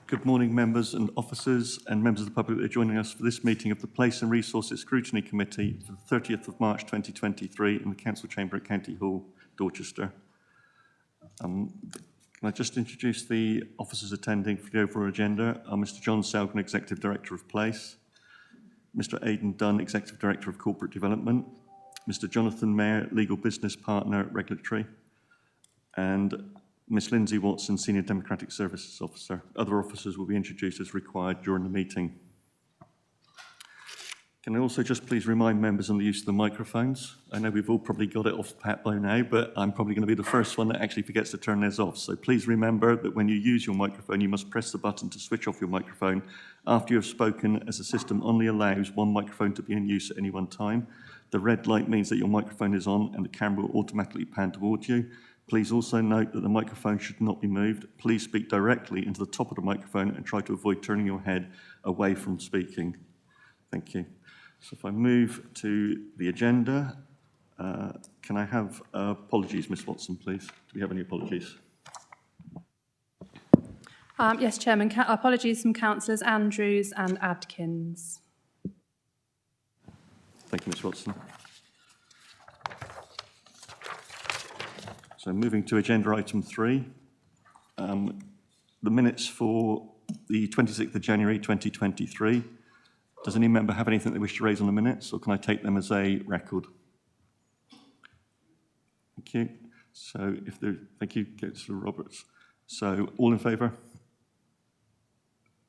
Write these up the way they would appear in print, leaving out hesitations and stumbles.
Good morning, members and officers and members of the public that are joining us for this meeting of the Place and Resources Scrutiny Committee for the 30th of March 2023 in the Council Chamber at County Hall, Dorchester. Can I just introduce the officers attending for the overall agenda? Mr. John Selgren, Executive Director of Place, Mr. Aidan Dunn, Executive Director of Corporate Development, Mr. Jonathan Mayer, Legal Business Partner, Regulatory, and Ms. Lindsay Watson, Senior Democratic Services Officer. Other officers will be introduced as required during the meeting. Can I also just please remind members on the use of the microphones? I know we've all probably got it off pat by now, but I'm probably going to be the first one that actually forgets to turn theirs off. So please remember that when you use your microphone, you must press the button to switch off your microphone after you have spoken, as the system only allows one microphone to be in use at any one time. The red light means that your microphone is on and the camera will automatically pan towards you. Please also note that the microphone should not be moved. Please speak directly into the top of the microphone and try to avoid turning your head away from speaking. Thank you. So if I move to the agenda, can I have apologies, Ms. Watson, please? Do we have any apologies? Yes, Chairman. Apologies from Councillors Andrews and Adkins. Thank you, Ms. Watson. So moving to agenda item 3, the minutes for the 26th of January 2023. Does any member have anything they wish to raise on the minutes, or can I take them as a record? Thank you. So if there, thank you, Councillor Roberts. So all in favour?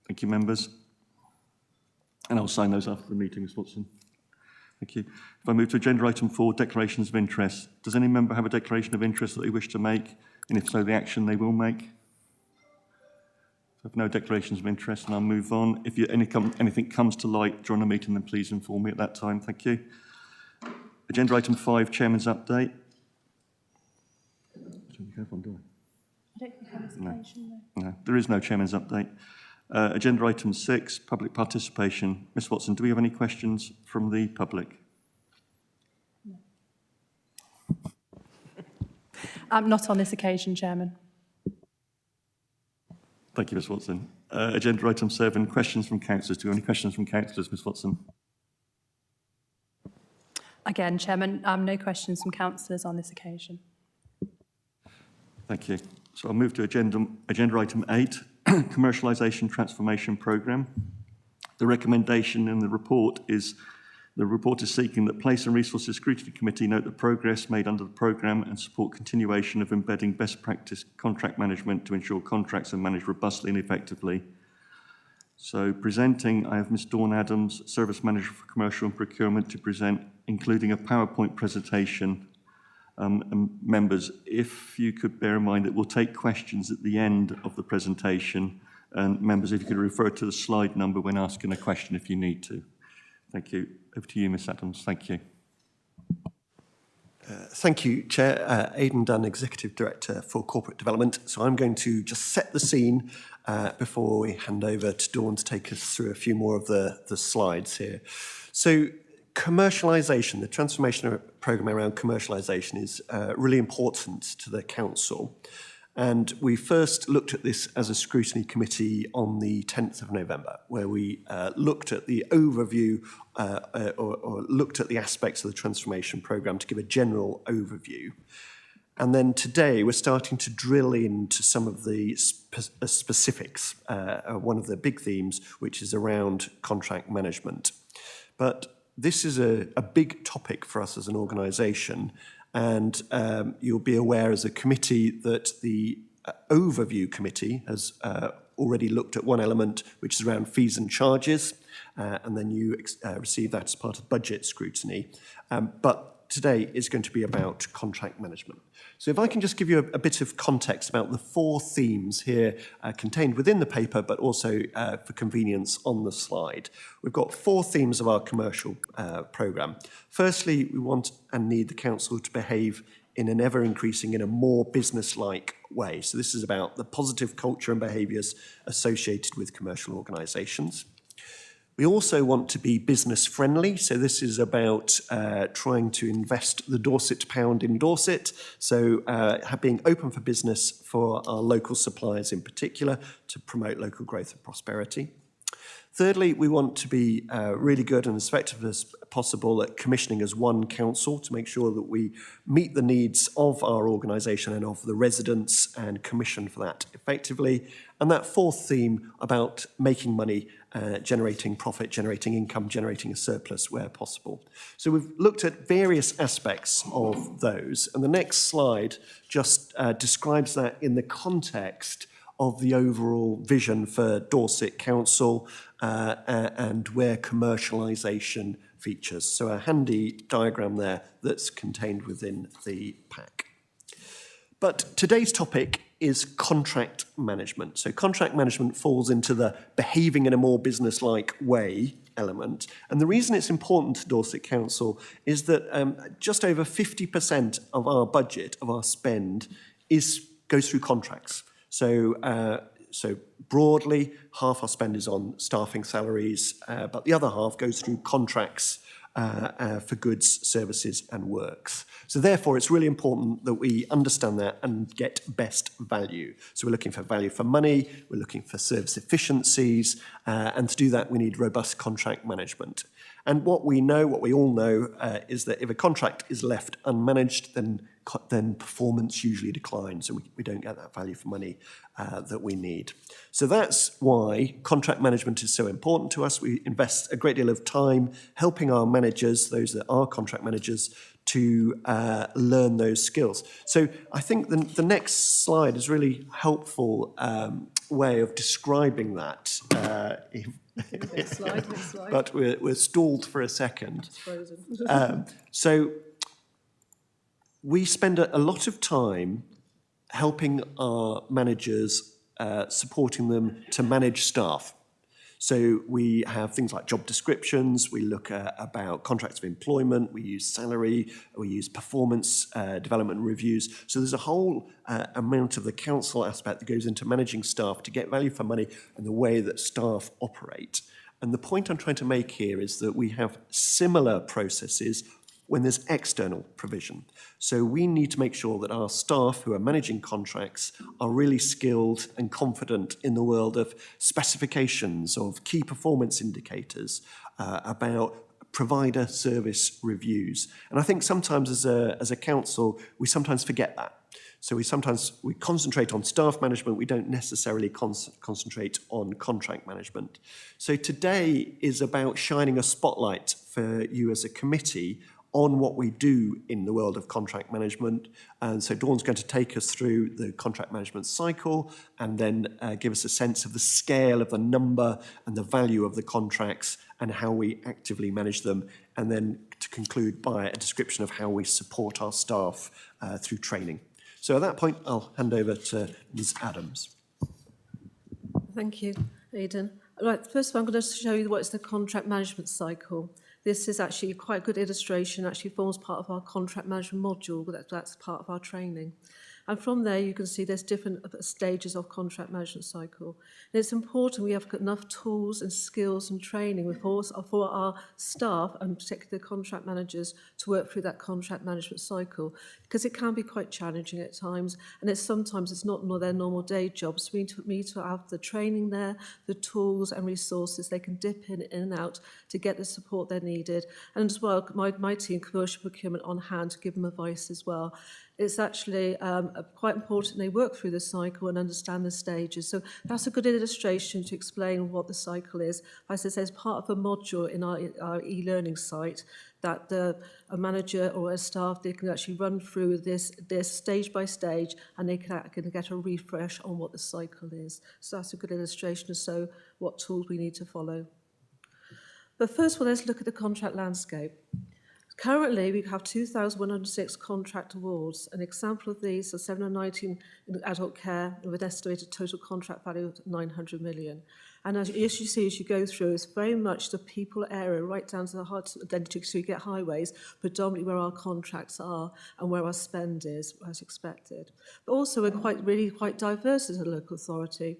Thank you, members. And I'll sign those after the meeting, Ms. Watson. Thank you. If I move to agenda item 4, declarations of interest. Does any member have a declaration of interest that they wish to make? And if so, the action they will make? So if no declarations of interest, and I'll move on. If anything comes to light during the meeting, then please inform me at that time. Thank you. Agenda item 5, Chairman's update. I don't think participation, no, there is no Chairman's update. Agenda item 6, public participation. Ms. Watson, do we have any questions from the public? no. Not on this occasion, Chairman. Thank you, Ms. Watson. Agenda item 7, questions from councillors. Do we have any questions from councillors, Ms. Watson? Again, Chairman, no questions from councillors on this occasion. Thank you. So I'll move to agenda item 8, commercialisation transformation programme. The recommendation in the report is seeking that Place and Resources Scrutiny Committee note the progress made under the programme and support continuation of embedding best practice contract management to ensure contracts are managed robustly and effectively. So presenting, I have Ms. Dawn Adams, Service Manager for Commercial and Procurement, to present, including a PowerPoint presentation. And members, if you could bear in mind that we'll take questions at the end of the presentation, and members, if you could refer to the slide number when asking a question if you need to. Thank you. Over to you, Ms. Adams. Thank you. Thank you, Chair. Aidan Dunn, Executive Director for Corporate Development. So I'm going to just set the scene before we hand over to Dawn to take us through a few more of the slides here. So commercialisation, the transformation programme around commercialisation is really important to the Council. And we first looked at this as a scrutiny committee on the 10th of November, where we looked at the overview or looked at the aspects of the transformation programme to give a general overview. And then today we're starting to drill into some of the specifics, one of the big themes, which is around contract management. But this is a big topic for us as an organisation, and you'll be aware as a committee that the overview committee has already looked at one element, which is around fees and charges, and then you receive that as part of budget scrutiny. But today is going to be about contract management. So if I can just give you a bit of context about the 4 themes here contained within the paper, but also for convenience on the slide. We've got 4 themes of our commercial programme. Firstly, we want and need the Council to behave in an ever-increasing, in a more business-like way. So this is about the positive culture and behaviours associated with commercial organisations. We also want to be business friendly. So this is about trying to invest the Dorset pound in Dorset. So being open for business for our local suppliers in particular to promote local growth and prosperity. Thirdly, we want to be really good and as effective as possible at commissioning as one council to make sure that we meet the needs of our organisation and of the residents and commission for that effectively. And that fourth theme about making money, generating profit, generating income, generating a surplus where possible. So we've looked at various aspects of those. And the next slide just describes that in the context of the overall vision for Dorset Council and where commercialisation features. So a handy diagram there that's contained within the pack. But today's topic is contract management. So contract management falls into the behaving in a more business-like way element. And the reason it's important to Dorset Council is that just over 50% of our budget, of our spend, goes through contracts. So broadly, half our spend is on staffing salaries, but the other half goes through contracts for goods, services and works. So therefore, it's really important that we understand that and get best value. So we're looking for value for money, we're looking for service efficiencies, and to do that, we need robust contract management. And what we all know, is that if a contract is left unmanaged, then performance usually declines and we don't get that value for money that we need. So that's why contract management is so important to us. We invest a great deal of time helping our managers, those that are contract managers, to learn those skills. So I think the next slide is really helpful way of describing that. Next slide. But we're stalled for a second. It's frozen. So we spend a lot of time helping our managers, supporting them to manage staff. So we have things like job descriptions, we look at about contracts of employment, we use salary, we use performance development reviews. So there's a whole amount of the council aspect that goes into managing staff to get value for money and the way that staff operate. And the point I'm trying to make here is that we have similar processes when there's external provision. So we need to make sure that our staff who are managing contracts are really skilled and confident in the world of specifications, of key performance indicators, about provider service reviews. And I think sometimes as a council, we sometimes forget that. So we concentrate on staff management, we don't necessarily concentrate on contract management. So today is about shining a spotlight for you as a committee on what we do in the world of contract management. And so Dawn's going to take us through the contract management cycle and then give us a sense of the scale of the number and the value of the contracts and how we actively manage them. And then to conclude by a description of how we support our staff through training. So at that point, I'll hand over to Ms. Adams. Thank you, Aidan. Right, first of all, I'm going to show you what's the contract management cycle. This is actually quite a good illustration, actually forms part of our contract management module, that's part of our training. And from there, you can see there's different stages of contract management cycle. And it's important we have enough tools and skills and training for our staff, and particularly the contract managers, to work through that contract management cycle, because it can be quite challenging at times, and sometimes it's not their normal day jobs. We need to have the training there, the tools and resources they can dip in and out to get the support they're needed. And as well, my team, commercial procurement, on hand to give them advice as well. It's actually quite important they work through the cycle and understand the stages. So that's a good illustration to explain what the cycle is. As I say, it's part of a module in our e-learning site that a manager or a staff, they can actually run through this stage by stage, and they can get a refresh on what the cycle is. So that's a good illustration of what tools we need to follow. But first of all, let's look at the contract landscape. Currently, we have 2,106 contract awards. An example of these are 719 in adult care with an estimated total contract value of 900 million. And as you see, as you go through, it's very much the people area, right down to the heart, then to get highways, predominantly where our contracts are and where our spend is, as expected. But also, we're really quite diverse as a local authority.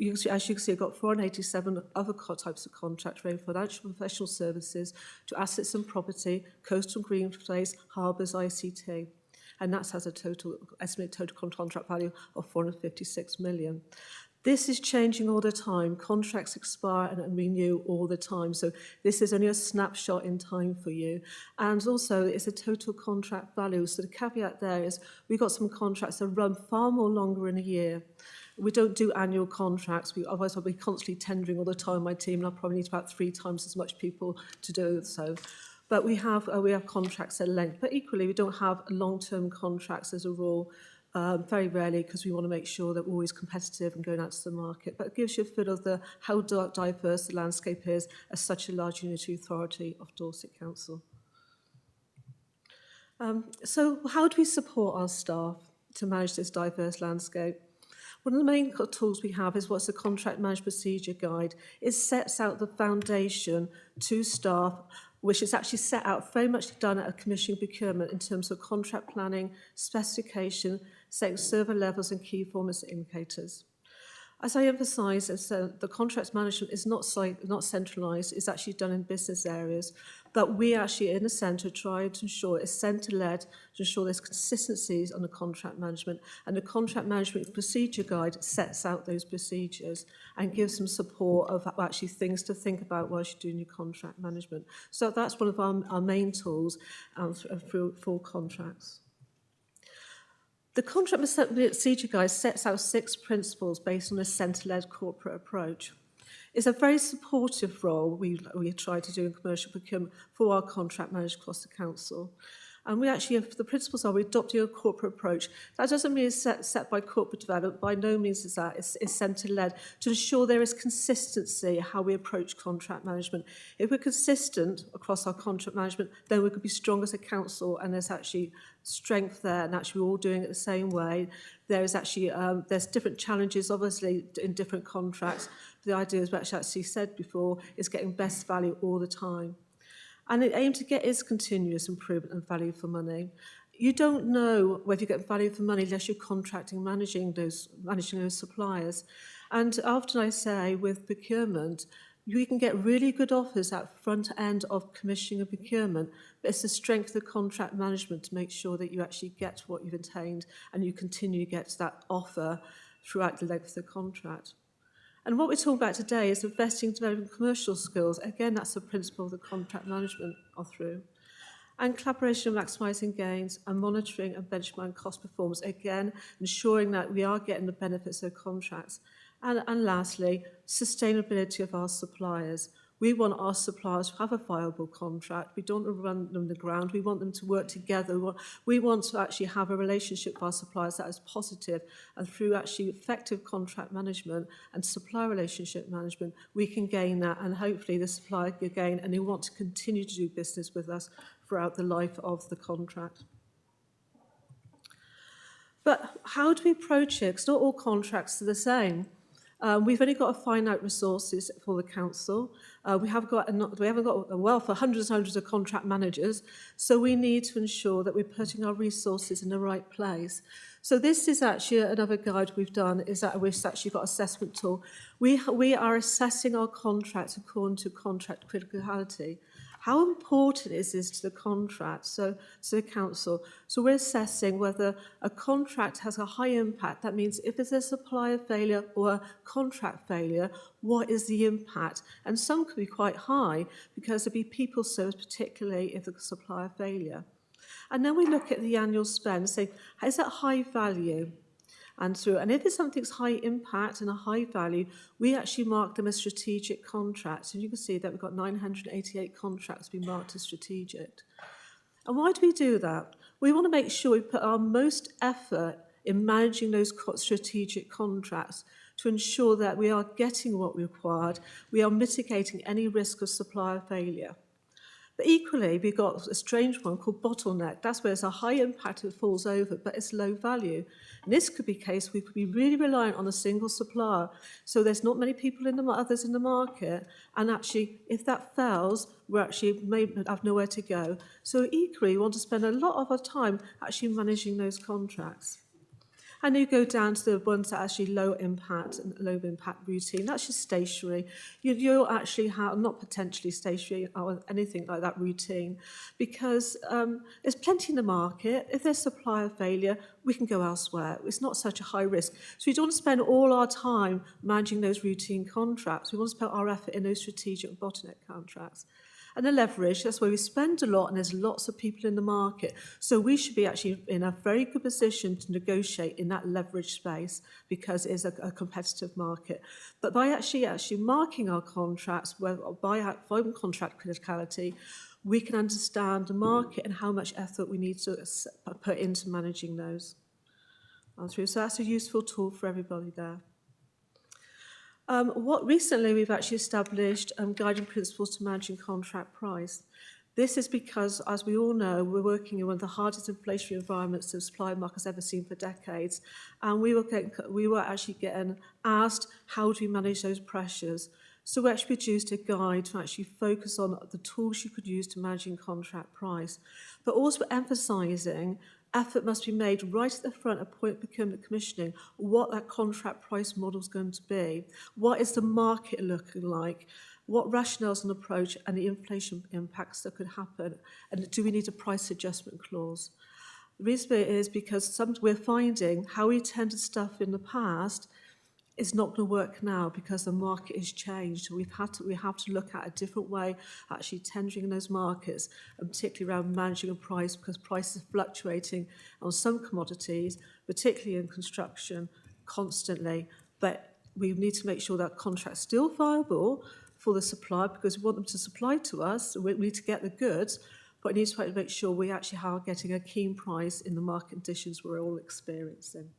As you can see, we've got 487 other types of contracts, ranging from financial and professional services to assets and property, coastal and green space, harbours, ICT. And that has a estimated total contract value of 456 million. This is changing all the time. Contracts expire and renew all the time. So this is only a snapshot in time for you. And also, it's a total contract value. So the caveat there is we've got some contracts that run far more longer in a year. We don't do annual contracts. Otherwise, I'll be constantly tendering all the time, my team, and I'll probably need about 3 times as much people to do so. But we have contracts at length. But equally, we don't have long-term contracts as a rule. Very rarely, because we want to make sure that we're always competitive and going out to the market. But it gives you a feel of how diverse the landscape is as such a large unitary authority of Dorset Council. So how do we support our staff to manage this diverse landscape? One of the main tools we have is what's the Contract Management Procedure Guide. It sets out the foundation to staff, which is actually set out very much done at a commissioning procurement in terms of contract planning, specification, setting server levels and key performance indicators. As I emphasise, the contract management is not centralised, it's actually done in business areas, but we actually in the centre try to ensure it's centre-led, to ensure there's consistencies on the contract management, and the Contract Management Procedure Guide sets out those procedures and gives some support of actually things to think about whilst you're doing your contract management. So that's one of our main tools for contracts. The Contract Procedure Guide sets out 6 principles based on a centre-led corporate approach. It's a very supportive role we try to do in commercial procurement for our contract managers across the council. And we actually, the principles are, we adopt a corporate approach. That doesn't mean it's set by corporate development. By no means is that. It's centre-led to ensure there is consistency how we approach contract management. If we're consistent across our contract management, then we could be strong as a council, and there's actually strength there, and actually we're all doing it the same way. There is actually, there's different challenges, obviously, in different contracts. The idea, as Rach actually said before, is getting best value all the time. And the aim to get is continuous improvement and value for money. You don't know whether you get value for money unless you're contracting, managing those suppliers. And often I say with procurement, you can get really good offers at front end of commissioning and procurement, but it's the strength of the contract management to make sure that you actually get what you've attained and you continue to get that offer throughout the length of the contract. And what we're talking about today is investing in developing commercial skills. Again, that's the principle of the contract management through. And collaboration and maximising gains and monitoring and benchmarking cost performance. Again, ensuring that we are getting the benefits of contracts. And lastly, sustainability of our suppliers. We want our suppliers to have a viable contract. We don't want to run them to the ground. We want them to work together. We want to actually have a relationship with our suppliers that is positive. And through actually effective contract management and supplier relationship management, we can gain that. And hopefully the supplier can gain, and they want to continue to do business with us throughout the life of the contract. But how do we approach it? Because not all contracts are the same. We've only got a finite resources for the council. We haven't got a wealth of hundreds and hundreds of contract managers, so we need to ensure that we're putting our resources in the right place. So this is actually another guide we've done, is that we've actually got assessment tool. We are assessing our contracts according to contract criticality. How important is this to the contract, so to the council? So we're assessing whether a contract has a high impact. That means if there's a supplier failure or a contract failure, what is the impact? And some could be quite high because there'll be people service, particularly if there's a supplier failure. And then we look at the annual spend and say, is that high value? And if it's something's high impact and a high value, we actually mark them as strategic contracts. And you can see that we've got 988 contracts being marked as strategic. And why do we do that? We want to make sure we put our most effort in managing those strategic contracts to ensure that we are getting what we required, we are mitigating any risk of supplier failure. But equally, we've got a strange one called bottleneck. That's where it's a high impact, it falls over, but it's low value. And this could be a case we could be really reliant on a single supplier. So there's not many people others in the market. And actually, if that fails, we actually may have nowhere to go. So equally, we want to spend a lot of our time actually managing those contracts. And you go down to the ones that are actually low impact routine. That's just stationary. You'll actually have, not potentially stationary or anything like that routine, because there's plenty in the market. If there's supplier failure, we can go elsewhere. It's not such a high risk. So we don't want to spend all our time managing those routine contracts. We want to spend our effort in those strategic bottleneck contracts. And the leverage, that's where we spend a lot, and there's lots of people in the market. So we should be actually in a very good position to negotiate in that leverage space, because it is a competitive market. But by actually marking our contracts by contract criticality, we can understand the market and how much effort we need to put into managing those. So that's a useful tool for everybody there. Recently we've actually established guiding principles to managing contract price. This is because, as we all know, we're working in one of the hardest inflationary environments the supply market has ever seen for decades, and we were actually getting asked, how do we manage those pressures? So we actually produced a guide to actually focus on the tools you could use to managing contract price, but also emphasising effort must be made right at the front of procurement commissioning, what that contract price model is going to be, what is the market looking like, what rationales and approach and the inflation impacts that could happen, and do we need a price adjustment clause? The reason is because we're finding how we tended stuff in the past is not going to work now because the market has changed. We have to look at a different way actually tendering in those markets, and particularly around managing a price, because prices are fluctuating on some commodities, particularly in construction, constantly. But we need to make sure that contract's still viable for the supplier, because we want them to supply to us, so we need to get the goods, but we need to make sure we actually are getting a keen price in the market conditions we're all experiencing.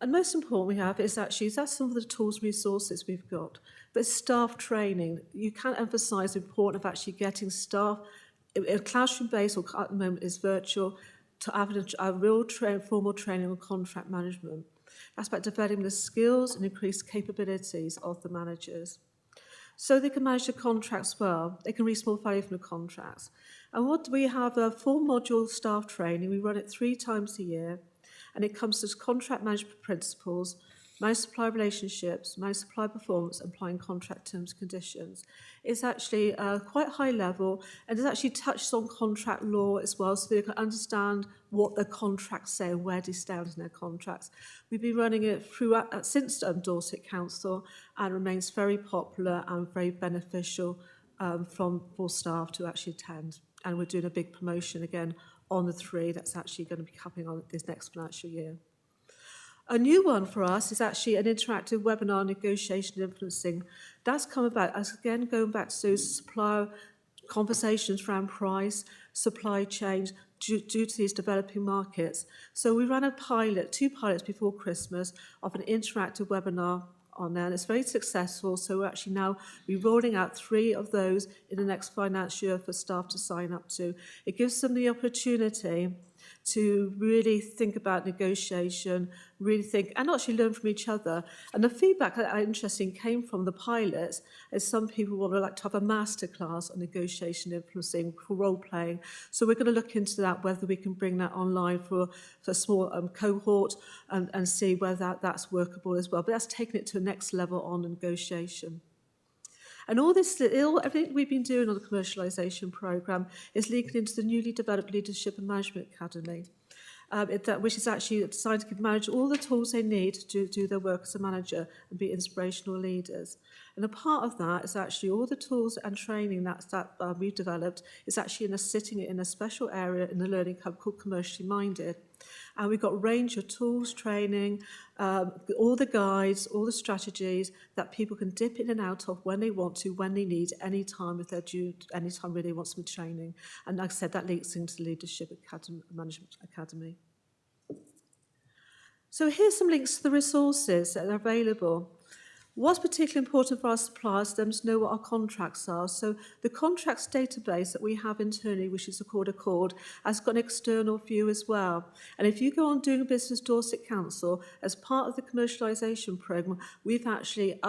And most important we have is actually, that's some of the tools and resources we've got. But staff training, you can't emphasise the importance of actually getting staff, classroom-based or at the moment is virtual, to have a real formal training on contract management. That's about developing the skills and increased capabilities of the managers. So they can manage the contracts well, they can reach more value from the contracts. And what we have a full module staff training, we run it 3 times a year, and it comes to contract management principles, manage supply relationships, manage supply performance, and applying contract terms and conditions. It's actually quite high level, and it actually touches on contract law as well, so they can understand what the contracts say and where they stand in their contracts. We've been running it throughout since Dorset Council, and remains very popular and very beneficial for staff to actually attend. And we're doing a big promotion again on the 3 that's actually going to be happening on this next financial year. A new one for us is actually an interactive webinar, negotiation and influencing. That's come about, as again, going back to those supplier conversations around price, supply chain, due to these developing markets. So we ran 2 pilots before Christmas of an interactive webinar on there, and it's very successful. So we're actually now rolling out 3 of those in the next financial year for staff to sign up to. It gives them the opportunity to really think about negotiation, really think, and actually learn from each other. And the feedback that interesting came from the pilots is some people would like to have a masterclass on negotiation influencing for role playing. So we're going to look into that, whether we can bring that online for a small cohort and see whether that's workable as well. But that's taking it to the next level on negotiation. And all this, everything we've been doing on the commercialisation programme is linking into the newly developed Leadership and Management Academy, which is actually designed to give managers all the tools they need to do their work as a manager and be inspirational leaders. And a part of that is actually all the tools and training that we've developed is actually sitting in a special area in the Learning Hub called Commercially Minded. And we've got a range of tools, training, all the guides, all the strategies that people can dip in and out of when they want to, when they need, any time if they're due, any time really they want some training. And like I said, that links into the Leadership Academy, Management Academy. So here's some links to the resources that are available. What's particularly important for our suppliers is them to know what our contracts are. So the contracts database that we have internally, which is called Accord, has got an external view as well. And if you go on Doing Business Dorset Council, as part of the commercialisation programme, we've actually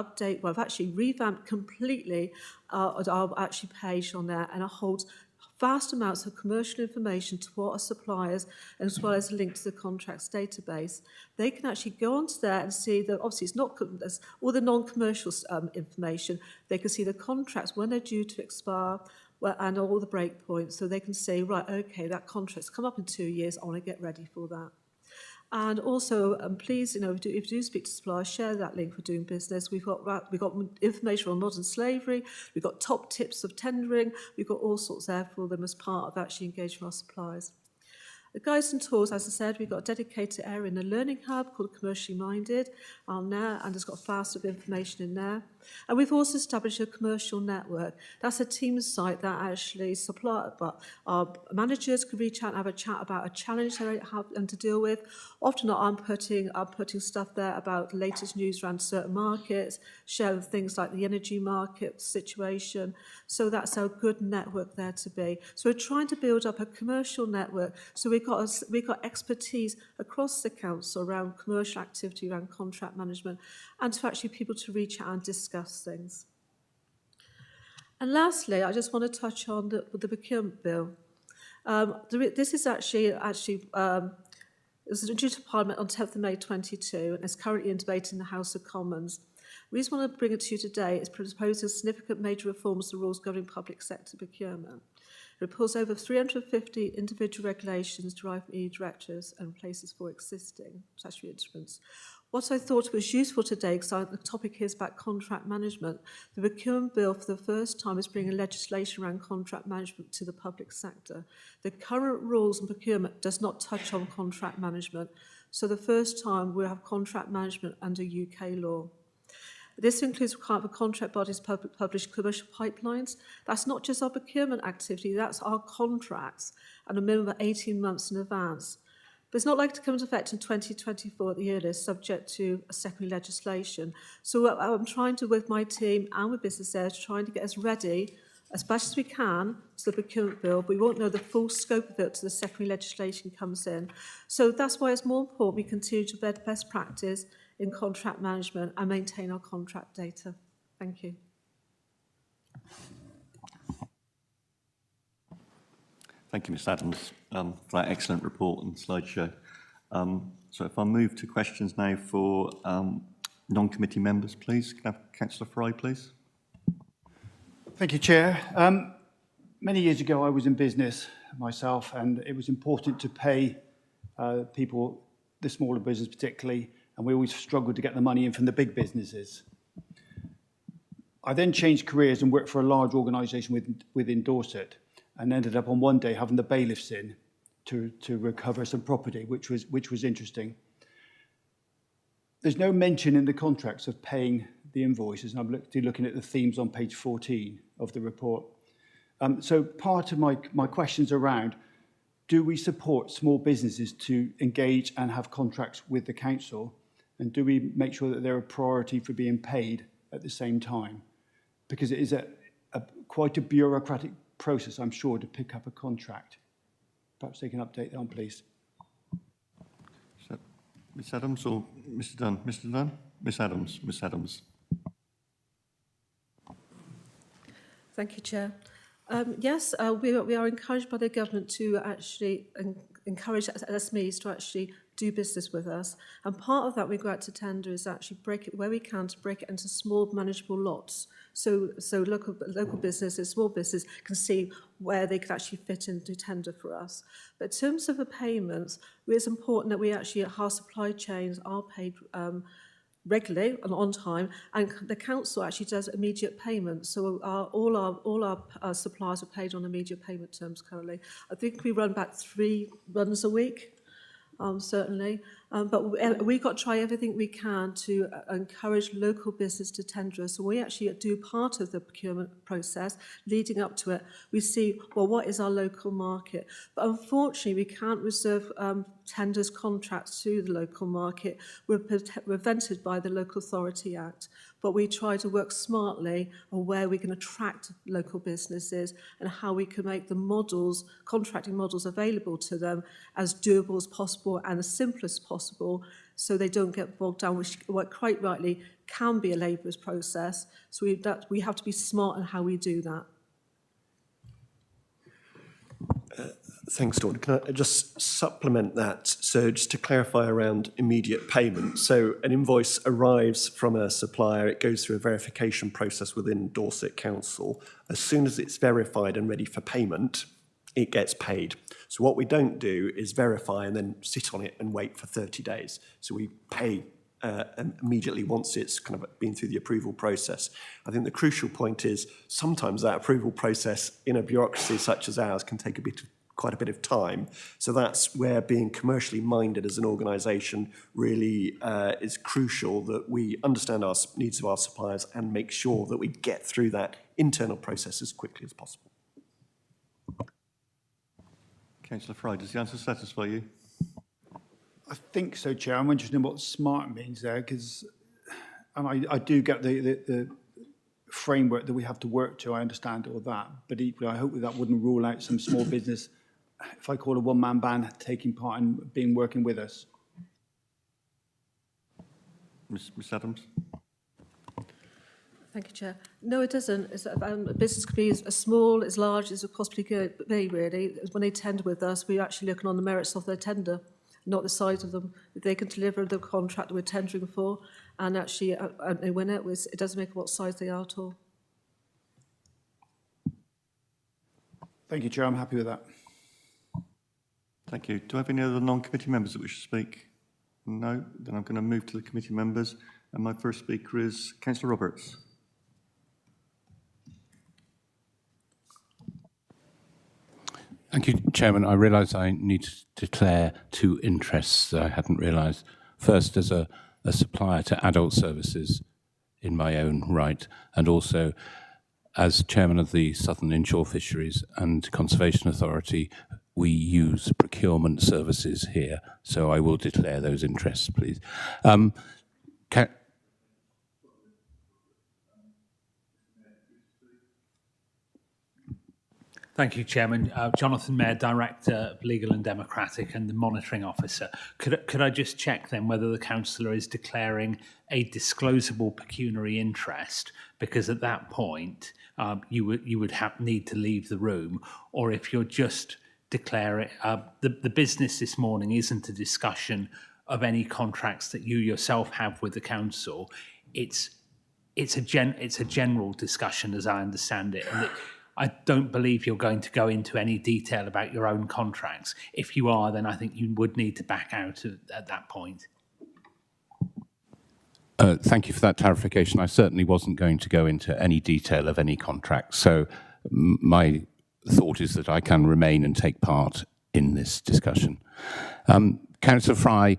revamped completely our actually page on there, and it holds vast amounts of commercial information to our suppliers, as well as a link to the contracts database. They can actually go onto there and see that obviously it's not all the non-commercial information. They can see the contracts when they're due to expire and all the breakpoints, so they can say, right, okay, that contract's come up in 2 years, I want to get ready for that. And also, please, if you do speak to suppliers, share that link for Doing Business. We've got information on modern slavery. We've got top tips of tendering. We've got all sorts there for them as part of actually engaging our suppliers. The guides and tools, as I said, we've got a dedicated area in the Learning Hub called Commercially Minded on there, and it's got vast of information in there. And we've also established a commercial network. That's a team site that actually our managers can reach out and have a chat about a challenge they have and to deal with. Often I'm putting stuff there about the latest news around certain markets, share things like the energy market situation. So that's our good network there to be. So we're trying to build up a commercial network. So we've got expertise across the council around commercial activity, around contract management, and to actually people to reach out and discuss things. And lastly, I just want to touch on the procurement bill. This is actually it was due to Parliament on 10th of May 22 and is currently in debate in the House of Commons. The reason I want to bring it to you today is proposing significant major reforms to the rules governing public sector procurement. It reports over 350 individual regulations derived from EU directives and places for existing statutory instruments. What I thought was useful today, because the topic here is about contract management, the procurement bill for the first time is bringing legislation around contract management to the public sector. The current rules on procurement does not touch on contract management, so the first time we'll have contract management under UK law. This includes requirement for contract bodies to publish commercial pipelines. That's not just our procurement activity, that's our contracts, and a minimum of 18 months in advance. But it's not likely to come into effect in 2024 at the earliest, subject to a secondary legislation. So I'm trying to, with my team and with business airs, trying to get us ready as much as we can to the procurement bill, but we won't know the full scope of it till the secondary legislation comes in. So that's why it's more important we continue to embed best practice in contract management and maintain our contract data. Thank you. Thank you, Ms Adams, for that excellent report and slideshow. So if I move to questions now for non-committee members, please. Can I have Councillor Fry, please? Thank you, Chair. Many years ago, I was in business myself, and it was important to pay people, the smaller business particularly, and we always struggled to get the money in from the big businesses. I then changed careers and worked for a large organisation within Dorset, and ended up on one day having the bailiffs in to recover some property, which was interesting. There's no mention in the contracts of paying the invoices, and I'm looking at the themes on page 14 of the report. So part of my questions around, do we support small businesses to engage and have contracts with the council? And do we make sure that they're a priority for being paid at the same time? Because it is quite a bureaucratic process, I'm sure, to pick up a contract. Perhaps they can update that on, please. Is that Ms Adams or Mr Dunn? Mr Dunn? Ms Adams. Ms Adams. Thank you, Chair. Yes, we are encouraged by the government to actually encourage SMEs to actually do business with us. And part of that we go out to tender is actually break it where we can to break it into small manageable lots. So local businesses, small business can see where they could actually fit into tender for us. But in terms of the payments, it's important that we actually, our supply chains are paid regularly and on time, and the council actually does immediate payments. So all our suppliers are paid on immediate payment terms currently. I think we run about 3 runs a week. Certainly, but we've got to try everything we can to encourage local business to tender us. So we actually do part of the procurement process leading up to it. We see, well, what is our local market? But unfortunately, we can't reserve tenders contracts to the local market. We're prevented by the Local Authority Act. but we try to work smartly on where we can attract local businesses and how we can make the models, contracting models available to them as doable as possible and as simple as possible, so they don't get bogged down, which quite rightly can be a laborious process. So we have to be smart in how we do that. Thanks, Dawn. Can I just supplement that? So just to clarify around immediate payment. So an invoice arrives from a supplier, it goes through a verification process within Dorset Council. As soon as it's verified and ready for payment, it gets paid. So what we don't do is verify and then sit on it and wait for 30 days. So we pay immediately once it's kind of been through the approval process. I think the crucial point is sometimes that approval process in a bureaucracy such as ours can take quite a bit of time. So that's where being commercially minded as an organisation really is crucial, that we understand our needs of our suppliers and make sure that we get through that internal process as quickly as possible. Councillor Fry, does the answer satisfy you? I think so, Chair. I'm interested in what smart means there, because I do get the framework that we have to work to. I understand all that, but equally, I hope that wouldn't rule out some small business, if I call a one-man band, taking part and working with us. Ms Adams? Thank you, Chair. No, it doesn't. A business could be as small, as large as it possibly could be, really. When they tender with us, we're actually looking on the merits of their tender, not the size of them. If they can deliver the contract that we're tendering for and actually they win it, it doesn't make what size they are at all. Thank you, Chair. I'm happy with that. Thank you. Do I have any other non-committee members that wish to speak? No? Then I'm going to move to the committee members. And my first speaker is Councillor Roberts. Thank you, Chairman. I realise I need to declare two interests that I hadn't realised. First, as a supplier to adult services in my own right, and also as Chairman of the Southern Inshore Fisheries and Conservation Authority, we use procurement services here. So I will declare those interests, please. Thank you, Chairman. Jonathan Mayer, Director of Legal and Democratic and the Monitoring Officer. Could I just check then whether the councillor is declaring a disclosable pecuniary interest, because at that point you would need to leave the room, or if you're just declaring the business this morning isn't a discussion of any contracts that you yourself have with the council. It's a general discussion, as I understand it, and I don't believe you're going to go into any detail about your own contracts. If you are, then I think you would need to back out at that point. Thank you for that clarification. I certainly wasn't going to go into any detail of any contract. So my thought is that I can remain and take part in this discussion. Councillor Fry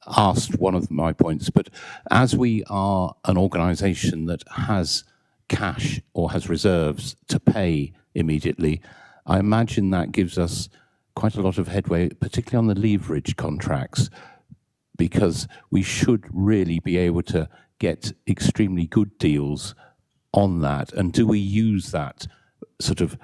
asked one of my points, but as we are an organisation that has cash or has reserves to pay immediately, I imagine that gives us quite a lot of headway, particularly on the leverage contracts, because we should really be able to get extremely good deals on that. And do we use that sort of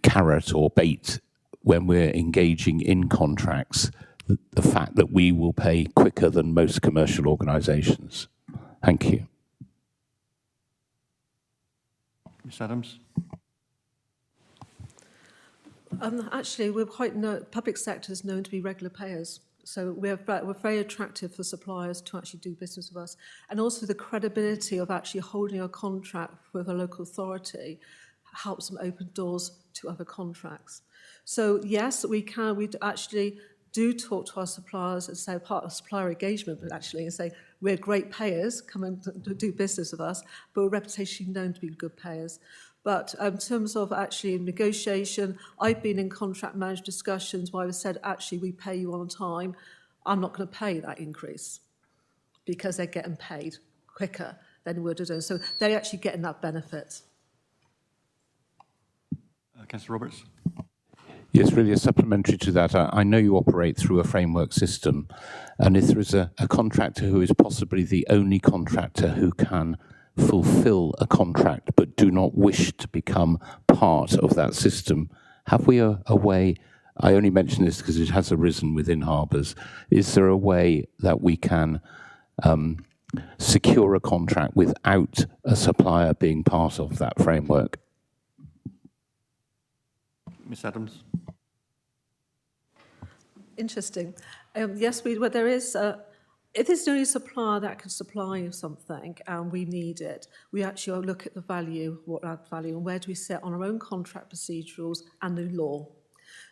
carrot or bait when we're engaging in contracts, the fact that we will pay quicker than most commercial organisations? Thank you. Ms Adams? Actually, we're public sector is known to be regular payers. So we're very attractive for suppliers to actually do business with us. And also the credibility of actually holding a contract with a local authority helps them open doors to other contracts. So yes, we actually do talk to our suppliers and say part of supplier engagement, but actually and say we're great payers, come and do business with us, but we're reputationally known to be good payers. But in terms of actually negotiation, I've been in contract management discussions where I've said, actually, we pay you on time. I'm not going to pay that increase because they're getting paid quicker than we would have done. So they're actually getting that benefit. Councillor Roberts? Yes, really a supplementary to that. I know you operate through a framework system, and if there is a contractor who is possibly the only contractor who can fulfill a contract but do not wish to become part of that system, have we a way, I only mention this because it has arisen within harbours, is there a way that we can secure a contract without a supplier being part of that framework? Ms Adams? Interesting. Yes, well, there is. If there's no supplier that can supply you something and we need it, we actually look at the value, what add value, and where do we sit on our own contract procedurals and the law.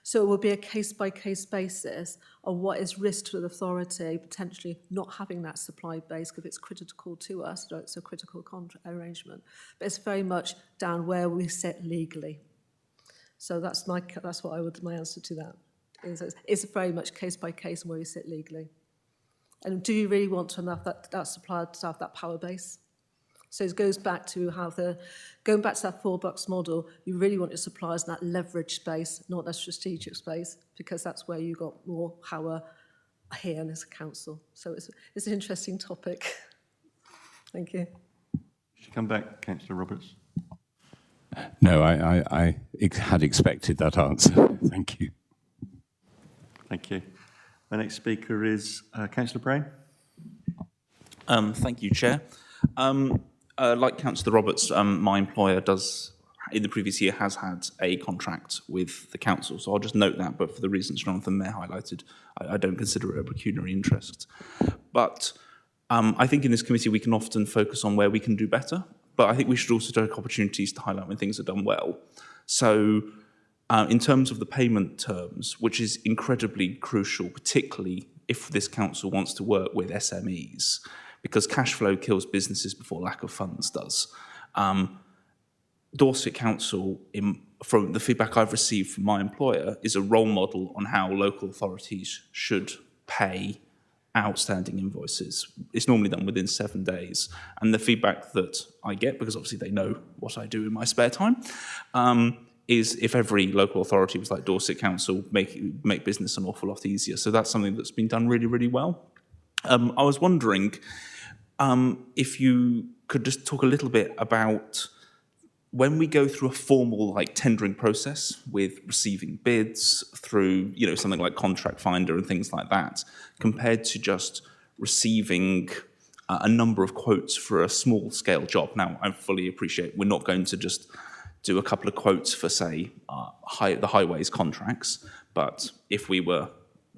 So it will be a case-by-case basis of what is risk to the authority, potentially not having that supply base because it's critical to us, so it's a critical contract arrangement. But it's very much down where we sit legally. So that's my answer to that. It's very much case-by-case and where we sit legally. And do you really want to have that supplier to have that power base? So it goes back to going back to that 4-box model, you really want your suppliers in that leverage space, not that strategic space, because that's where you got more power here in this council. So it's an interesting topic. Thank you. Should come back, Councillor Roberts. No, I had expected that answer. Thank you. Thank you. The next speaker is Councillor Brain. Thank you, Chair. Like Councillor Roberts, my employer does, in the previous year, has had a contract with the council. So I'll just note that, but for the reasons Jonathan Mayer highlighted, I don't consider it a pecuniary interest. But I think in this committee we can often focus on where we can do better, but I think we should also take opportunities to highlight when things are done well. So in terms of the payment terms, which is incredibly crucial, particularly if this council wants to work with SMEs, because cash flow kills businesses before lack of funds does. Dorset Council, from the feedback I've received from my employer, is a role model on how local authorities should pay outstanding invoices. It's normally done within 7 days. And the feedback that I get, because obviously they know what I do in my spare time, is if every local authority was like Dorset Council, make business an awful lot easier. So that's something that's been done really, really well. I was wondering if you could just talk a little bit about when we go through a formal tendering process with receiving bids through something like Contract Finder and things like that, compared to just receiving a number of quotes for a small scale job. Now, I fully appreciate we're not going to just do a couple of quotes for, say, the highways contracts, but if we were,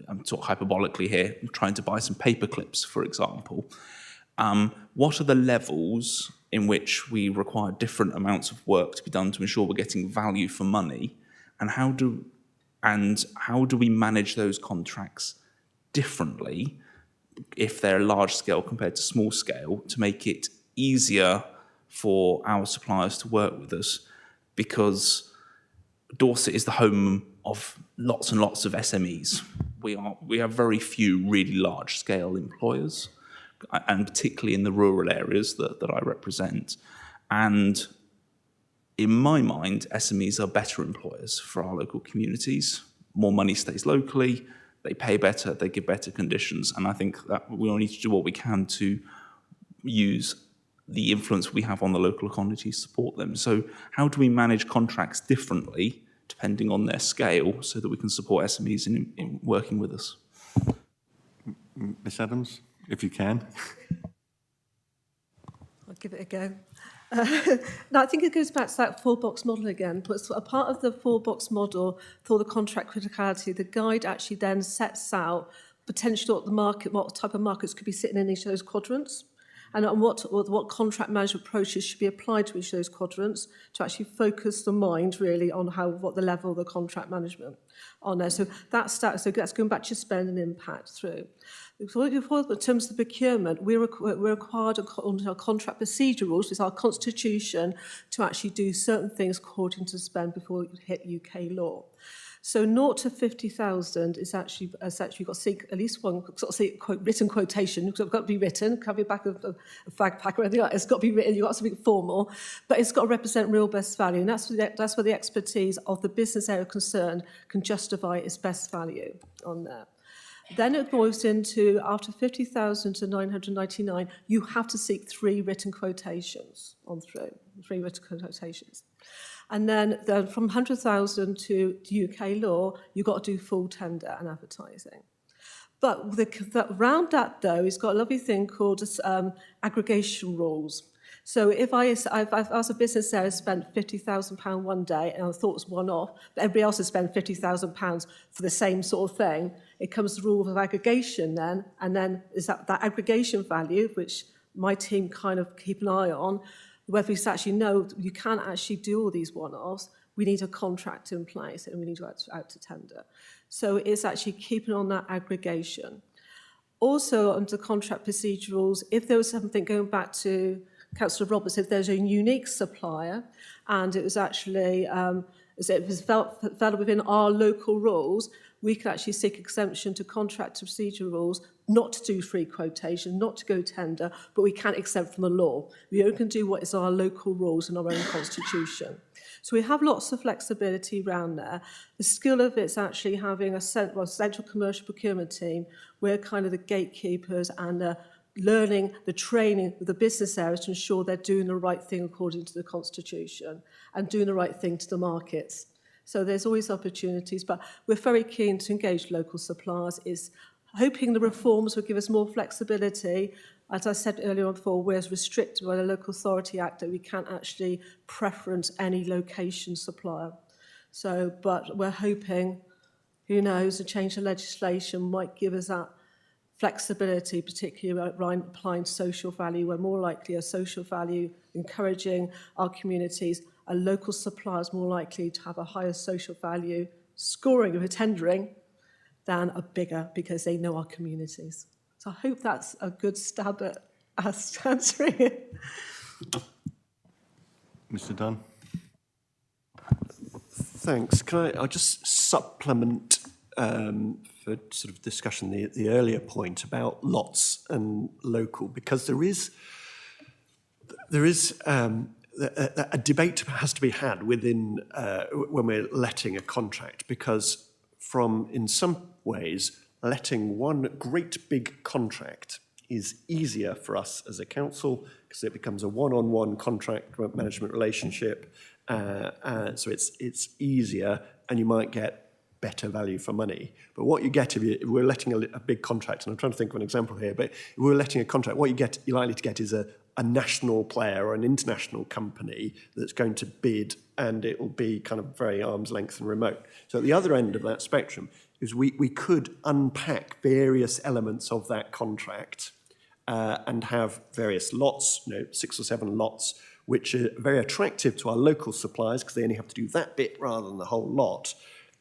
I'm talking hyperbolically here, trying to buy some paper clips, for example, what are the levels in which we require different amounts of work to be done to ensure we're getting value for money, and how do we manage those contracts differently if they're large scale compared to small scale to make it easier for our suppliers to work with us? Because Dorset is the home of lots and lots of SMEs. We have very few really large scale employers, and particularly in the rural areas that I represent. And in my mind, SMEs are better employers for our local communities. More money stays locally, they pay better, they give better conditions, and I think that we all need to do what we can to use the influence we have on the local economy to support them. So how do we manage contracts differently depending on their scale so that we can support SMEs in working with us? Ms Adams, if you can. I'll give it a go. No, I think it goes back to that 4-box model again. But a part of the 4-box model for the contract criticality, the guide actually then sets out potentially what type of markets could be sitting in each of those quadrants, and what contract management approaches should be applied to each of those quadrants to actually focus the mind really on what the level of the contract management on there. So that's going back to spend and impact through. In terms of the procurement, we're required under our contract procedure rules, which is our constitution, to actually do certain things according to spend before it hit UK law. So 0 to 50,000 is actually got to seek at least one sort of written quotation, because it's got to be written, it can't be back of a fag pack or anything like that. It's got to be written, you've got something formal, but it's got to represent real best value, and that's where the expertise of the business area concerned can justify its best value on there. Then it boils into, after 50,000 to 999, you have to seek 3 written quotations on through, 3 written quotations. And then from 100,000 to UK law, you've got to do full tender and advertising. But around that, though, it's got a lovely thing called aggregation rules. So if I was a business there, I spent £50,000 one day, and I thought it was one-off, but everybody else has spent £50,000 for the same sort of thing, it comes to the rule of aggregation then, and then is that aggregation value, which my team kind of keep an eye on, whether we actually know you can't actually do all these one-offs, we need a contract in place and we need to go out to tender. So it's actually keeping on that aggregation. Also, under contract procedure rules, if there was something going back to Councillor Roberts, if there's a unique supplier and it was actually, it was fell within our local rules, we could actually seek exemption to contract procedure rules, not to do free quotation, not to go tender, but we can't exempt from the law. We only can do what is our local rules and our own constitution. So we have lots of flexibility around there. The skill of it's actually having a central commercial procurement team. We're kind of the gatekeepers and learning the training with the business areas to ensure they're doing the right thing according to the constitution and doing the right thing to the markets. So there's always opportunities, but we're very keen to engage local suppliers, is hoping the reforms will give us more flexibility. As I said earlier on before, we're restricted by the Local Authority Act that we can't actually preference any location supplier. So, but we're hoping, who knows, a change of legislation might give us that flexibility, particularly around applying social value. We're more likely a social value, encouraging our communities, a local supplier is more likely to have a higher social value scoring of a tendering than a bigger, because they know our communities. So I hope that's a good stab at us answering it. Mr. Dunn. Thanks. I'll just supplement for sort of discussion the earlier point about lots and local, because there is a debate has to be had within when we're letting a contract, because in some ways, letting one great big contract is easier for us as a council because it becomes a one-on-one contract management relationship. So it's easier, and you might get better value for money. But what you get if we're letting a big contract, and I'm trying to think of an example here, but if we're letting a contract, what you're likely to get is a national player or an international company that's going to bid, and it will be kind of very arm's length and remote. So at the other end of that spectrum is we could unpack various elements of that contract and have various lots, 6 or 7 lots, which are very attractive to our local suppliers because they only have to do that bit rather than the whole lot,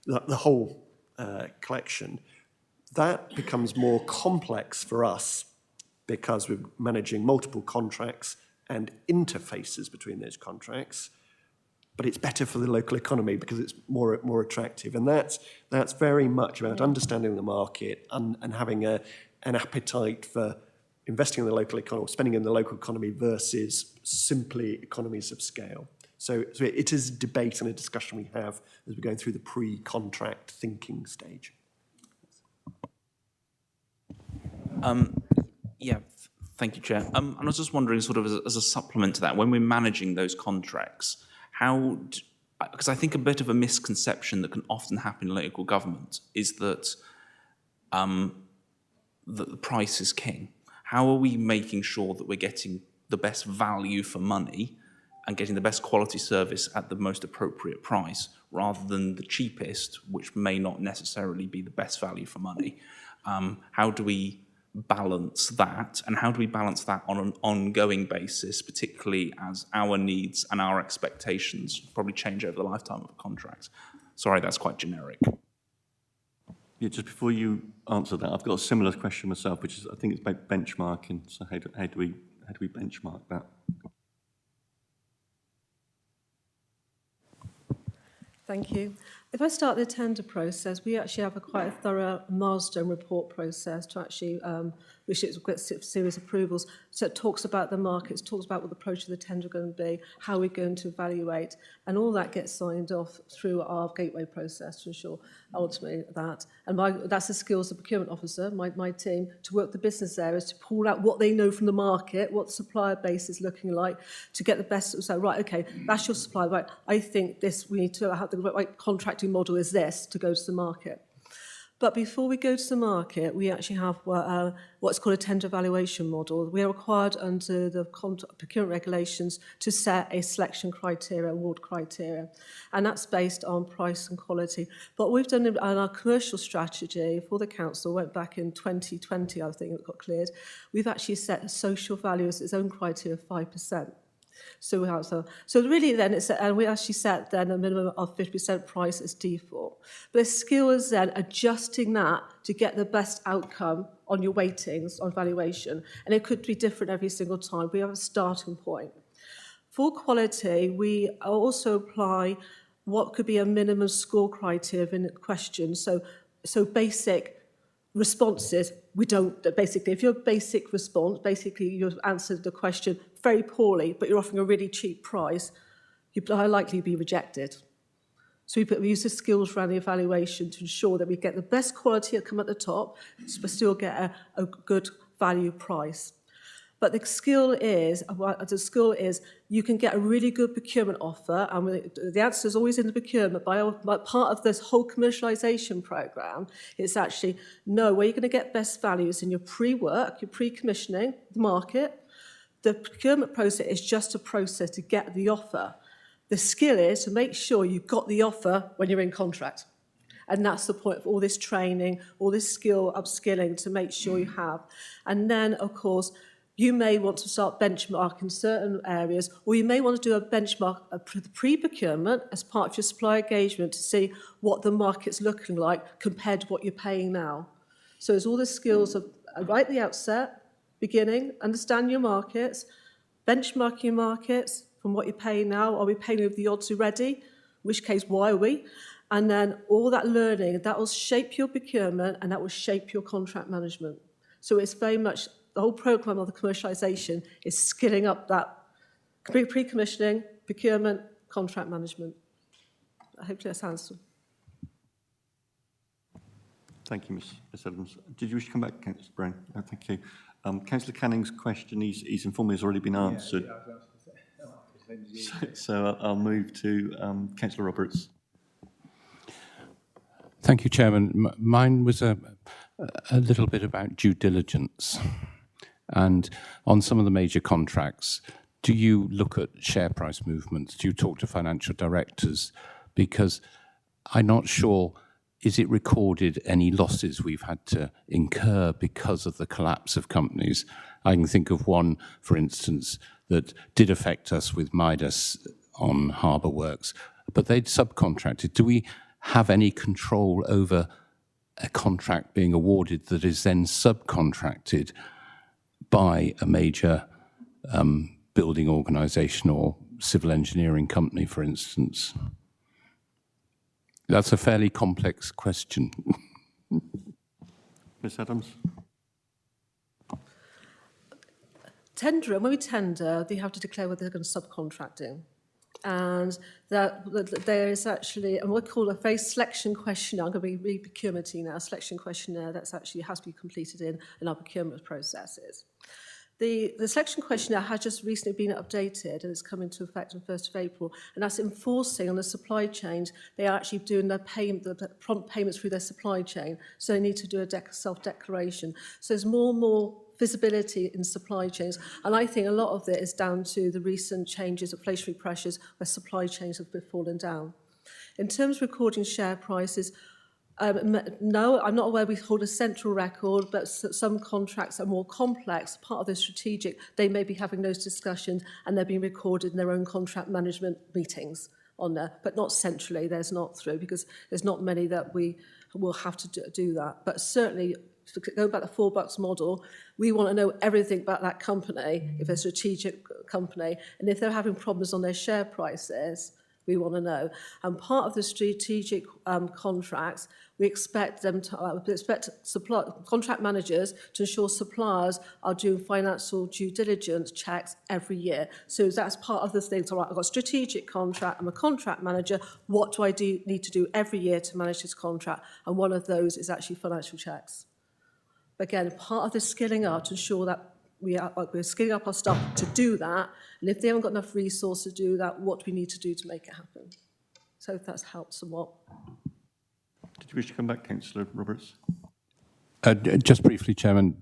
the whole collection. That becomes more complex for us because we're managing multiple contracts and interfaces between those contracts, but it's better for the local economy because it's more attractive. And that's very much about understanding the market and having an appetite for investing in the local economy, spending in the local economy versus simply economies of scale. So it is a debate and a discussion we have as we're going through the pre-contract thinking stage. Yeah, thank you, Chair. And I was just wondering, sort of as a supplement to that, when we're managing those contracts, because I think a bit of a misconception that can often happen in local government is that the price is king. How are we making sure that we're getting the best value for money and getting the best quality service at the most appropriate price, rather than the cheapest, which may not necessarily be the best value for money? How do we balance that, and how do we balance that on an ongoing basis, particularly as our needs and our expectations probably change over the lifetime of a contract? Sorry, that's quite generic. Yeah, just before you answer that, I've got a similar question myself, which is, I think it's about benchmarking. So how do we benchmark that? Thank you. If I start the tender process, we actually have quite a thorough milestone report process to actually, which is a series of approvals. So it talks about the markets, talks about what the approach of the tender is going to be, how we're going to evaluate, and all that gets signed off through our gateway process to ensure ultimately that. And that's the skills of the procurement officer, my team, to work the business areas, to pull out what they know from the market, what the supplier base is looking like, to get the best. So, right, okay, that's your supplier. Right, I think this, we need to have the right contracting model is this to go to the market. But before we go to the market, we actually have what's called a tender evaluation model. We are required under the procurement regulations to set a selection criteria, award criteria, and that's based on price and quality. What we've done in our commercial strategy for the council, went back in 2020, I think it got cleared, we've actually set social value as its own criteria of 5%. So we have so really then it's and we actually set then a minimum of 50% price as default. But the skill is then adjusting that to get the best outcome on your weightings on valuation, and it could be different every single time. We have a starting point. For quality, we also apply what could be a minimum score criteria in question. So basic responses, we don't, basically, if your basic response, basically you've answered the question very poorly, but you're offering a really cheap price, you'd likely be rejected. So we use the skills around the evaluation to ensure that we get the best quality come at the top, but still get a good value price. But the skill is you can get a really good procurement offer, and the answer is always in the procurement. By part of this whole commercialisation programme, it's actually know where you're going to get best values in your pre-work, your pre-commissioning, the market. The procurement process is just a process to get the offer. The skill is to make sure you've got the offer when you're in contract. And that's the point of all this training, all this skill upskilling to make sure you have. And then, of course, you may want to start benchmarking certain areas, or you may want to do a benchmark pre-procurement as part of your supply engagement to see what the market's looking like compared to what you're paying now. So there's all the skills of right at the outset, beginning, understand your markets, benchmark your markets from what you're paying now. Are we paying over the odds already? In which case, why are we? And then all that learning, that will shape your procurement and that will shape your contract management. So it's very much the whole programme of the commercialisation is skilling up that pre-commissioning, procurement, contract management. Hopefully that sounds. Thank you, Ms Adams. Did you wish to come back, Councillor Brown? No, thank you. Councillor Canning's question, he's informed me has already been answered. So I'll move to Councillor Roberts. Thank you, Chairman. Mine was a little bit about due diligence. And on some of the major contracts, do you look at share price movements? Do you talk to financial directors? Because I'm not sure, is it recorded any losses we've had to incur because of the collapse of companies? I can think of one, for instance, that did affect us with Midas on Harbour Works, but they'd subcontracted. Do we have any control over a contract being awarded that is then subcontracted by a major building organisation or civil engineering company, for instance? That's a fairly complex question. Ms Adams. When we tender, they have to declare whether they're going to subcontracting. And there is actually, and we call a very selection questionnaire. I'm going to be really procurement-y now, selection questionnaire that's actually has to be completed in our procurement processes. The selection questionnaire has just recently been updated and it's come into effect on 1st of April, and that's enforcing on the supply chains. They are actually doing the prompt payments through their supply chain, so they need to do a self-declaration. So there's more and more visibility in supply chains, and I think a lot of it is down to the recent changes, inflationary pressures, where supply chains have fallen down. In terms of recording share prices, no, I'm not aware we hold a central record, but some contracts are more complex. Part of the strategic, they may be having those discussions and they're being recorded in their own contract management meetings on there, but not centrally. There's not through, because there's not many that we will have to do that. But certainly, going back to the $4 model, we want to know everything about that company, if they're a strategic company, and if they're having problems on their share prices, we want to know. And part of the strategic contracts, we expect them to contract managers to ensure suppliers are doing financial due diligence checks every year. So that's part of the thing. So, right, I've got a strategic contract, I'm a contract manager, what do I need to do every year to manage this contract? And one of those is actually financial checks. Again, part of the skilling up to ensure that we're skilling up our staff to do that, and if they haven't got enough resources to do that, what do we need to do to make it happen? So if that's helped somewhat. Did you wish to come back, Councillor Roberts? Just briefly, Chairman,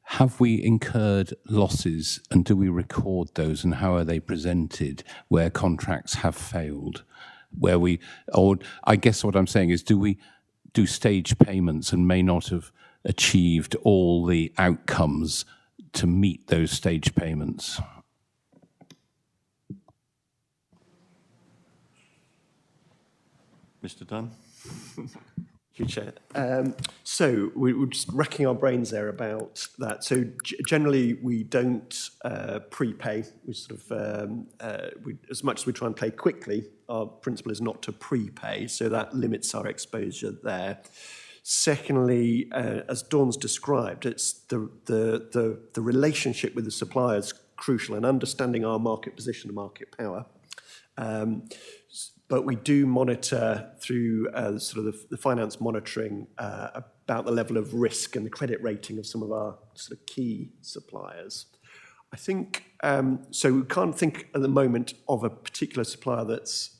have we incurred losses, and do we record those, and how are they presented where contracts have failed? Or I guess what I'm saying is, do we do stage payments and may not have achieved all the outcomes to meet those stage payments? Mr. Dunn? Thank you, Chair. So we were just racking our brains there about that. So generally, we don't prepay. We sort of, as much as we try and pay quickly, our principle is not to prepay. So that limits our exposure there. Secondly, as Dawn's described, it's the relationship with the suppliers crucial, and understanding our market position and market power. But we do monitor through sort of the finance monitoring about the level of risk and the credit rating of some of our sort of key suppliers. I think, so we can't think at the moment of a particular supplier that's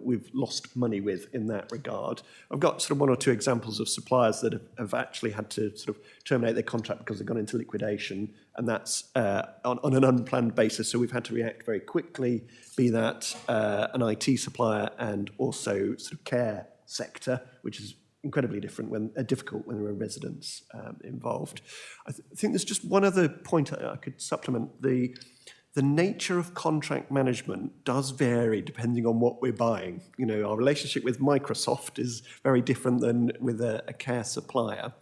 we've lost money with in that regard. I've got sort of one or two examples of suppliers that have actually had to sort of terminate their contract because they've gone into liquidation, and that's on an unplanned basis. So we've had to react very quickly, be that an IT supplier and also sort of care sector, which is incredibly difficult when there are residents involved. I think there's just one other point I could supplement. The nature of contract management does vary depending on what we're buying. You know, our relationship with Microsoft is very different than with a care supplier.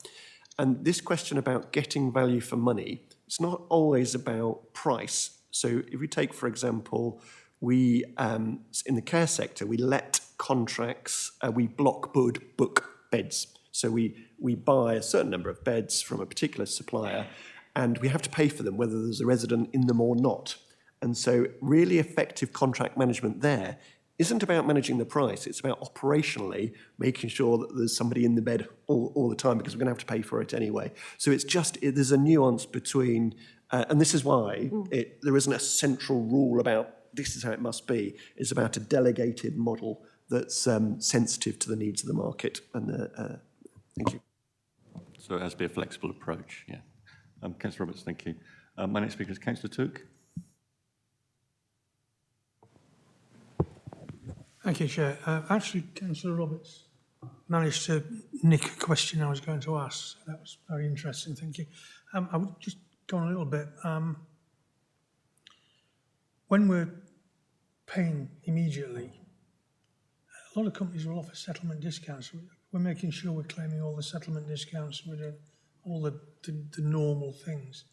And this question about getting value for money, it's not always about price. So if we take, for example, we, in the care sector, we let contracts, we book beds. So we buy a certain number of beds from a particular supplier, and we have to pay for them, whether there's a resident in them or not. And so really effective contract management there isn't about managing the price, it's about operationally making sure that there's somebody in the bed all the time, because we're going to have to pay for it anyway. So it's just, there's a nuance between, and this is why there isn't a central rule about this is how it must be. It's about a delegated model that's sensitive to the needs of the market. And thank you. So it has to be a flexible approach, yeah. Councillor Roberts, thank you. My next speaker is Councillor Took. Thank you, Chair. Actually, Councillor Roberts managed to nick a question I was going to ask. So that was very interesting, thank you. I would just go on a little bit. When we're paying immediately, a lot of companies will offer settlement discounts. We're making sure we're claiming all the settlement discounts, we're doing all the normal things.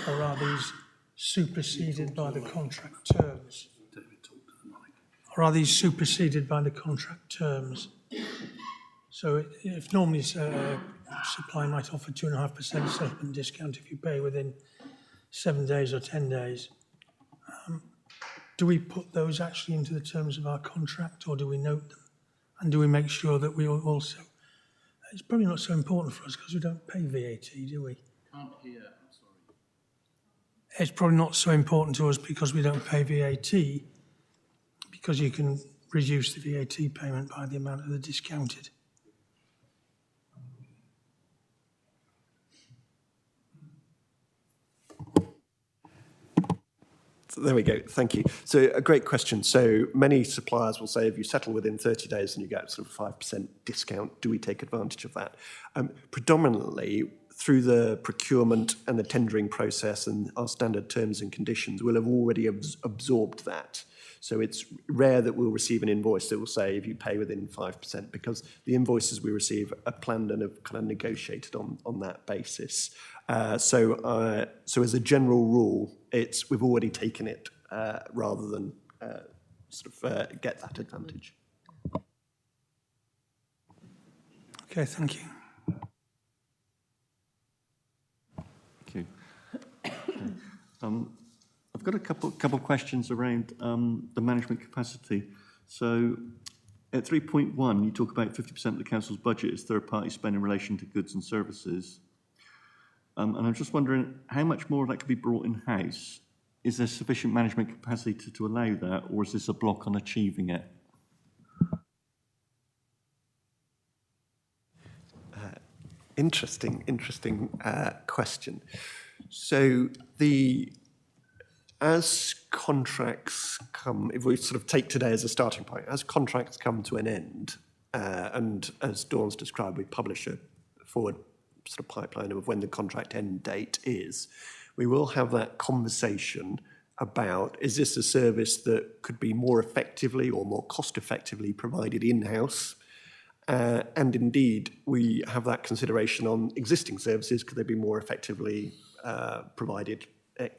Or are these superseded by the contract terms? Or are these superseded by the contract terms? So if normally a supply might offer 2.5% settlement discount if you pay within 7 days or 10 days, do we put those actually into the terms of our contract, or do we note them? And do we make sure that we also, it's probably not so important for us because we don't pay VAT, do we? Can't hear, I'm sorry. It's probably not so important to us because we don't pay VAT, because you can reduce the VAT payment by the amount of the discounted. So there we go, thank you. So a great question. So many suppliers will say if you settle within 30 days and you get sort of 5% discount, do we take advantage of that? Predominantly through the procurement and the tendering process and our standard terms and conditions, we'll have already absorbed that. So it's rare that we'll receive an invoice that will say if you pay within 5%, because the invoices we receive are planned and have kind of negotiated on that basis. So as a general rule, we've already taken it rather than get that advantage. Okay, thank you. Thank you. I've got a couple of questions around the management capacity. So at 3.1, you talk about 50% of the council's budget is third-party spend in relation to goods and services. And I'm just wondering how much more of that could be brought in-house. Is there sufficient management capacity to allow that, or is this a block on achieving it? Interesting question. So as contracts come, if we sort of take today as a starting point, as contracts come to an end, and as Dawn's described, we publish a forward sort of pipeline of when the contract end date is, we will have that conversation about, is this a service that could be more effectively or more cost effectively provided in-house? And indeed, we have that consideration on existing services. Could they be more effectively provided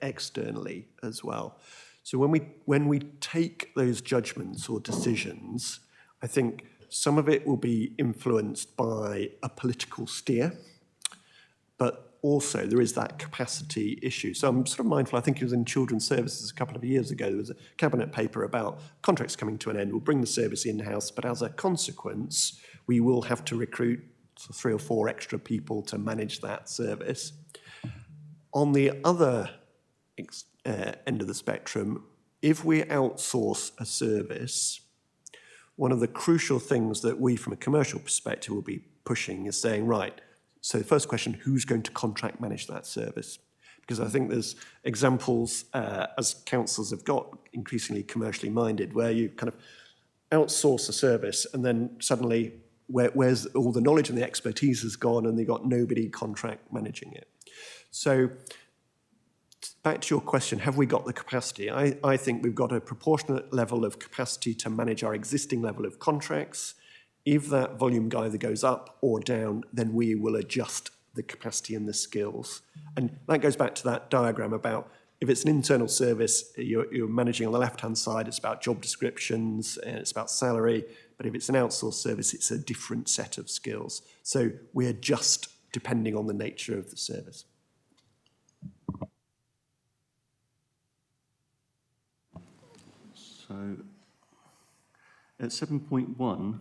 externally as well? So when we take those judgments or decisions, I think some of it will be influenced by a political steer, but also there is that capacity issue. So I'm sort of mindful, I think it was in Children's Services a couple of years ago, there was a cabinet paper about contracts coming to an end, we'll bring the service in-house, but as a consequence, we will have to recruit 3 or 4 extra people to manage that service. On the other end of the spectrum, if we outsource a service, one of the crucial things that we from a commercial perspective will be pushing is saying, right, so the first question, who's going to contract manage that service? Because I think there's examples, as councils have got increasingly commercially minded, where you kind of outsource a service and then suddenly where's all the knowledge and the expertise has gone and they've got nobody contract managing it. So back to your question, have we got the capacity? I think we've got a proportionate level of capacity to manage our existing level of contracts. If that volume either goes up or down, then we will adjust the capacity and the skills. And that goes back to that diagram about if it's an internal service, you're managing on the left-hand side, it's about job descriptions, and it's about salary. But if it's an outsourced service, it's a different set of skills. So we adjust depending on the nature of the service. So at 7.1,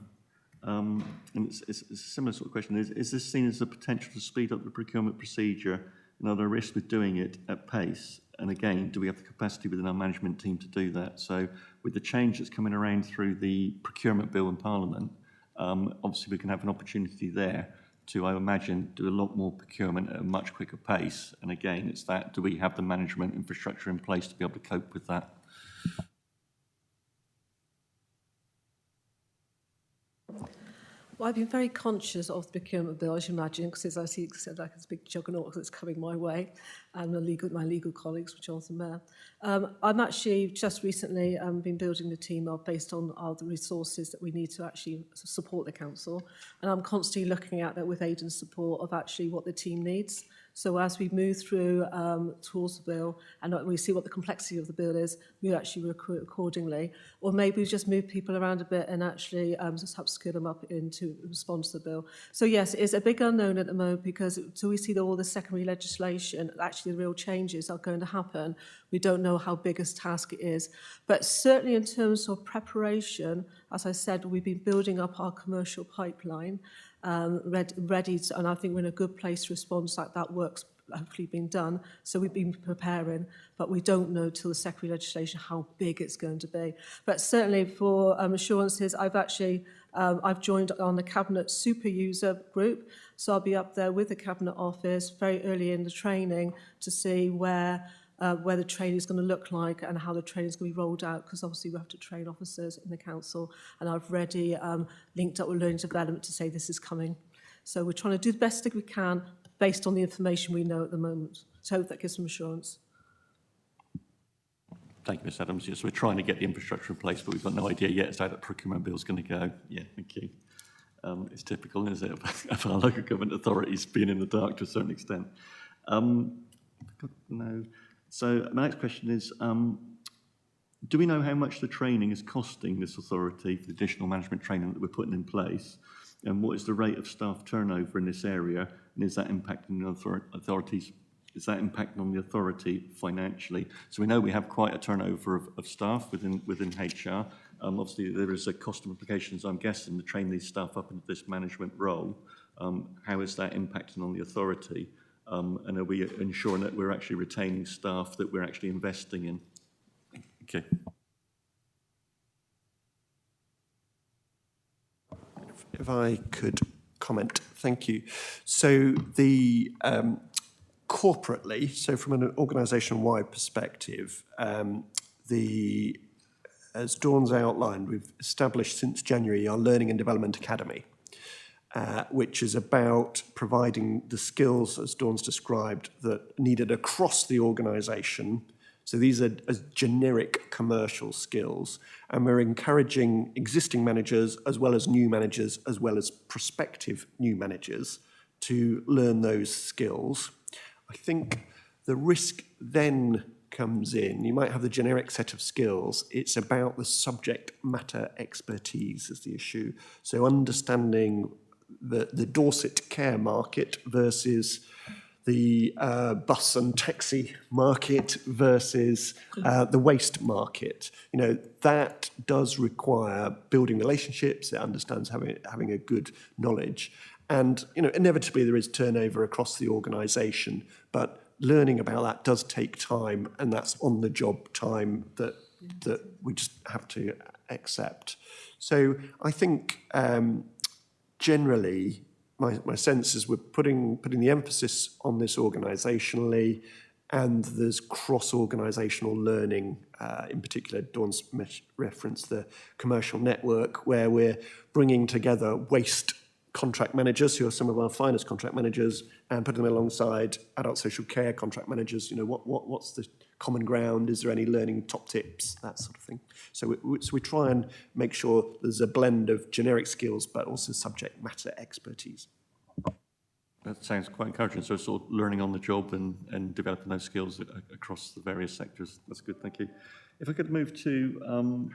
and it's a similar sort of question, is this seen as a potential to speed up the procurement procedure, and are there risks with doing it at pace? And again, do we have the capacity within our management team to do that? So with the change that's coming around through the procurement bill in Parliament, obviously we can have an opportunity there to, I imagine, do a lot more procurement at a much quicker pace. And again, it's that, do we have the management infrastructure in place to be able to cope with that? Well, I've been very conscious of the procurement bill, as you imagine, because I see it like it's a big juggernaut that's coming my way, and my legal colleagues, Jonathan Mayer. I'm actually just recently been building the team up based on the resources that we need to actually support the council, and I'm constantly looking at that with Aidan's support of actually what the team needs. So as we move through towards the bill and we see what the complexity of the bill is, we actually recruit accordingly. Or maybe we just move people around a bit and actually just upskill them up into response to the bill. So yes, it's a big unknown at the moment because until we see all the secondary legislation, actually the real changes are going to happen. We don't know how big a task it is. But certainly in terms of preparation, as I said, we've been building up our commercial pipeline. Ready to, and I think we're in a good place to respond to that work's hopefully been done. So we've been preparing, but we don't know till the secondary legislation how big it's going to be. But certainly for assurances, I've joined on the Cabinet super user group. So I'll be up there with the Cabinet Office very early in the training to see where the training is going to look like and how the training is going to be rolled out, because obviously we have to train officers in the council, and I've already linked up with learning development to say this is coming. So we're trying to do the best that we can based on the information we know at the moment. So I hope that gives some assurance. Thank you, Ms Adams. Yes, we're trying to get the infrastructure in place, but we've got no idea yet as to how that procurement bill is going to go. Yeah, thank you. It's typical, isn't it, of our local government authorities being in the dark to a certain extent. No. So my next question is, Do we know how much the training is costing this authority for the additional management training that we're putting in place? And what is the rate of staff turnover in this area? And is that impacting the authorities? Is that impacting on the authority financially? So we know we have quite a turnover of staff within HR. Obviously, there is a cost implications, I'm guessing, to train these staff up into this management role. How is that impacting on the authority? And are we ensuring that we're actually retaining staff that we're actually investing in? Okay. If I could comment, thank you. So the corporately, so from an organisation-wide perspective, as Dawn's outlined, we've established since January our Learning and Development Academy, which is about providing the skills, as Dawn's described, that needed across the organisation. So these are generic commercial skills, and we're encouraging existing managers as well as new managers as well as prospective new managers to learn those skills. I think the risk then comes in. You might have the generic set of skills. It's about the subject matter expertise is the issue. So understanding the Dorset care market versus the bus and taxi market versus the waste market. You know, that does require building relationships. It understands having a good knowledge. And, you know, inevitably there is turnover across the organisation, but learning about that does take time, and that's on-the-job time that we just have to accept. So I think generally, my sense is we're putting the emphasis on this organisationally, and there's cross-organisational learning. In particular, Dawn's referenced the commercial network, where we're bringing together waste contract managers, who are some of our finest contract managers, and putting them alongside adult social care contract managers. You know, what's the common ground? Is there any learning top tips? That sort of thing. So we try and make sure there's a blend of generic skills, but also subject matter expertise. That sounds quite encouraging. So sort of learning on the job and developing those skills across the various sectors. That's good, thank you. If I could move to,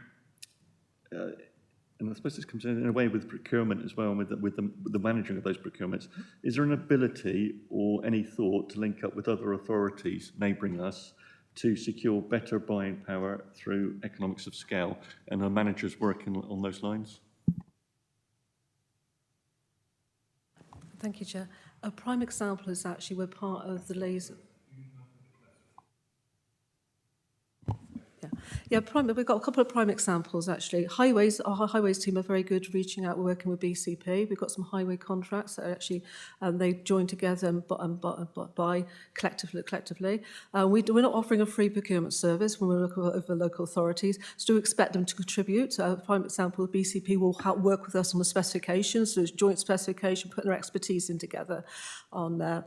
and I suppose this comes in a way with procurement as well, and with the managing of those procurements. Is there an ability or any thought to link up with other authorities neighbouring us to secure better buying power through economics of scale? And are managers working on those lines? Thank you, Chair. A prime example is actually we're part of the laser. Yeah, we've got a couple of prime examples, actually. Highways, our highways team are very good reaching out. We're working with BCP. We've got some highway contracts that are actually, they join together and buy collectively. We're not offering a free procurement service when we're looking over local authorities, so do expect them to contribute. A prime example, BCP will work with us on the specifications, so it's joint specification, putting their expertise in together on there.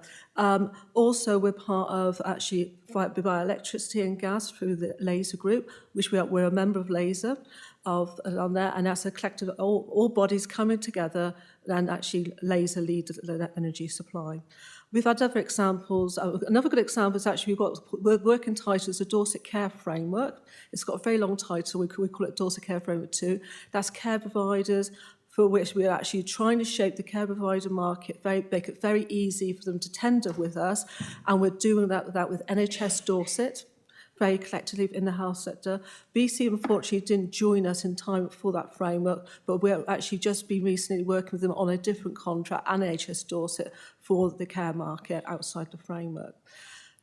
Also, we're part of actually we buy electricity and gas through the Laser Group, which we're a member of Laser on there, and that's a collective, all bodies coming together and actually Laser lead the energy supply. We've had other examples. Another good example is actually we're working title as a Dorset Care Framework. It's got a very long title. We call it Dorset Care Framework 2. That's care providers, for which we're actually trying to shape the care provider market, make it very easy for them to tender with us, and we're doing that with NHS Dorset, very collectively in the health sector. BC, unfortunately, didn't join us in time for that framework, but we're actually just been recently working with them on a different contract and NHS Dorset for the care market outside the framework.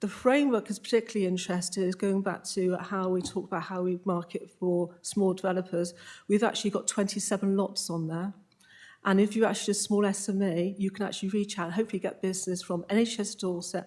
The framework is particularly interested is going back to how we talk about how we market for small developers. We've actually got 27 lots on there. And if you're actually a small SME, you can actually reach out and hopefully get business from NHS Dorset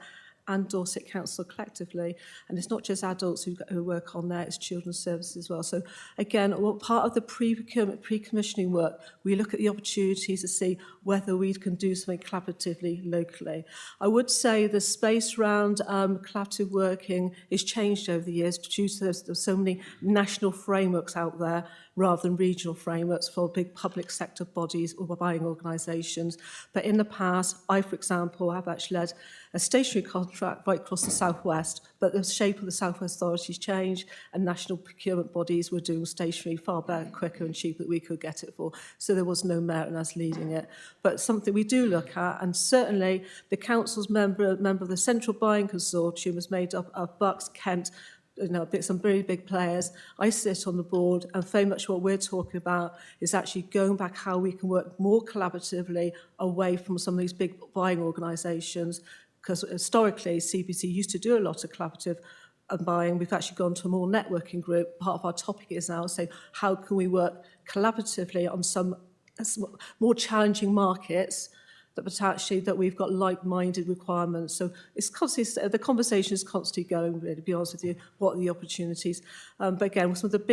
and Dorset Council collectively. And it's not just adults who work on there, it's children's services as well. So again, part of the pre-procurement, pre-commissioning work, we look at the opportunities to see whether we can do something collaboratively locally. I would say the space around collaborative working is changed over the years due to there's so many national frameworks out there rather than regional frameworks for big public sector bodies or buying organisations. But in the past, I, for example, have actually led a stationary contract right across the southwest, but the shape of the Southwest Authorities changed and national procurement bodies were doing stationary far better, quicker and cheaper than we could get it for. So there was no merit in us leading it. But something we do look at, and certainly the council's member of the Central Buying Consortium is made up of Bucks, Kent, some very big players. I sit on the board, and very much what we're talking about is actually going back how we can work more collaboratively away from some of these big buying organisations, because historically CBC used to do a lot of collaborative buying. We've actually gone to a more networking group. Part of our topic is now saying how can we work collaboratively on some more challenging markets, but actually that we've got like-minded requirements. So it's constantly, the conversation is constantly going, really, to be honest with you, what are the opportunities. But again, some of the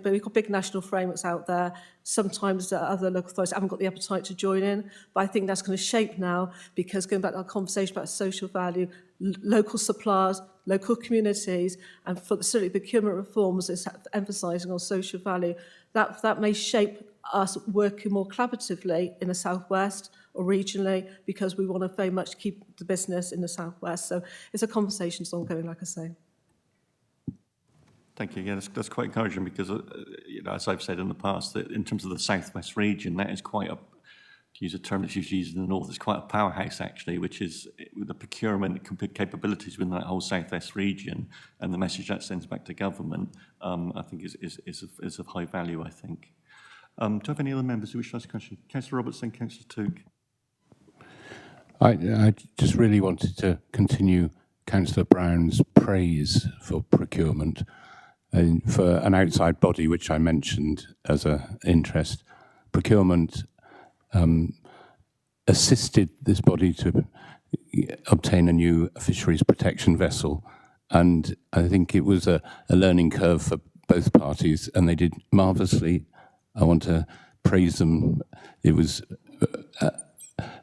we've got big national frameworks out there. Sometimes other local authorities haven't got the appetite to join in, but I think that's going to shape now, because going back to our conversation about social value, local suppliers, local communities, and for certainly procurement reforms is emphasising on social value, that may shape us working more collaboratively in the southwest or regionally, because we want to very much keep the business in the southwest. So it's a conversation that's ongoing, like I say. Thank you. Yeah, that's quite encouraging, because, as I've said in the past, that in terms of the southwest region, that is quite a, to use a term that's usually used in the north, it's quite a powerhouse actually, which is with the procurement capabilities within that whole southwest region, and the message that sends back to government, I think is of high value, I think. Do I have any other members who wish to ask a question? Councillor Robertson, Councillor Took. I just really wanted to continue Councillor Brown's praise for procurement. For an outside body, which I mentioned as an interest, procurement assisted this body to obtain a new fisheries protection vessel. And I think it was a learning curve for both parties, and they did marvellously. I want to praise them. It was,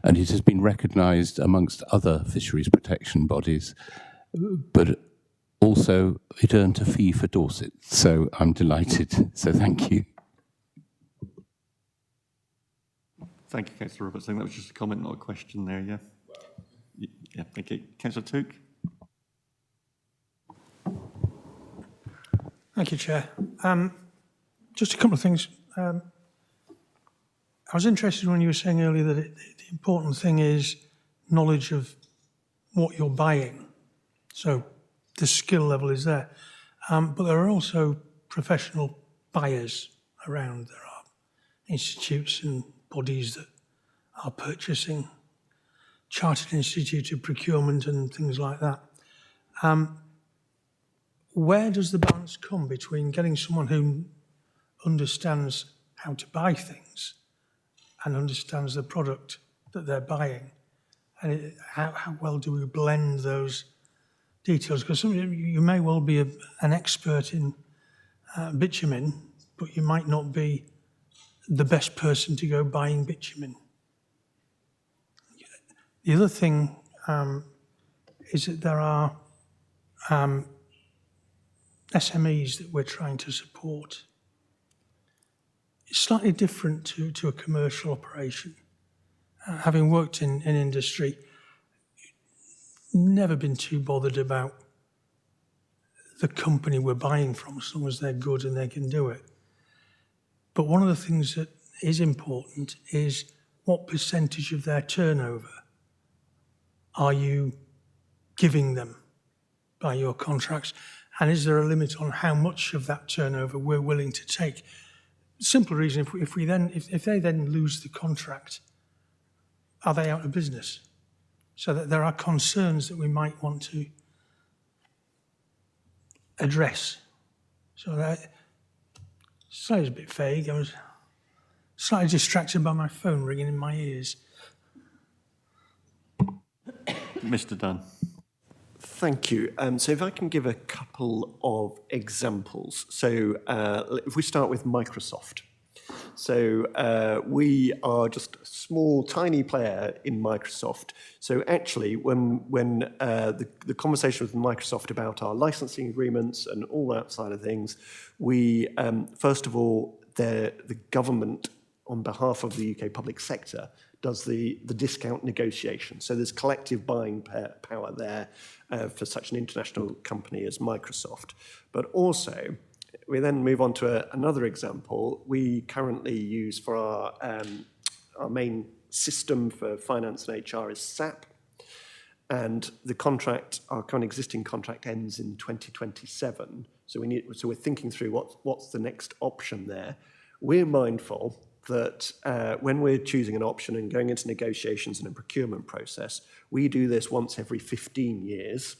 and it has been recognised amongst other fisheries protection bodies, but also it earned a fee for Dorset. So I'm delighted. So thank you. Thank you, Councillor Robertson. That was just a comment, not a question there, yeah? Yeah, thank you. Councillor Took. Thank you, Chair. Just a couple of things. I was interested when you were saying earlier that the important thing is knowledge of what you're buying. So the skill level is there. But there are also professional buyers around. There are institutes and bodies that are purchasing, Chartered Institute of Procurement and things like that. Where does the balance come between getting someone who understands how to buy things and understands the product that they're buying, and how well do we blend those details? Because you may well be an expert in bitumen, but you might not be the best person to go buying bitumen. The other thing is that there are SMEs that we're trying to support. It's slightly different to a commercial operation. Having worked in industry, never been too bothered about the company we're buying from, as long as they're good and they can do it. But one of the things that is important is what percentage of their turnover are you giving them by your contracts? And is there a limit on how much of that turnover we're willing to take? Simple reason, if they then lose the contract, are they out of business? So that there are concerns that we might want to address. So that slightly a bit vague. I was slightly distracted by my phone ringing in my ears. Mr. Dunn. Thank you. So if I can give a couple of examples. So if we start with Microsoft. So we are just a small, tiny player in Microsoft. So actually, when the conversation with Microsoft about our licensing agreements and all that side of things, we, first of all, the government, on behalf of the UK public sector, does the discount negotiation. So there's collective buying power there for such an international company as Microsoft. But also, we then move on to another example. We currently use for our main system for finance and HR is SAP. And the contract, our current existing contract, ends in 2027. So we're thinking through what's the next option there. We're mindful that when we're choosing an option and going into negotiations and a procurement process, we do this once every 15 years,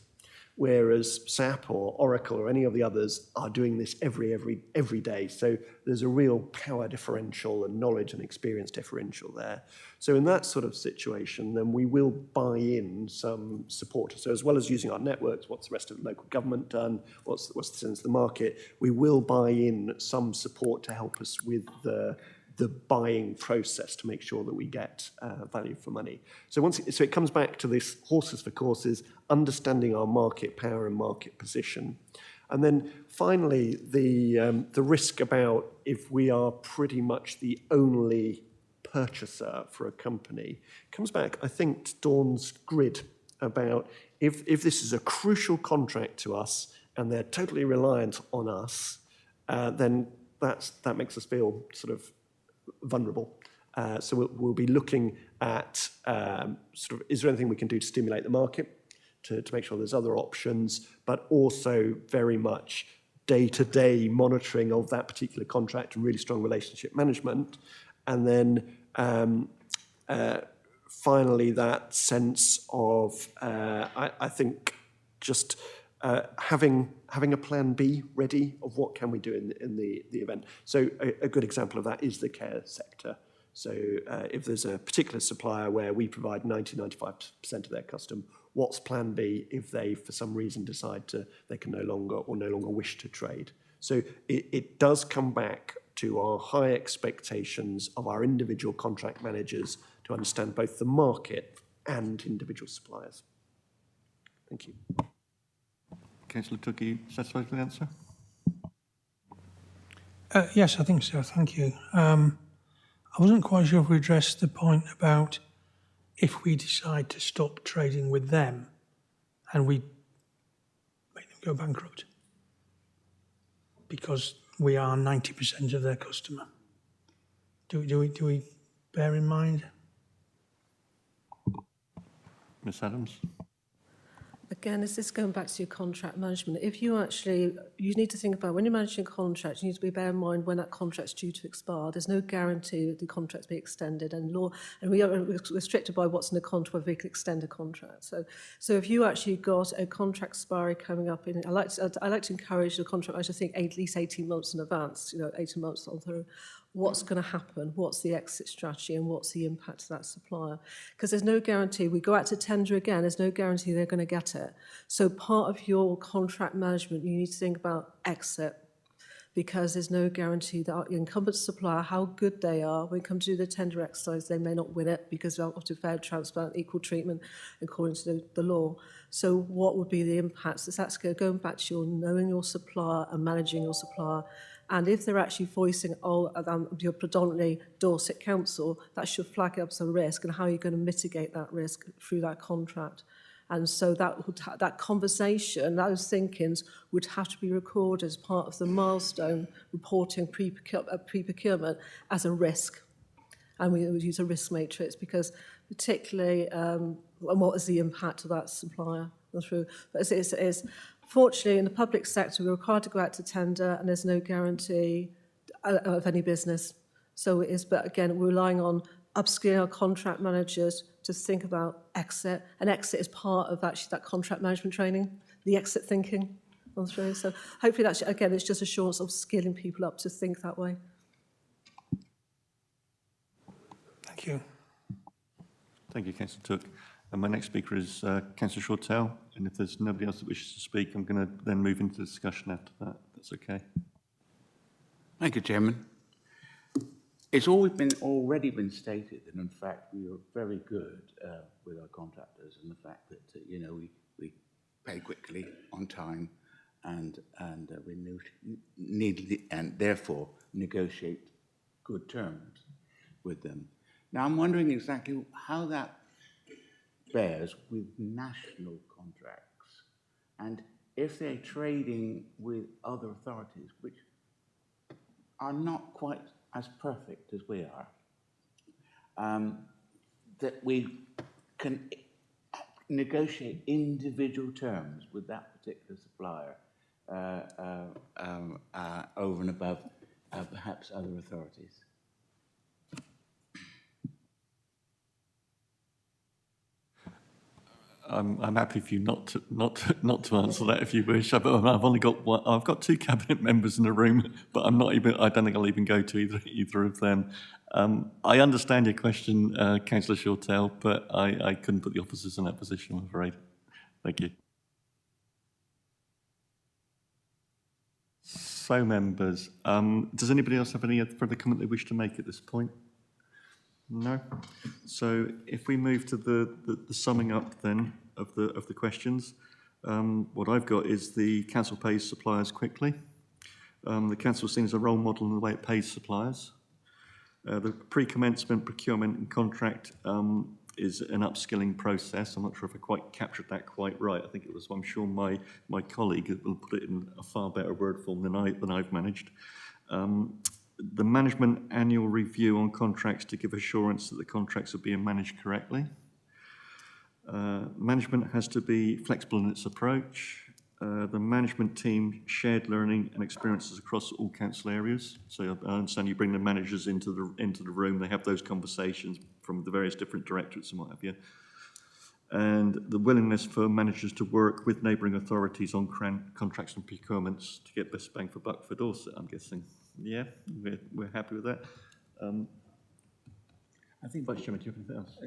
whereas SAP or Oracle or any of the others are doing this every day. So there's a real power differential and knowledge and experience differential there. So in that sort of situation, then we will buy in some support. So as well as using our networks, what's the rest of the local government done? What's the sense of the market? We will buy in some support to help us with the buying process to make sure that we get value for money. So it comes back to this horses for courses, understanding our market power and market position. And then finally, the risk about if we are pretty much the only purchaser for a company comes back, I think, to Dawn's grid about if this is a crucial contract to us and they're totally reliant on us, then that makes us feel sort of vulnerable. So we'll be looking at sort of, is there anything we can do to stimulate the market, to make sure there's other options, but also very much day-to-day monitoring of that particular contract and really strong relationship management. And then finally, that sense of, I think, just having a plan B ready of what can we do in the event. So a good example of that is the care sector. So if there's a particular supplier where we provide 90-95% of their custom, what's plan B if they, for some reason, decide they can no longer wish to trade? So it does come back to our high expectations of our individual contract managers to understand both the market and individual suppliers. Thank you. Councillor Tuckey, satisfied with the answer? Yes, I think so. Thank you. I wasn't quite sure if we addressed the point about if we decide to stop trading with them and we make them go bankrupt because we are 90% of their customer. Do we bear in mind? Ms Adams? Again, is this going back to your contract management? If you need to think about when you're managing a contract, you need to bear in mind when that contract's due to expire. There's no guarantee that the contract's be extended, and we are restricted by what's in the contract whether we can extend a contract. So if you actually got a contract expiry coming up I like to encourage the contract manager to think at least 18 months in advance, 18 months on through. What's going to happen, what's the exit strategy, and what's the impact of that supplier. Because there's no guarantee. We go out to tender again, there's no guarantee they're going to get it. So part of your contract management, you need to think about exit, because there's no guarantee that the incumbent supplier, how good they are, when it comes to the tender exercise, they may not win it because they're not fair, transparent, equal treatment according to the law. So what would be the impacts? That's going back to your knowing your supplier and managing your supplier. And if they're actually voicing, you're predominantly Dorset Council, that should flag up some risk and how you're going to mitigate that risk through that contract. And so that conversation, those thinkings would have to be recorded as part of the milestone reporting pre-procurement as a risk. And we would use a risk matrix because particularly, what is the impact of that supplier through? But it's fortunately, in the public sector, we're required to go out to tender and there's no guarantee of any business. So it is, but again, we're relying on upskilling our contract managers to think about exit. And exit is part of actually that contract management training, the exit thinking on through. So hopefully that's, again, it's just assurance of skilling people up to think that way. Thank you. Thank you, Councillor Took. And my next speaker is Councillor Shortell. And if there's nobody else that wishes to speak, I'm going to then move into the discussion after that. That's okay. Thank you, Chairman. It's already been stated that, in fact, we are very good with our contractors, and the fact that we pay quickly, on time, and we need and therefore negotiate good terms with them. Now, I'm wondering exactly how that bears with national contracts, and if they're trading with other authorities, which are not quite as perfect as we are, that we can negotiate individual terms with that particular supplier over and above perhaps other authorities. I'm happy for you not to answer that if you wish. I've only got one. I've got two cabinet members in the room, but I'm not even. I don't think I'll even go to either of them. I understand your question, Councillor Shortell, but I couldn't put the officers in that position, I'm afraid. Thank you. So, members, does anybody else have any further comment they wish to make at this point? No. So, if we move to the summing up then of the questions, what I've got is the council pays suppliers quickly. The council is seen as a role model in the way it pays suppliers. The pre-commencement procurement and contract is an upskilling process. I'm not sure if I quite captured that quite right. I think it was. I'm sure my colleague will put it in a far better word form than I've managed. The management annual review on contracts to give assurance that the contracts are being managed correctly. Management has to be flexible in its approach. The management team shared learning and experiences across all council areas. So I understand you bring the managers into the room. They have those conversations from the various different directorates and what have you. And the willingness for managers to work with neighbouring authorities on contracts and procurements to get best bang for buck for Dorset, I'm guessing. Yeah, we're happy with that. I think, Vice Chairman, do you have anything else?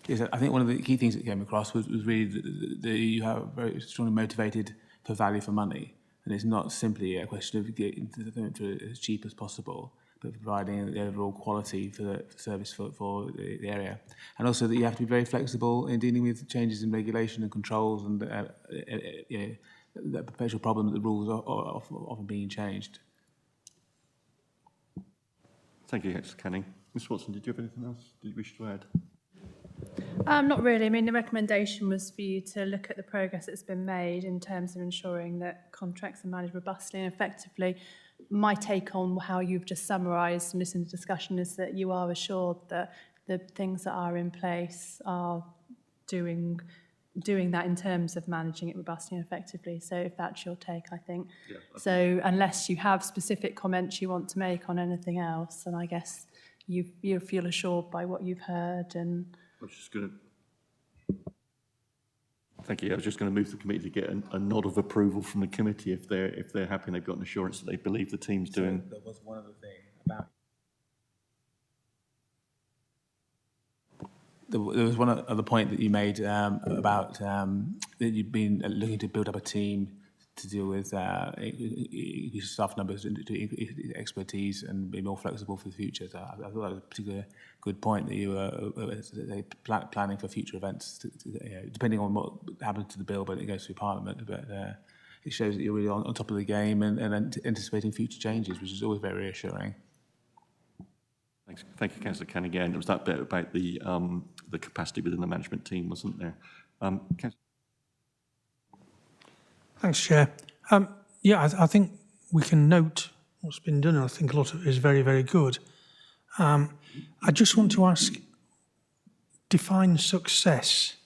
Yes, I think one of the key things that came across was really that you are very strongly motivated for value for money. And it's not simply a question of getting to it as cheap as possible, but providing the overall quality for the service for the area. And also that you have to be very flexible in dealing with changes in regulation and controls and the perpetual problem that the rules are often being changed. Thank you, Councillor Canning. Ms Watson, did you have anything else you wish to add? Not really. I mean, the recommendation was for you to look at the progress that's been made in terms of ensuring that contracts are managed robustly and effectively. My take on how you've just summarised and listened to the discussion is that you are assured that the things that are in place are doing that in terms of managing it robustly and effectively. So if that's your take, I think. Yeah, so unless you have specific comments you want to make on anything else, then I guess you feel assured by what you've heard. And I was just going to... Thank you. I was just going to move the committee to get a nod of approval from the committee if they're happy and they've got an assurance that they believe the team's doing. There was one other thing about... There was one other point that you made about that you've been looking to build up a team to deal with staff numbers, to expertise, and be more flexible for the future. So I thought that was a particularly good point that you were planning for future events, depending on what happens to the bill when it goes through Parliament. But it shows that you're really on top of the game and anticipating future changes, which is always very reassuring. Thanks. Thank you, Councillor Canning. Again, there was that bit about the capacity within the management team, wasn't there? Thanks, Chair. Yeah, I think we can note what's been done, and I think a lot of it is very, very good. I just want to ask, define success.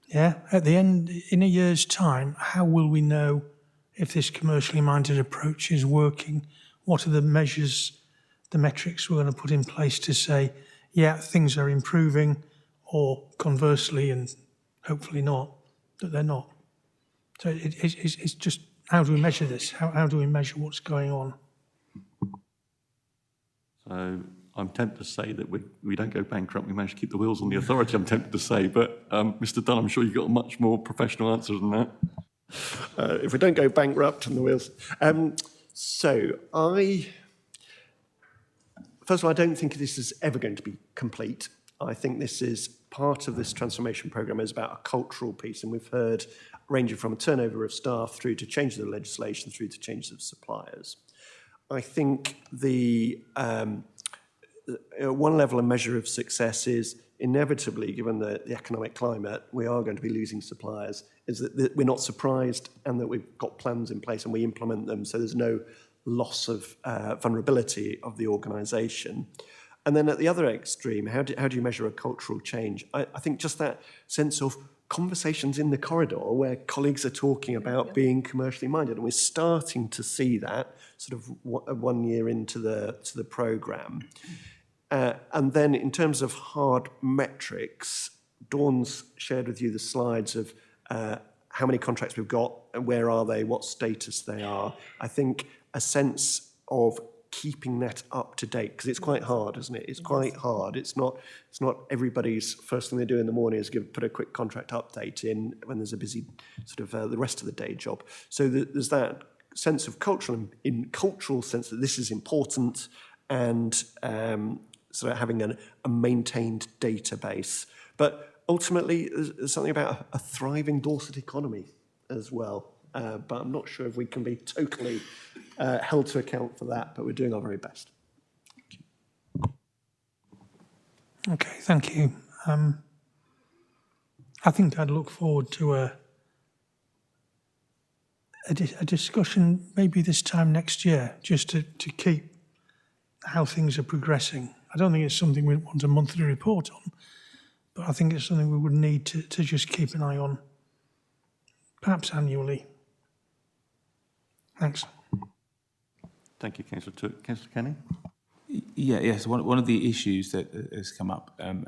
Yeah, at the end, in a year's time, how will we know if this commercially minded approach is working? What are the measures, the metrics we're going to put in place to say, yeah, things are improving, or conversely, and hopefully not, that they're not? So it's just, how do we measure this? How do we measure what's going on? So I'm tempted to say that we don't go bankrupt, we manage to keep the wheels on the authority, I'm tempted to say, but Mr Dunn, I'm sure you've got a much more professional answer than that. If we don't go bankrupt on the wheels. First of all, I don't think this is ever going to be complete. I think this is part of this transformation programme is about a cultural piece, and we've heard ranging from a turnover of staff through to changes of legislation, through to changes of suppliers. I think the one level and measure of success is inevitably, given the economic climate, we are going to be losing suppliers, is that we're not surprised and that we've got plans in place and we implement them so there's no loss of vulnerability of the organisation. And then at the other extreme, how do you measure a cultural change? I think just that sense of conversations in the corridor where colleagues are talking about being commercially minded, and we're starting to see that sort of 1 year into the programme. And then in terms of hard metrics, Dawn's shared with you the slides of how many contracts we've got, and where are they, what status they are. I think a sense of keeping that up to date, because it's quite hard, isn't it? It's quite hard. It's not everybody's first thing they do in the morning is put a quick contract update in when there's a busy sort of the rest of the day job. So there's that sense of cultural sense that this is important, and sort of having a maintained database. But ultimately, there's something about a thriving Dorset economy as well. But I'm not sure if we can be totally held to account for that, but we're doing our very best. Okay, thank you. I think I'd look forward to a discussion maybe this time next year, just to keep how things are progressing. I don't think it's something we want a monthly report on, but I think it's something we would need to just keep an eye on, perhaps annually. Thanks. Thank you, Councillor Took. Councillor Kenny? Yes. One of the issues that has come up time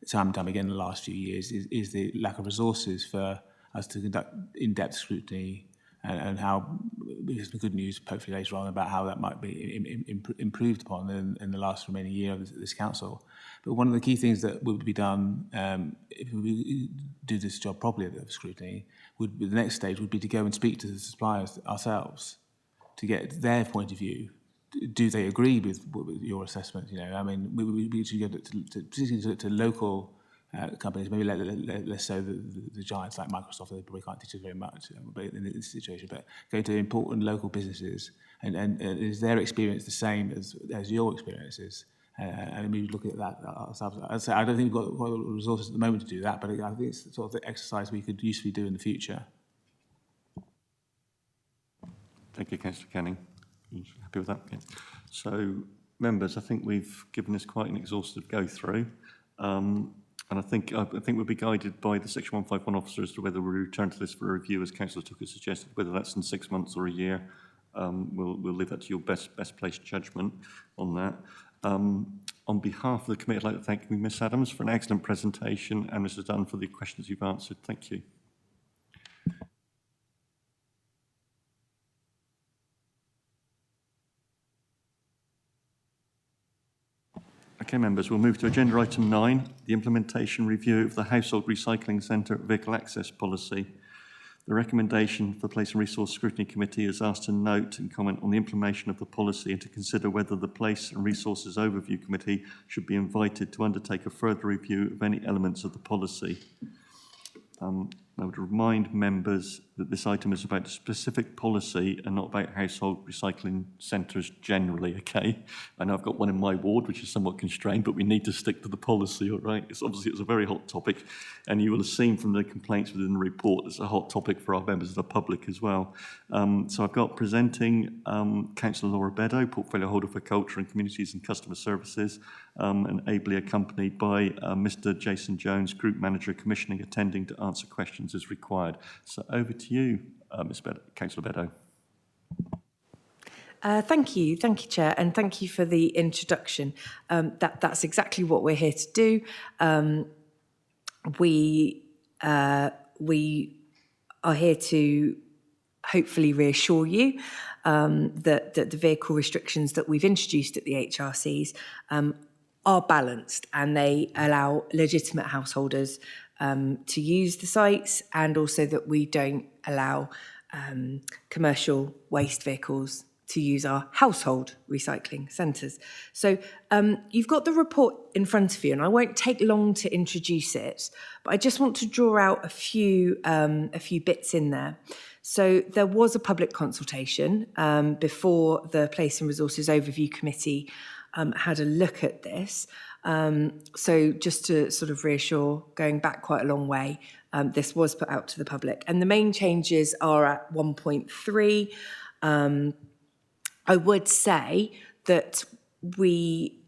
and time again in the last few years is the lack of resources for us to conduct in-depth scrutiny, and how there's some good news hopefully later on about how that might be improved upon in the last remaining year of this council. But one of the key things that would be done if we do this job properly of scrutiny, would be the next stage would be to go and speak to the suppliers ourselves to get their point of view. Do they agree with your assessment? You know, I mean, we should go particularly to local companies, maybe less so the giants like Microsoft. They probably can't teach us very much in this situation. But go to important local businesses, and is their experience the same as your experiences? And we look at that ourselves. I'd say I don't think we've got the resources at the moment to do that, but I think it's sort of the exercise we could usefully do in the future. Thank you, Councillor Canning. You happy with that? Yeah. So, members, I think we've given this quite an exhaustive go through, and I think we'll be guided by the Section 151 officer as to whether we return to this for a review, as Councillor Took has suggested, whether that's in 6 months or a year. We'll leave that to your best placed judgment on that. On behalf of the committee, I'd like to thank you, Ms Adams, for an excellent presentation, and Mr Dunn for the questions you've answered. Thank you. Okay, members, we'll move to agenda item 9, the implementation review of the Household Recycling Centre Vehicle Access Policy. The recommendation for the Place and Resource Scrutiny Committee is asked to note and comment on the implementation of the policy and to consider whether the Place and Resources Overview Committee should be invited to undertake a further review of any elements of the policy. I would remind members that this item is about a specific policy and not about household recycling centres generally, okay? I know I've got one in my ward, which is somewhat constrained, but we need to stick to the policy, all right? It's a very hot topic, and you will have seen from the complaints within the report, it's a hot topic for our members of the public as well. So I've got presenting Councillor Laura Beddow, Portfolio Holder for Culture and Communities and Customer Services, and ably accompanied by Mr Jason Jones, Group Manager Commissioning, attending to answer questions as required. So over to you, Councillor Beddow. Thank you, Chair, and thank you for the introduction. That's exactly what we're here to do. We are here to hopefully reassure you that the vehicle restrictions that we've introduced at the HRCs are balanced, and they allow legitimate householders to use the sites, and also that we don't allow commercial waste vehicles to use our household recycling centres. So you've got the report in front of you, and I won't take long to introduce it, but I just want to draw out a few bits in there. So there was a public consultation before the Place and Resources Overview Committee had a look at this. So just to sort of reassure, going back quite a long way, this was put out to the public. And the main changes are at 1.3. I would say that we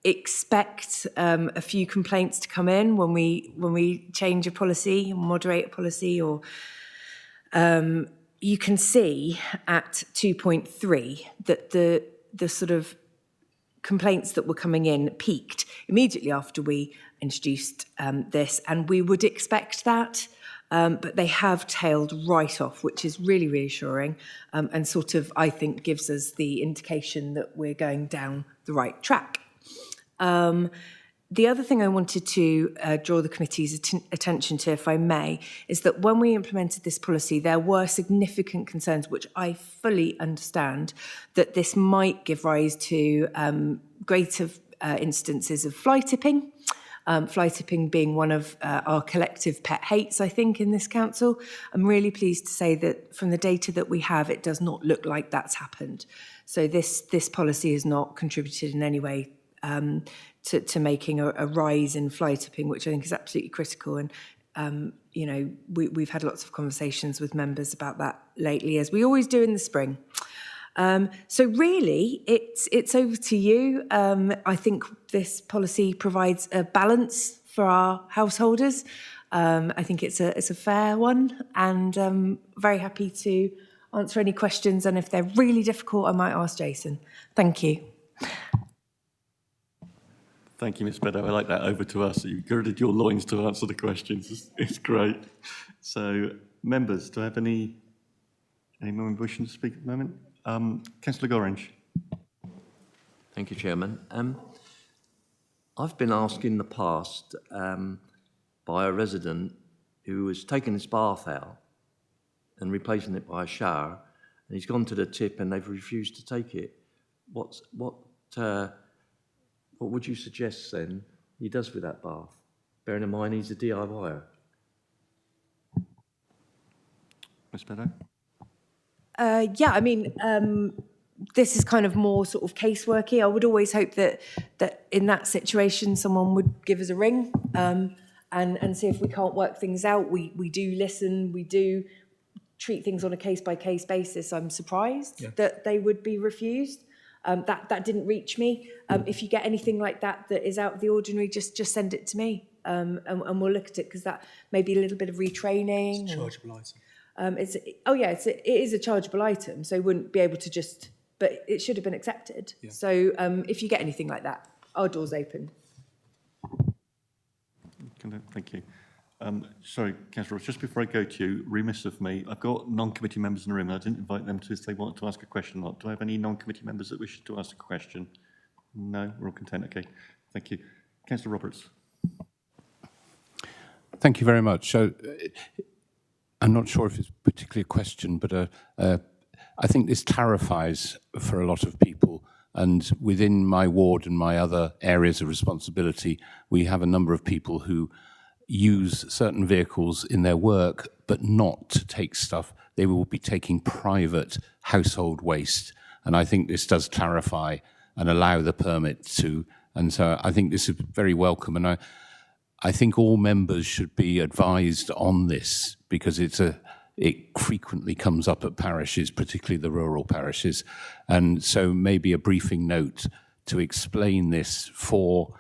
expect a few complaints to come in when we change a policy, moderate a policy, or you can see at 2.3 that the sort of complaints that were coming in peaked immediately after we introduced this, and we would expect that, but they have tailed right off, which is really reassuring, and sort of, I think, gives us the indication that we're going down the right track. The other thing I wanted to draw the committee's attention to, if I may, is that when we implemented this policy, there were significant concerns, which I fully understand, that this might give rise to greater instances of fly tipping. Fly tipping being one of our collective pet hates, I think, in this council. I'm really pleased to say that from the data that we have, it does not look like that's happened. So this policy has not contributed in any way to making a rise in fly tipping, which I think is absolutely critical. And, you know, we've had lots of conversations with members about that lately, as we always do in the spring. So really, it's over to you. I think this policy provides a balance for our householders. I think it's a fair one, and very happy to answer any questions. And if they're really difficult, I might ask Jason. Thank you. Thank you, Ms. Beddow. I like that. Over to us. You've girded your loins to answer the questions. It's great. So, members, do I have any member wishing to speak at the moment? Councillor Gorringe. Thank you, Chairman. I've been asked in the past by a resident who was taking his bath out and replacing it by a shower, and he's gone to the tip and they've refused to take it. What would you suggest then he does with that bath? Bearing in mind he's a DIYer. Ms. Beddow? Yeah, I mean, this is kind of more sort of caseworky. I would always hope that in that situation someone would give us a ring and see if we can't work things out. We do listen, we do treat things on a case-by-case basis. I'm surprised that they would be refused. That didn't reach me. If you get anything like that is out of the ordinary, just send it to me, and we'll look at it, because that may be a little bit of retraining. It's a chargeable item. It is a chargeable item, so we wouldn't be able to just, but it should have been accepted. Yeah. So if you get anything like that, our door's open. Thank you. Sorry, Councillor Ross, just before I go to you, remiss of me, I've got non-committee members in the room. I didn't invite them to if they want to ask a question or not. Do I have any non-committee members that wish to ask a question? No, we're all content. Okay, thank you. Councillor Roberts. Thank you very much. So, I'm not sure if it's particularly a question, but I think this clarifies for a lot of people. And within my ward and my other areas of responsibility, we have a number of people who use certain vehicles in their work, but not to take stuff. They will be taking private household waste. And I think this does clarify and allow the permit to. And so I think this is very welcome. And I think all members should be advised on this, because it frequently comes up at parishes, particularly the rural parishes. And so maybe a briefing note to explain this for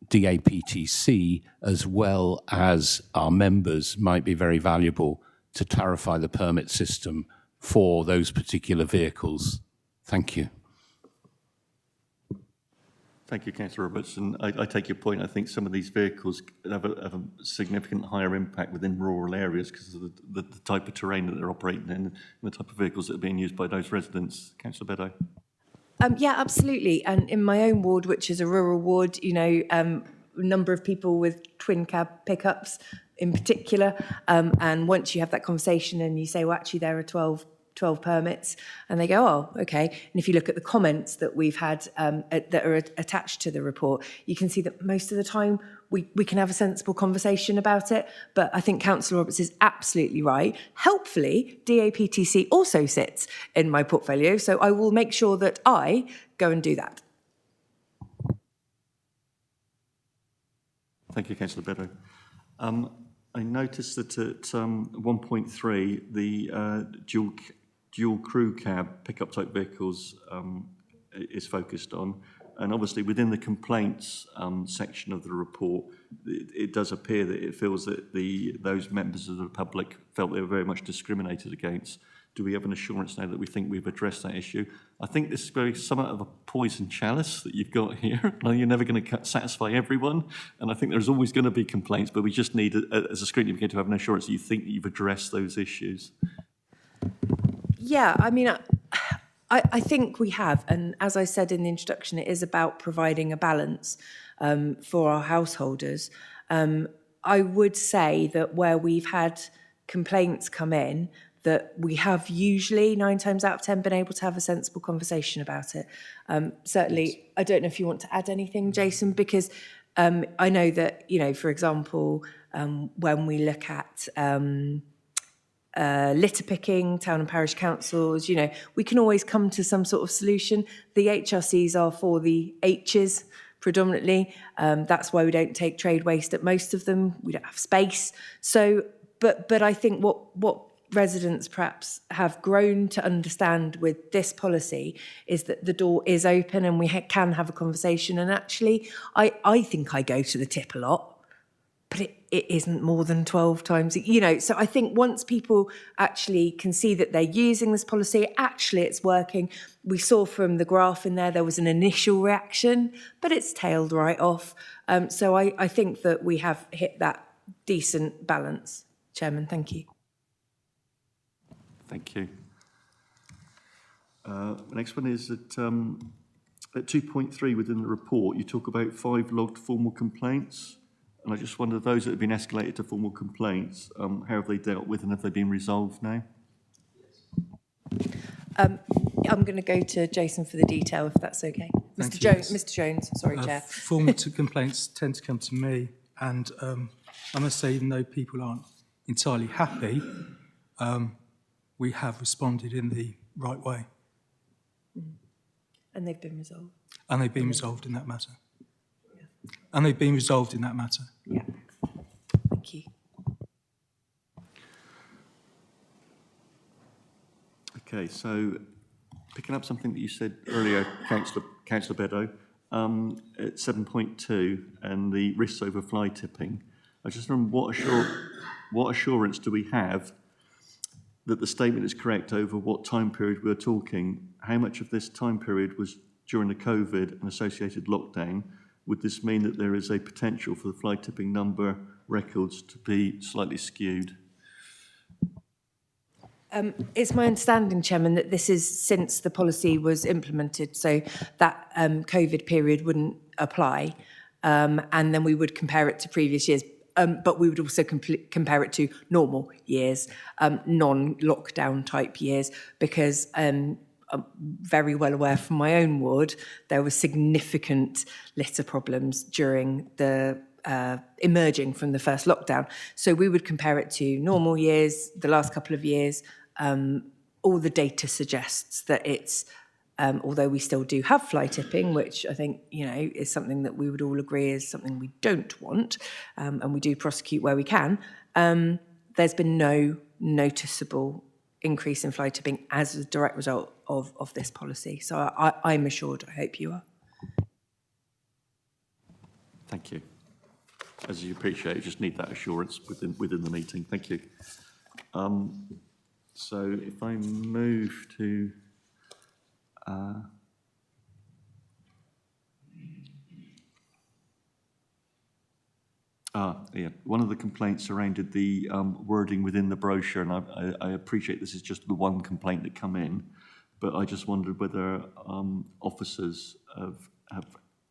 DAPTC as well as our members might be very valuable to clarify the permit system for those particular vehicles. Thank you. Thank you, Councillor Roberts. And I take your point. I think some of these vehicles have a significant higher impact within rural areas because of the type of terrain that they're operating in and the type of vehicles that are being used by those residents. Councillor Beddow. Yeah, absolutely. And in my own ward, which is a rural ward, you know, a number of people with twin cab pickups in particular. And once you have that conversation and you say, well, actually, there are 12 permits, and they go, oh, okay. And if you look at the comments that we've had that are attached to the report, you can see that most of the time we can have a sensible conversation about it. But I think Councillor Roberts is absolutely right. Helpfully, DAPTC also sits in my portfolio, so I will make sure that I go and do that. Thank you, Councillor Beddoe. I noticed that at 1.3, the dual crew cab pickup type vehicles is focused on. And obviously within the complaints section of the report, it does appear that it feels that those members of the public felt they were very much discriminated against. Do we have an assurance now that we think we've addressed that issue? I think this is very somewhat of a poison chalice that you've got here. Now, you're never going to satisfy everyone, and I think there's always going to be complaints, but we just need, as a scrutiny committee, to have an assurance that you think that you've addressed those issues. Yeah, I mean, I think we have, and as I said in the introduction, it is about providing a balance for our householders. I would say that where we've had complaints come in, that we have usually 9 times out of 10 been able to have a sensible conversation about it. Certainly, I don't know if you want to add anything, Jason, because I know that, you know, for example, when we look at litter picking, town and parish councils, you know, we can always come to some sort of solution. The HRCs are for the H's predominantly. That's why we don't take trade waste at most of them. We don't have space. So, but I think what residents perhaps have grown to understand with this policy is that the door is open and we can have a conversation. And actually, I think I go to the tip a lot, but it isn't more than 12 times, you know. So I think once people actually can see that they're using this policy, actually it's working. We saw from the graph in there was an initial reaction, but it's tailed right off. So I think that we have hit that decent balance. Chairman, thank you. Thank you. The next one is at 2.3 within the report, you talk about 5 logged formal complaints. And I just wonder, those that have been escalated to formal complaints, how have they dealt with and have they been resolved now? I'm going to go to Jason for the detail, if that's okay. Mr. Jones, sorry, Chair. Formal complaints tend to come to me, and I must say, even though people aren't entirely happy, we have responded in the right way. And they've been resolved. And they've been resolved in that matter. And they've been resolved in that matter. Yeah. Thank you. Okay, so picking up something that you said earlier, Councillor Beddoe, at 7.2 and the risks over fly tipping, I just wonder what assurance do we have that the statement is correct over what time period we're talking? How much of this time period was during the COVID and associated lockdown? Would this mean that there is a potential for the fly tipping number records to be slightly skewed? It's my understanding, Chairman, that this is since the policy was implemented, so that COVID period wouldn't apply, and then we would compare it to previous years. But we would also compare it to normal years, non-lockdown type years, because I'm very well aware from my own ward, there were significant litter problems during the emerging from the first lockdown. So we would compare it to normal years, the last couple of years. All the data suggests that it's, although we still do have fly tipping, which I think, you know, is something that we would all agree is something we don't want, and we do prosecute where we can, there's been no noticeable increase in fly tipping as a direct result of this policy. So I'm assured, I hope you are. Thank you. As you appreciate, you just need that assurance within the meeting. Thank you. So if I move to one of the complaints surrounded the wording within the brochure, and I appreciate this is just the one complaint that come in, but I just wondered whether officers have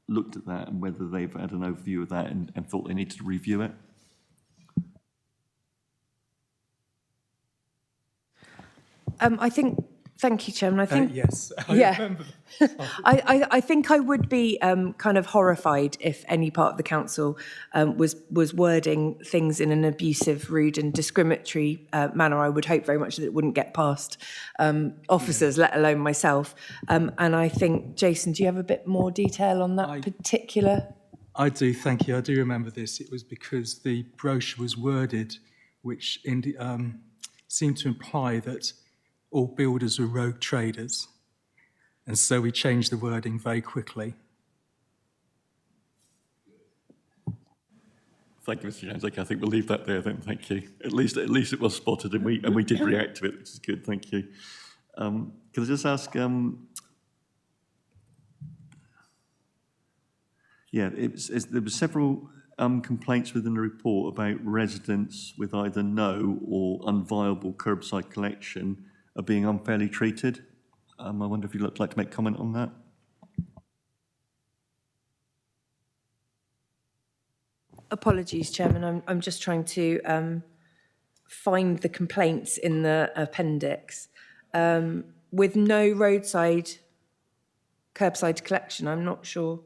looked at that and whether they've had an overview of that and thought they needed to review it. I think Thank you, Chairman. I think Yes, I yeah. remember. I think I would be kind of horrified if any part of the council was wording things in an abusive, rude and discriminatory manner. I would hope very much that it wouldn't get past officers, let alone myself. And I think, Jason, do you have a bit more detail on that particular? I do, thank you. I do remember this. It was because the brochure was worded, which seemed to imply that all builders were rogue traders. And so we changed the wording very quickly. Thank you, Mr. Jones. Okay, I think we'll leave that there then. Thank you. At least it was spotted, and we did react to it, which is good. Thank you. Can I just ask? There were several complaints within the report about residents with either no or unviable curbside collection are being unfairly treated. I wonder if you'd like to make comment on that. Apologies, Chairman. I'm just trying to find the complaints in the appendix. With no roadside curbside collection, I'm not sure.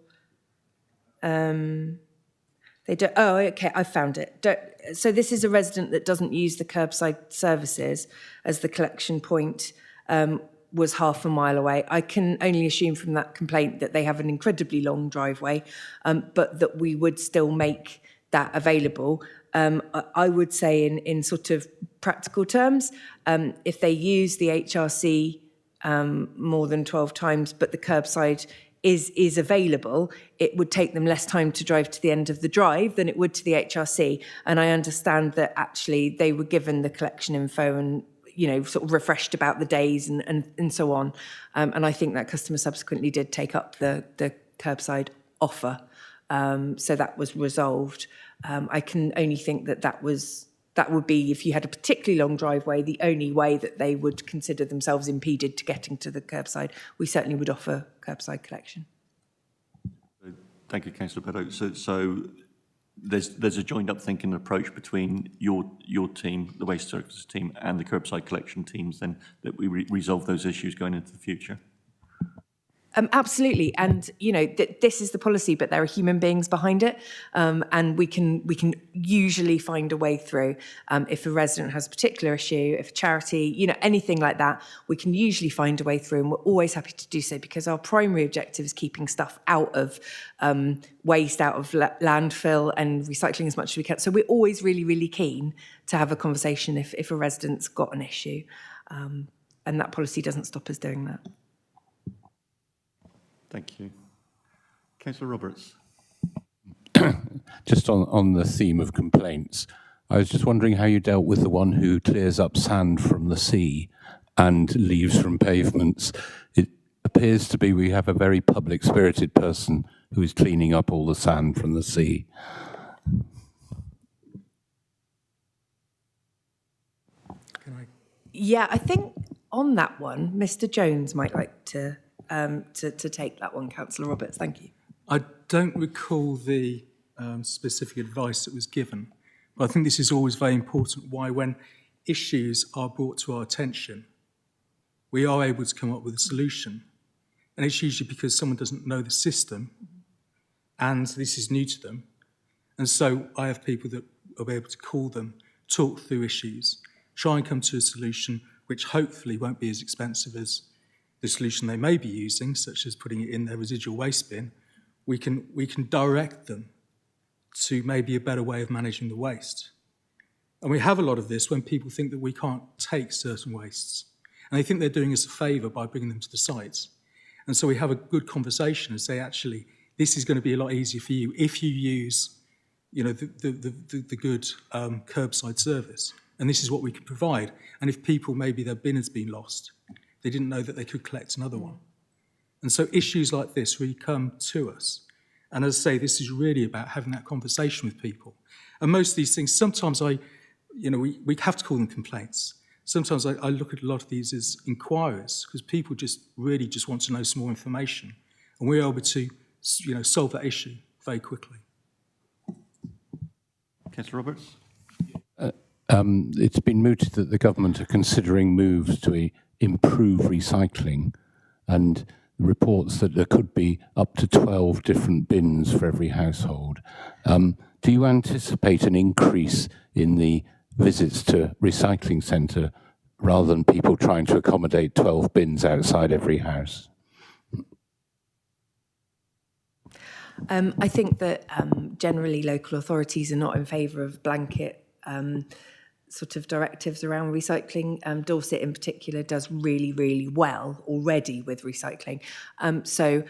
They don't. Oh, okay. I found it. So this is a resident that doesn't use the curbside services as the collection point was half a mile away. I can only assume from that complaint that they have an incredibly long driveway, but that we would still make that available. I would say in sort of practical terms, if they use the HRC more than 12 times, but the curbside is available, it would take them less time to drive to the end of the drive than it would to the HRC. And I understand that actually they were given the collection info and, you know, sort of refreshed about the days and so on. And I think that customer subsequently did take up the curbside offer. So that was resolved. I can only think that would be, if you had a particularly long driveway, the only way that they would consider themselves impeded to getting to the curbside. We certainly would offer curbside collection. Thank you, Councillor Beddoe. So there's a joined up thinking approach between your team, the Waste Services team, and the curbside collection teams, then that we resolve those issues going into the future. Absolutely, and you know this is the policy, but there are human beings behind it, and we can usually find a way through. If a resident has a particular issue, if a charity, you know, anything like that, we can usually find a way through, and we're always happy to do so because our primary objective is keeping stuff out of waste, out of landfill, and recycling as much as we can. So we're always really, really keen to have a conversation if a resident's got an issue, and that policy doesn't stop us doing that. Thank you. Councillor Roberts. Just on the theme of complaints, I was just wondering how you dealt with the one who clears up sand from the sea and leaves from pavements. It appears to be we have a very public-spirited person who is cleaning up all the sand from the sea. Yeah, I think on that one, Mr. Jones might like to take that one, Councillor Roberts. Thank you. I don't recall the specific advice that was given, but I think this is always very important, why when issues are brought to our attention, we are able to come up with a solution. And it's usually because someone doesn't know the system and this is new to them. And so I have people that are able to call them, talk through issues, try and come to a solution which hopefully won't be as expensive as the solution they may be using, such as putting it in their residual waste bin. We can direct them to maybe a better way of managing the waste. And we have a lot of this when people think that we can't take certain wastes. And they think they're doing us a favour by bringing them to the sites. And so we have a good conversation and say, actually, this is going to be a lot easier for you if you use, you know, the good curbside service. And this is what we can provide. And if people, maybe their bin has been lost, they didn't know that they could collect another one. And so issues like this really come to us. And as I say, this is really about having that conversation with people. And most of these things, sometimes we have to call them complaints. Sometimes I look at a lot of these as inquiries because people really want to know some more information. And we're able to, you know, solve that issue very quickly. Councillor Roberts. It's been mooted that the government are considering moves to improve recycling, and reports that there could be up to 12 different bins for every household. Do you anticipate an increase in the visits to recycling centre rather than people trying to accommodate 12 bins outside every house? I think that generally local authorities are not in favour of blanket sort of directives around recycling. Dorset in particular does really, really well already with recycling. So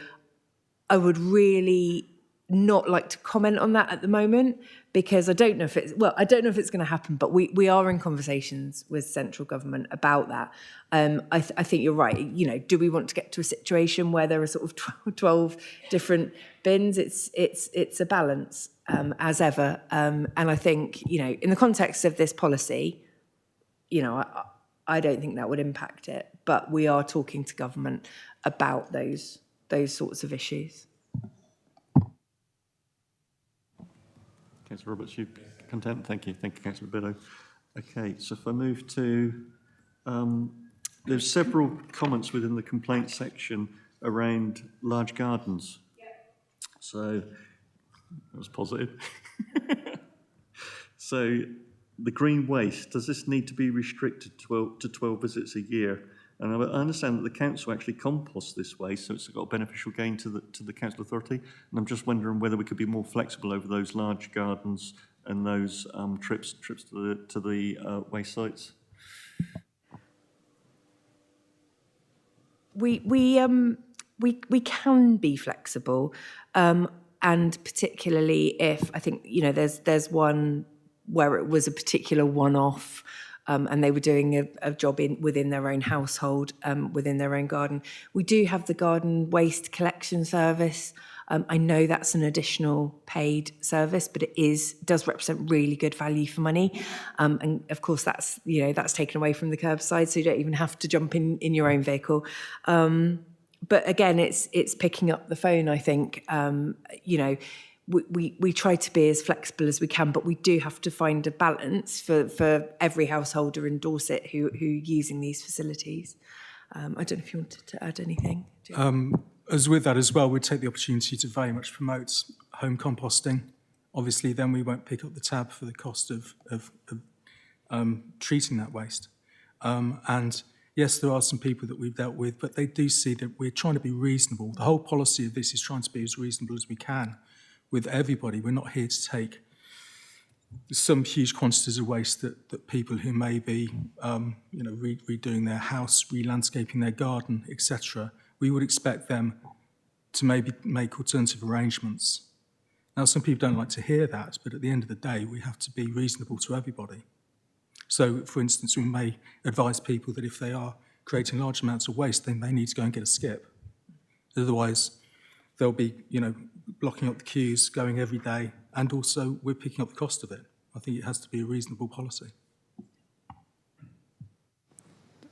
I would really not like to comment on that at the moment, because I don't know if it's going to happen, but we are in conversations with central government about that. I think you're right. You know, do we want to get to a situation where there are sort of 12 different bins? It's a balance, as ever. And I think, you know, in the context of this policy, you know, I don't think that would impact it, but we are talking to government about those sorts of issues. Councillor Roberts, you content? Thank you. Thank you, Councillor Biddle. Okay, so if I move to, there's several comments within the complaint section around large gardens. Yep. So that was positive. So the green waste, does this need to be restricted to 12 visits a year? And I understand that the council actually composts this waste, so it's got a beneficial gain to the council authority. And I'm just wondering whether we could be more flexible over those large gardens and those trips to the waste sites. We can be flexible, and particularly if I think, you know, there's one where it was a particular one-off. And they were doing a job within their own household, within their own garden. We do have the garden waste collection service. I know that's an additional paid service, but it does represent really good value for money. And of course, that's taken away from the curbside, so you don't even have to jump in your own vehicle. But again, it's picking up the phone. I think you know. We try to be as flexible as we can, but we do have to find a balance for every householder in Dorset who are using these facilities. I don't know if you wanted to add anything. As with that as well, we'd take the opportunity to very much promote home composting. Obviously, then we won't pick up the tab for the cost of treating that waste. And yes, there are some people that we've dealt with, but they do see that we're trying to be reasonable. The whole policy of this is trying to be as reasonable as we can with everybody. We're not here to take some huge quantities of waste that people who may be, redoing their house, re-landscaping their garden, etc. We would expect them to maybe make alternative arrangements. Now, some people don't like to hear that, but at the end of the day, we have to be reasonable to everybody. So, for instance, we may advise people that if they are creating large amounts of waste, then they need to go and get a skip. Otherwise, they'll be, blocking up the queues, going every day, and also we're picking up the cost of it. I think it has to be a reasonable policy.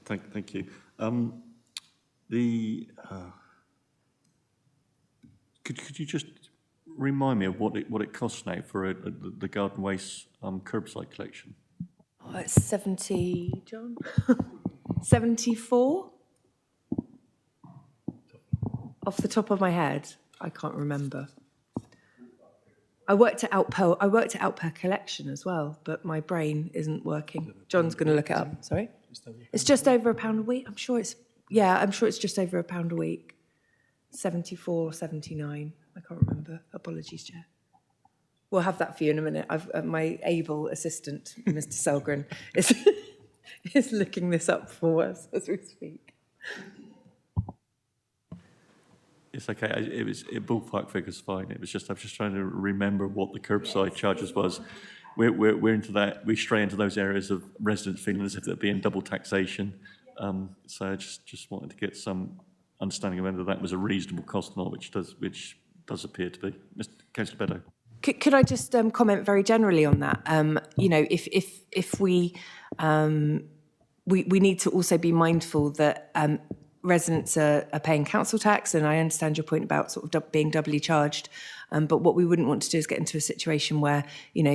Thank you. Could you just remind me of what it costs now for the garden waste curbside collection? Oh, it's 70, John? 74? Off the top of my head. I can't remember. I worked at Outper Collection as well, but my brain isn't working. John's going to look it up. Sorry, it's just over £1 a week. I'm sure it's just over £1 a week. 74 or 79. I can't remember. Apologies, Chair. We'll have that for you in a minute. My able assistant, Mr. Selgren, is looking this up for us as we speak. It's okay. Ballpark figure's fine. I was just trying to remember what the curbside charges was. We're into that. We stray into those areas of residents feeling as if they're being double taxation. So I just wanted to get some understanding of whether that was a reasonable cost or not, which does appear to be. Mr. Councillor Beddoe. Could I just comment very generally on that? If we need to also be mindful that residents are paying council tax, and I understand your point about sort of being doubly charged. But what we wouldn't want to do is get into a situation where,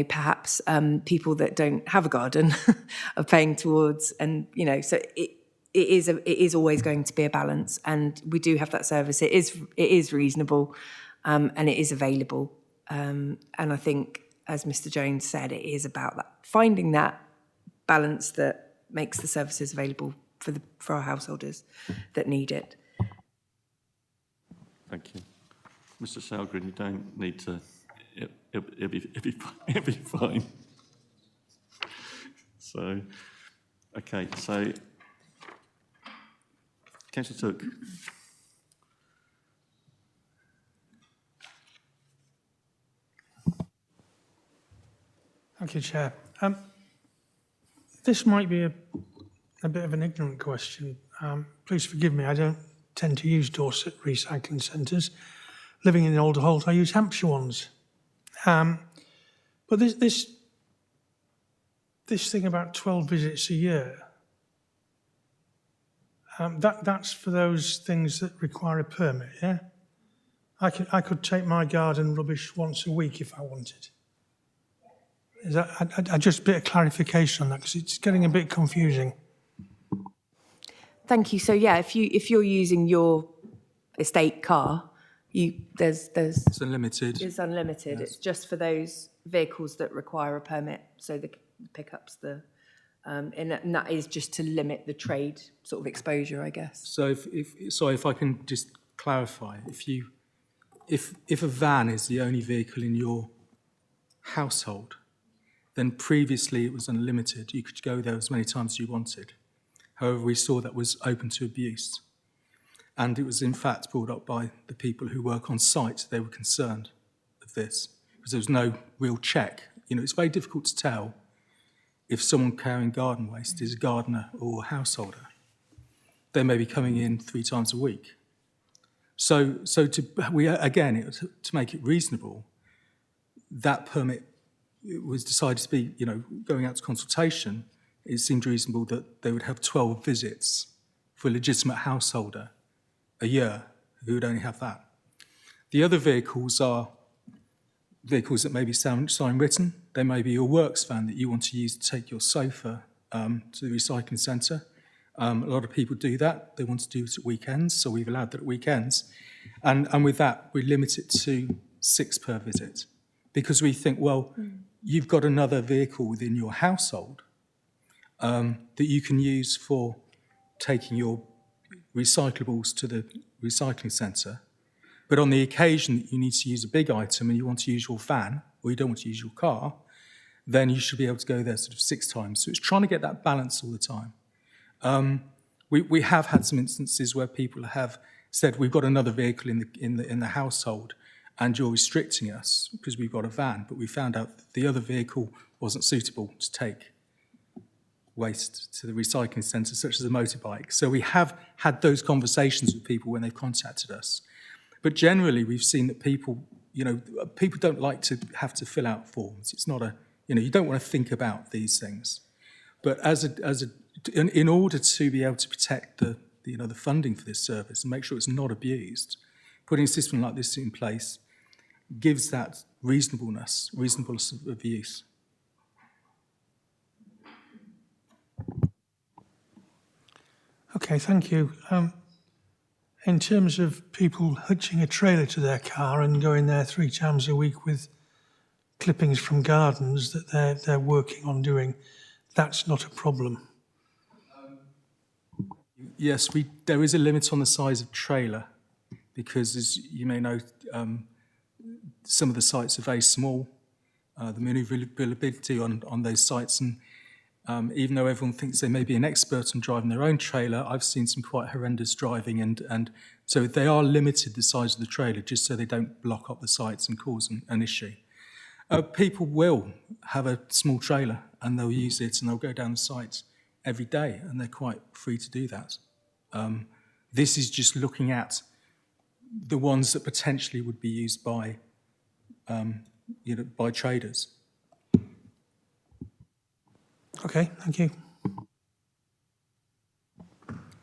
perhaps people that don't have a garden are paying towards, and, so it is always going to be a balance, and we do have that service. It is reasonable, and it is available. And I think, as Mr. Jones said, it is about that, finding that balance that makes the services available for our householders that need it. Thank you. Mr. Selgren, you don't need to, it'll be fine. So, okay, so, Councillor Took. Thank you, Chair. This might be a bit of an ignorant question. Please forgive me, I don't tend to use Dorset recycling centres. Living in Old Holt, I use Hampshire ones. But this thing about 12 visits a year, that's for those things that require a permit, yeah? I could take my garden rubbish once a week if I wanted. Is that, just a bit of clarification on that, because it's getting a bit confusing. Thank you. So yeah, if you're using your estate car, there's It's unlimited. It's unlimited. Yes. It's just for those vehicles that require a permit. So the pickups, and that is just to limit the trade sort of exposure, I guess. So if I can just clarify, if a van is the only vehicle in your household, then previously it was unlimited. You could go there as many times as you wanted. However, we saw that was open to abuse. And it was in fact brought up by the people who work on site. They were concerned of this because there was no real check. It's very difficult to tell if someone carrying garden waste is a gardener or a householder. They may be coming in 3 times a week. So to make it reasonable, that permit was decided to be, going out to consultation. It seemed reasonable that they would have 12 visits for a legitimate householder a year who would only have that. The other vehicles are vehicles that may be sign written. They may be your works van that you want to use to take your sofa to the recycling centre. A lot of people do that. They want to do it at weekends, so we've allowed that at weekends. And with that, we limit it to 6 per visit because we think, well, you've got another vehicle within your household that you can use for taking your recyclables to the recycling centre. But on the occasion that you need to use a big item and you want to use your van or you don't want to use your car, then you should be able to go there sort of 6 times. So it's trying to get that balance all the time. We have had some instances where people have said, we've got another vehicle in the household and you're restricting us because we've got a van, but we found out that the other vehicle wasn't suitable to take waste to the recycling centre, such as a motorbike. So we have had those conversations with people when they've contacted us. But generally, we've seen that people don't like to have to fill out forms. It's not you don't want to think about these things. But in order to be able to protect the funding for this service and make sure it's not abused, putting a system like this in place gives that reasonableness of use. Okay, thank you. In terms of people hitching a trailer to their car and going there 3 times a week with clippings from gardens that they're working on doing, that's not a problem. Yes, there is a limit on the size of trailer because, as you may know, some of the sites are very small. The manoeuvrability on those sites, and even though everyone thinks they may be an expert on driving their own trailer, I've seen some quite horrendous driving, and so they are limited the size of the trailer just so they don't block up the sites and cause an issue. People will have a small trailer and they'll use it and they'll go down the sites every day and they're quite free to do that. This is just looking at the ones that potentially would be used by traders. Okay, thank you.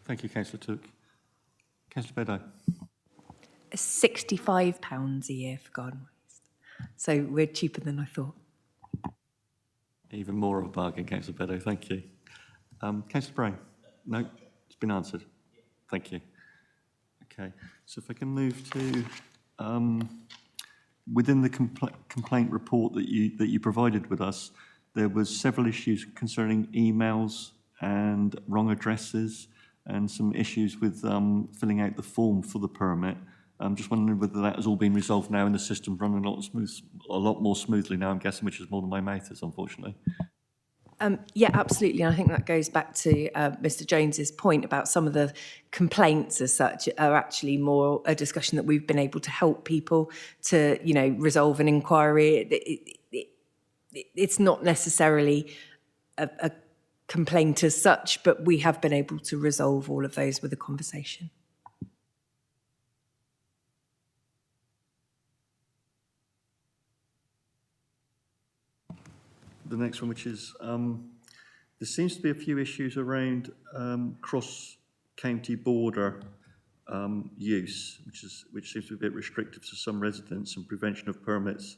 Thank you, Councillor Took. Councillor Beddoe. £65 a year for garden waste. So we're cheaper than I thought. Even more of a bargain, Councillor Beddoe, thank you. Councillor Brown. No, it's been answered? Thank you. Okay, so if I can move to within the complaint report that you provided with us, there was several issues concerning emails and wrong addresses, and some issues with filling out the form for the permit. I'm just wondering whether that has all been resolved now and the system's running a lot more smoothly now, I'm guessing, which is more than my mate is, unfortunately. Yeah, absolutely. And I think that goes back to Mr. Jones's point about some of the complaints as such are actually more a discussion that we've been able to help people to, you know, resolve an inquiry. It's not necessarily a complaint as such, but we have been able to resolve all of those with a conversation. The next one, which is, there seems to be a few issues around cross-county border use, which seems to be a bit restrictive to some residents and prevention of permits.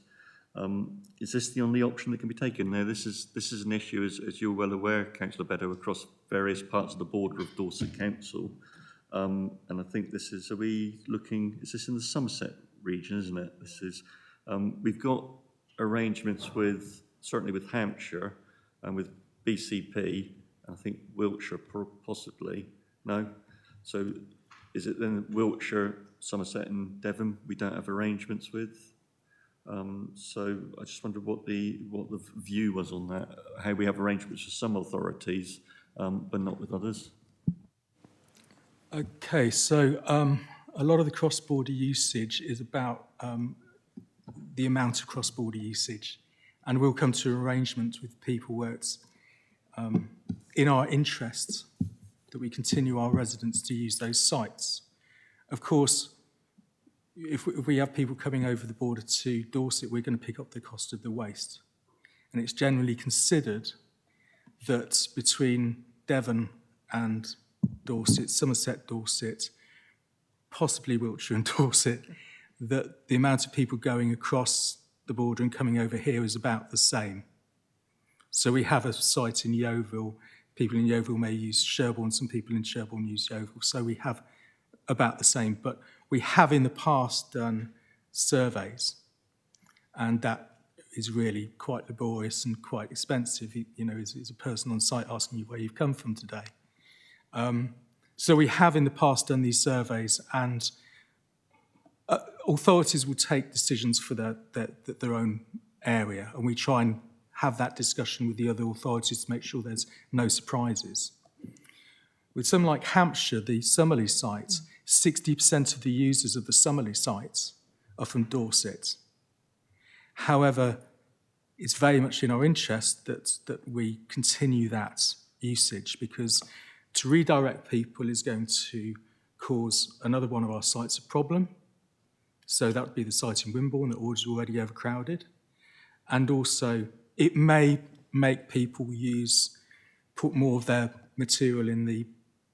Is this the only option that can be taken? Now, this is an issue, as you're well aware, Councillor Beddoe, across various parts of the border of Dorset Council. And I think this is, is this in the Somerset region, isn't it? This is, we've got arrangements with, certainly with Hampshire and with BCP, I think Wiltshire possibly. No? So is it then Wiltshire, Somerset and Devon we don't have arrangements with? So I just wondered what the view was on that, how we have arrangements with some authorities, but not with others. Okay, so a lot of the cross-border usage is about the amount of cross-border usage, and we'll come to arrangements with people where it's in our interests that we continue our residents to use those sites. Of course, if we have people coming over the border to Dorset, we're going to pick up the cost of the waste. And it's generally considered that between Devon and Dorset, Somerset, Dorset, possibly Wiltshire and Dorset, that the amount of people going across the border and coming over here is about the same. So we have a site in Yeovil. People in Yeovil may use Sherborne, some people in Sherborne use Yeovil. So we have about the same, but we have in the past done surveys, and that is really quite laborious and quite expensive. You know, is a person on site asking you where you've come from today. So we have in the past done these surveys, and authorities will take decisions for their own area, and we try and have that discussion with the other authorities to make sure there's no surprises. With something like Hampshire, the Summerley site, 60% of the users of the Summerley sites are from Dorset. However, it's very much in our interest that we continue that usage, because to redirect people is going to cause another one of our sites a problem. So that would be the site in Wimborne that is already overcrowded. And also, it may make people put more of their material in the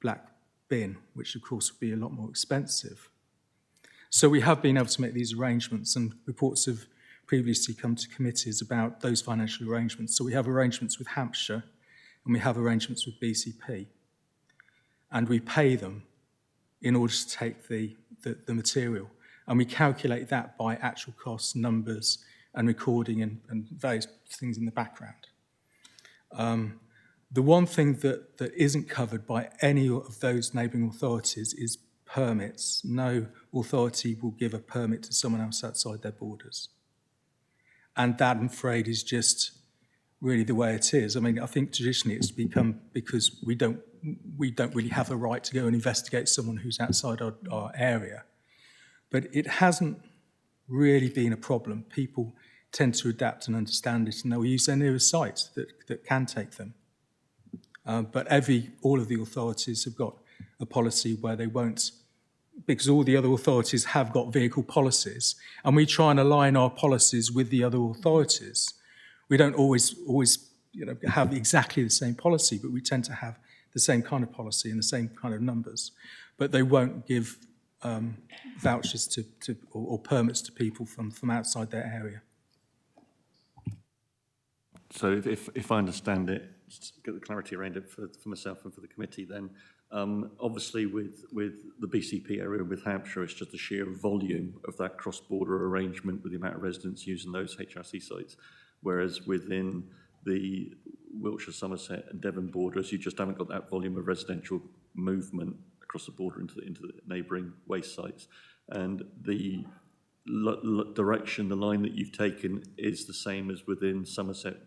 black bin, which of course would be a lot more expensive. So we have been able to make these arrangements, and reports have previously come to committees about those financial arrangements. So we have arrangements with Hampshire, and we have arrangements with BCP. And we pay them in order to take the material. And we calculate that by actual costs, numbers, and recording and various things in the background. The one thing that isn't covered by any of those neighbouring authorities is permits. No authority will give a permit to someone else outside their borders. And that, I'm afraid, is just really the way it is. I mean, I think traditionally it's become because we don't really have the right to go and investigate someone who's outside our area. But it hasn't really been a problem. People tend to adapt and understand it, and they'll use their nearest sites that can take them. But all of the authorities have got a policy where they won't, because all the other authorities have got vehicle policies, and we try and align our policies with the other authorities. We don't always have exactly the same policy, but we tend to have the same kind of policy and the same kind of numbers. But they won't give vouchers or permits to people from outside their area. So if I understand it, just to get the clarity around it for myself and for the committee, then Obviously, with the BCP area with Hampshire, it's just the sheer volume of that cross-border arrangement with the amount of residents using those HRC sites. Whereas within the Wiltshire, Somerset and Devon borders, you just haven't got that volume of residential movement across the border into the neighbouring waste sites. And the direction, the line that you've taken is the same as within Somerset,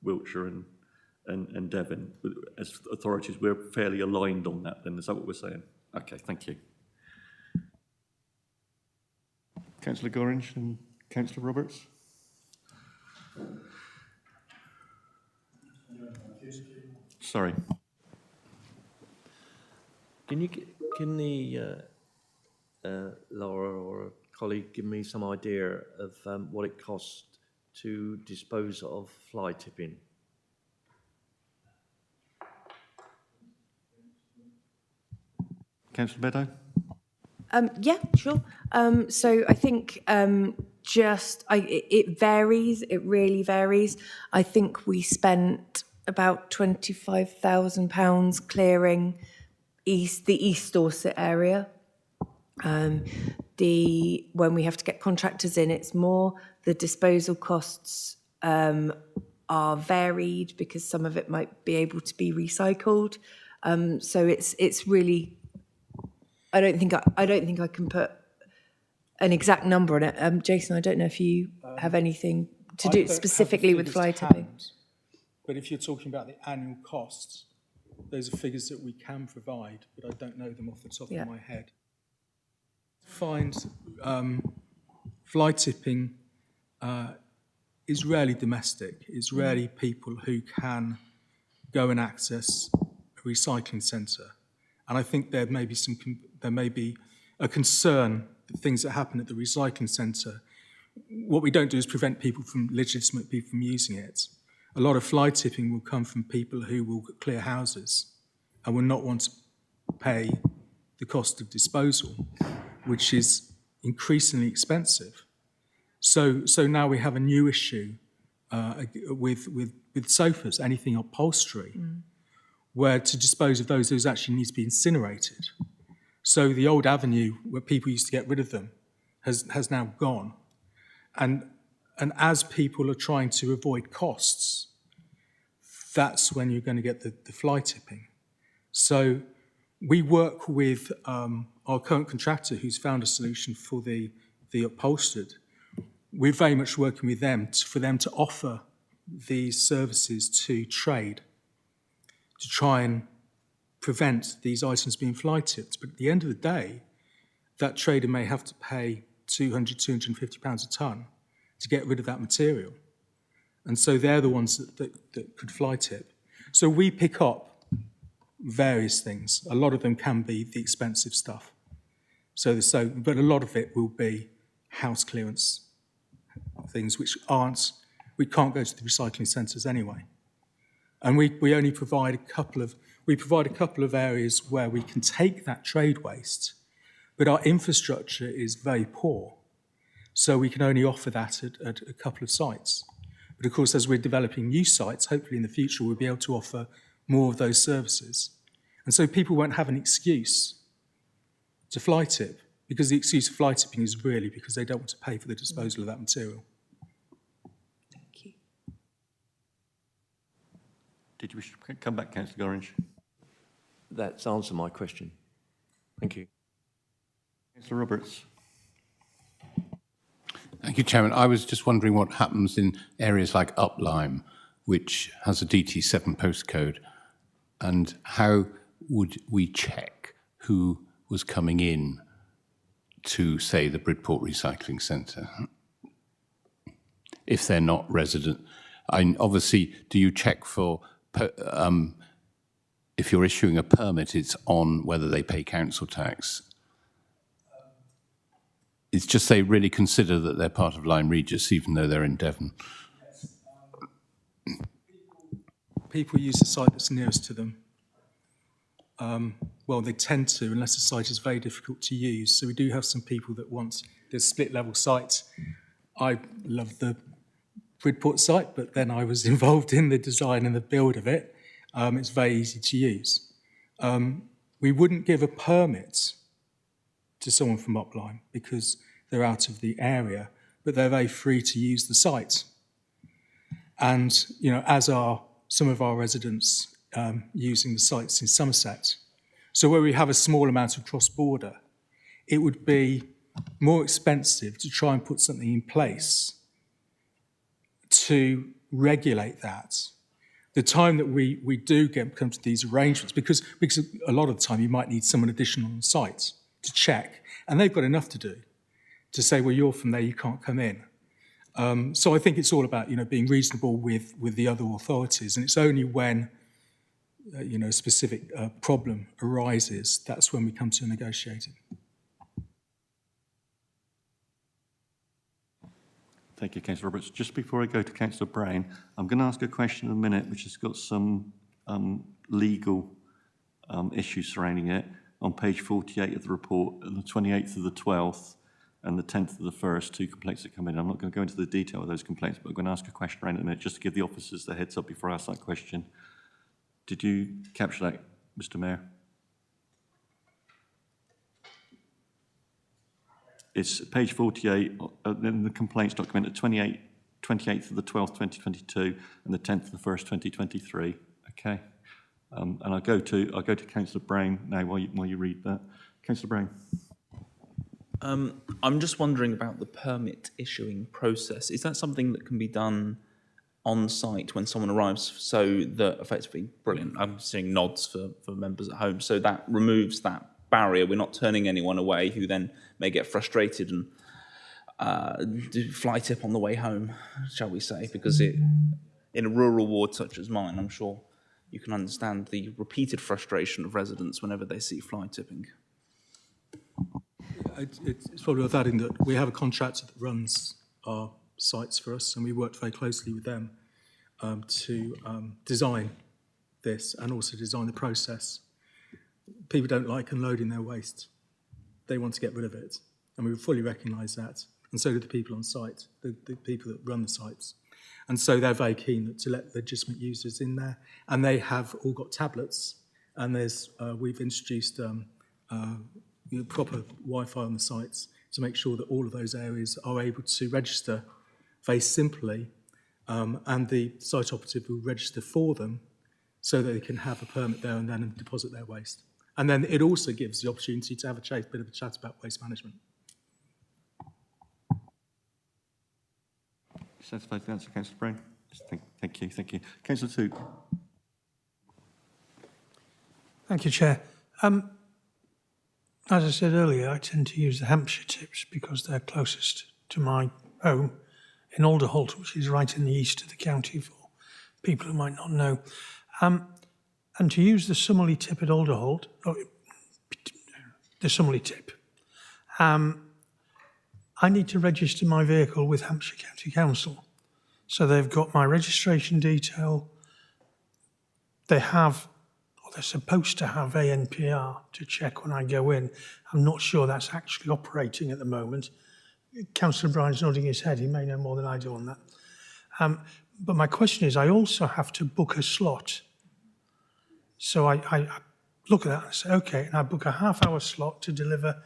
Wiltshire and Devon. As authorities, we're fairly aligned on that then, is that what we're saying? Okay, thank you. Councillor Gorringe and Councillor Roberts. Sorry. Can Laura or a colleague give me some idea of what it costs to dispose of fly tipping? Councillor Meadow? Yeah, sure. So I think it varies. It really varies. I think we spent about £25,000 clearing the East Dorset area. When we have to get contractors in, it's more. The disposal costs are varied because some of it might be able to be recycled. So it's really. I don't think I can put an exact number on it. Jason, I don't know if you have anything to do specifically with fly tipping. But if you're talking about the annual costs, those are figures that we can provide, but I don't know them off the top of my head. Find fly tipping is rarely domestic. It's rarely people who can go and access a recycling centre. And I think there may be a concern that things that happen at the recycling centre, what we don't do is prevent legitimate people from using it. A lot of fly tipping will come from people who will clear houses and will not want to pay the cost of disposal, which is increasingly expensive. So now we have a new issue with sofas, anything upholstery, where to dispose of those actually need to be incinerated. So the old avenue where people used to get rid of them has now gone. And as people are trying to avoid costs, that's when you're going to get the fly tipping. So we work with our current contractor who's found a solution for the upholstered. We're very much working with them for them to offer these services to trade, to try and prevent these items being fly tipped. But at the end of the day, that trader may have to pay £200, £250 a tonne to get rid of that material. And so they're the ones that could fly tip. So we pick up various things. A lot of them can be the expensive stuff. But a lot of it will be house clearance things we can't go to the recycling centres anyway. And we only provide a couple of areas where we can take that trade waste, but our infrastructure is very poor. So we can only offer that at a couple of sites. But of course, as we're developing new sites, hopefully in the future, we'll be able to offer more of those services. And so people won't have an excuse to fly tip, because the excuse of fly tipping is really because they don't want to pay for the disposal of that material. Thank you. Did you wish to come back, Councillor Gorringe? That's answered my question. Thank you. Councillor Roberts. Thank you, Chairman. I was just wondering what happens in areas like Uplyme, which has a DT7 postcode, and how would we check who was coming in to, say, the Bridport Recycling Centre, if they're not resident? Obviously, do you check for, if you're issuing a permit, it's on whether they pay council tax? It's just they really consider that they're part of Lyme Regis, even though they're in Devon. People use the site that's nearest to them. Well, they tend to, unless the site is very difficult to use. So we do have some people that want the split-level site. I love the Bridport site, but then I was involved in the design and the build of it. It's very easy to use. We wouldn't give a permit to someone from Upline because they're out of the area, but they're very free to use the site. And, as are some of our residents using the sites in Somerset. So where we have a small amount of cross-border, it would be more expensive to try and put something in place to regulate that. The time that we do come to these arrangements, because a lot of the time you might need someone additional on site to check, and they've got enough to do to say, well, you're from there, you can't come in. So I think it's all about, being reasonable with the other authorities, and it's only when, a specific problem arises, that's when we come to negotiating. Thank you, Councillor Roberts. Just before I go to Councillor Brown, I'm going to ask a question in a minute which has got some legal issues surrounding it. On page 48 of the report, on the 28th of the 12th and the 10th of the 1st, 2 complaints that come in. I'm not going to go into the detail of those complaints, but I'm going to ask a question around in a minute just to give the officers the heads up before I ask that question. Did you capture that, Mr. Mayor? It's page 48 in the complaints document, the 28th of the 12th, 2022, and the 10th of the 1st, 2023. Okay, and I'll go to Councillor Brown now while you read that. Councillor Brown. I'm just wondering about the permit issuing process. Is that something that can be done on site when someone arrives? So that effectively, brilliant. I'm seeing nods for members at home. So that removes that barrier. We're not turning anyone away who then may get frustrated and do fly tip on the way home, shall we say, because in a rural ward such as mine, I'm sure you can understand the repeated frustration of residents whenever they see fly tipping. It's probably worth adding that we have a contractor that runs our sites for us, and we worked very closely with them to design this and also design the process. People don't like unloading their waste. They want to get rid of it. And we fully recognise that. And so do the people on site, the people that run the sites. And so they're very keen to let legitimate users in there. And they have all got tablets. And we've introduced proper Wi-Fi on the sites to make sure that all of those areas are able to register very simply. And the site operative will register for them so that they can have a permit there and then deposit their waste. And then it also gives the opportunity to have a bit of a chat about waste management. Satisfied with the answer, Councillor Brown? Thank you. Councillor Took. Thank you, Chair. As I said earlier, I tend to use the Hampshire tips because they're closest to my home in Alderholt, which is right in the east of the county for people who might not know. And to use the Summerley tip at Alderholt, the Summerley tip, I need to register my vehicle with Hampshire County Council. So they've got my registration detail. They have, or they're supposed to have ANPR to check when I go in. I'm not sure that's actually operating at the moment. Councillor Bryan's nodding his head. He may know more than I do on that. But my question is, I also have to book a slot. So I look at that and say, okay, and I book a half-hour slot to deliver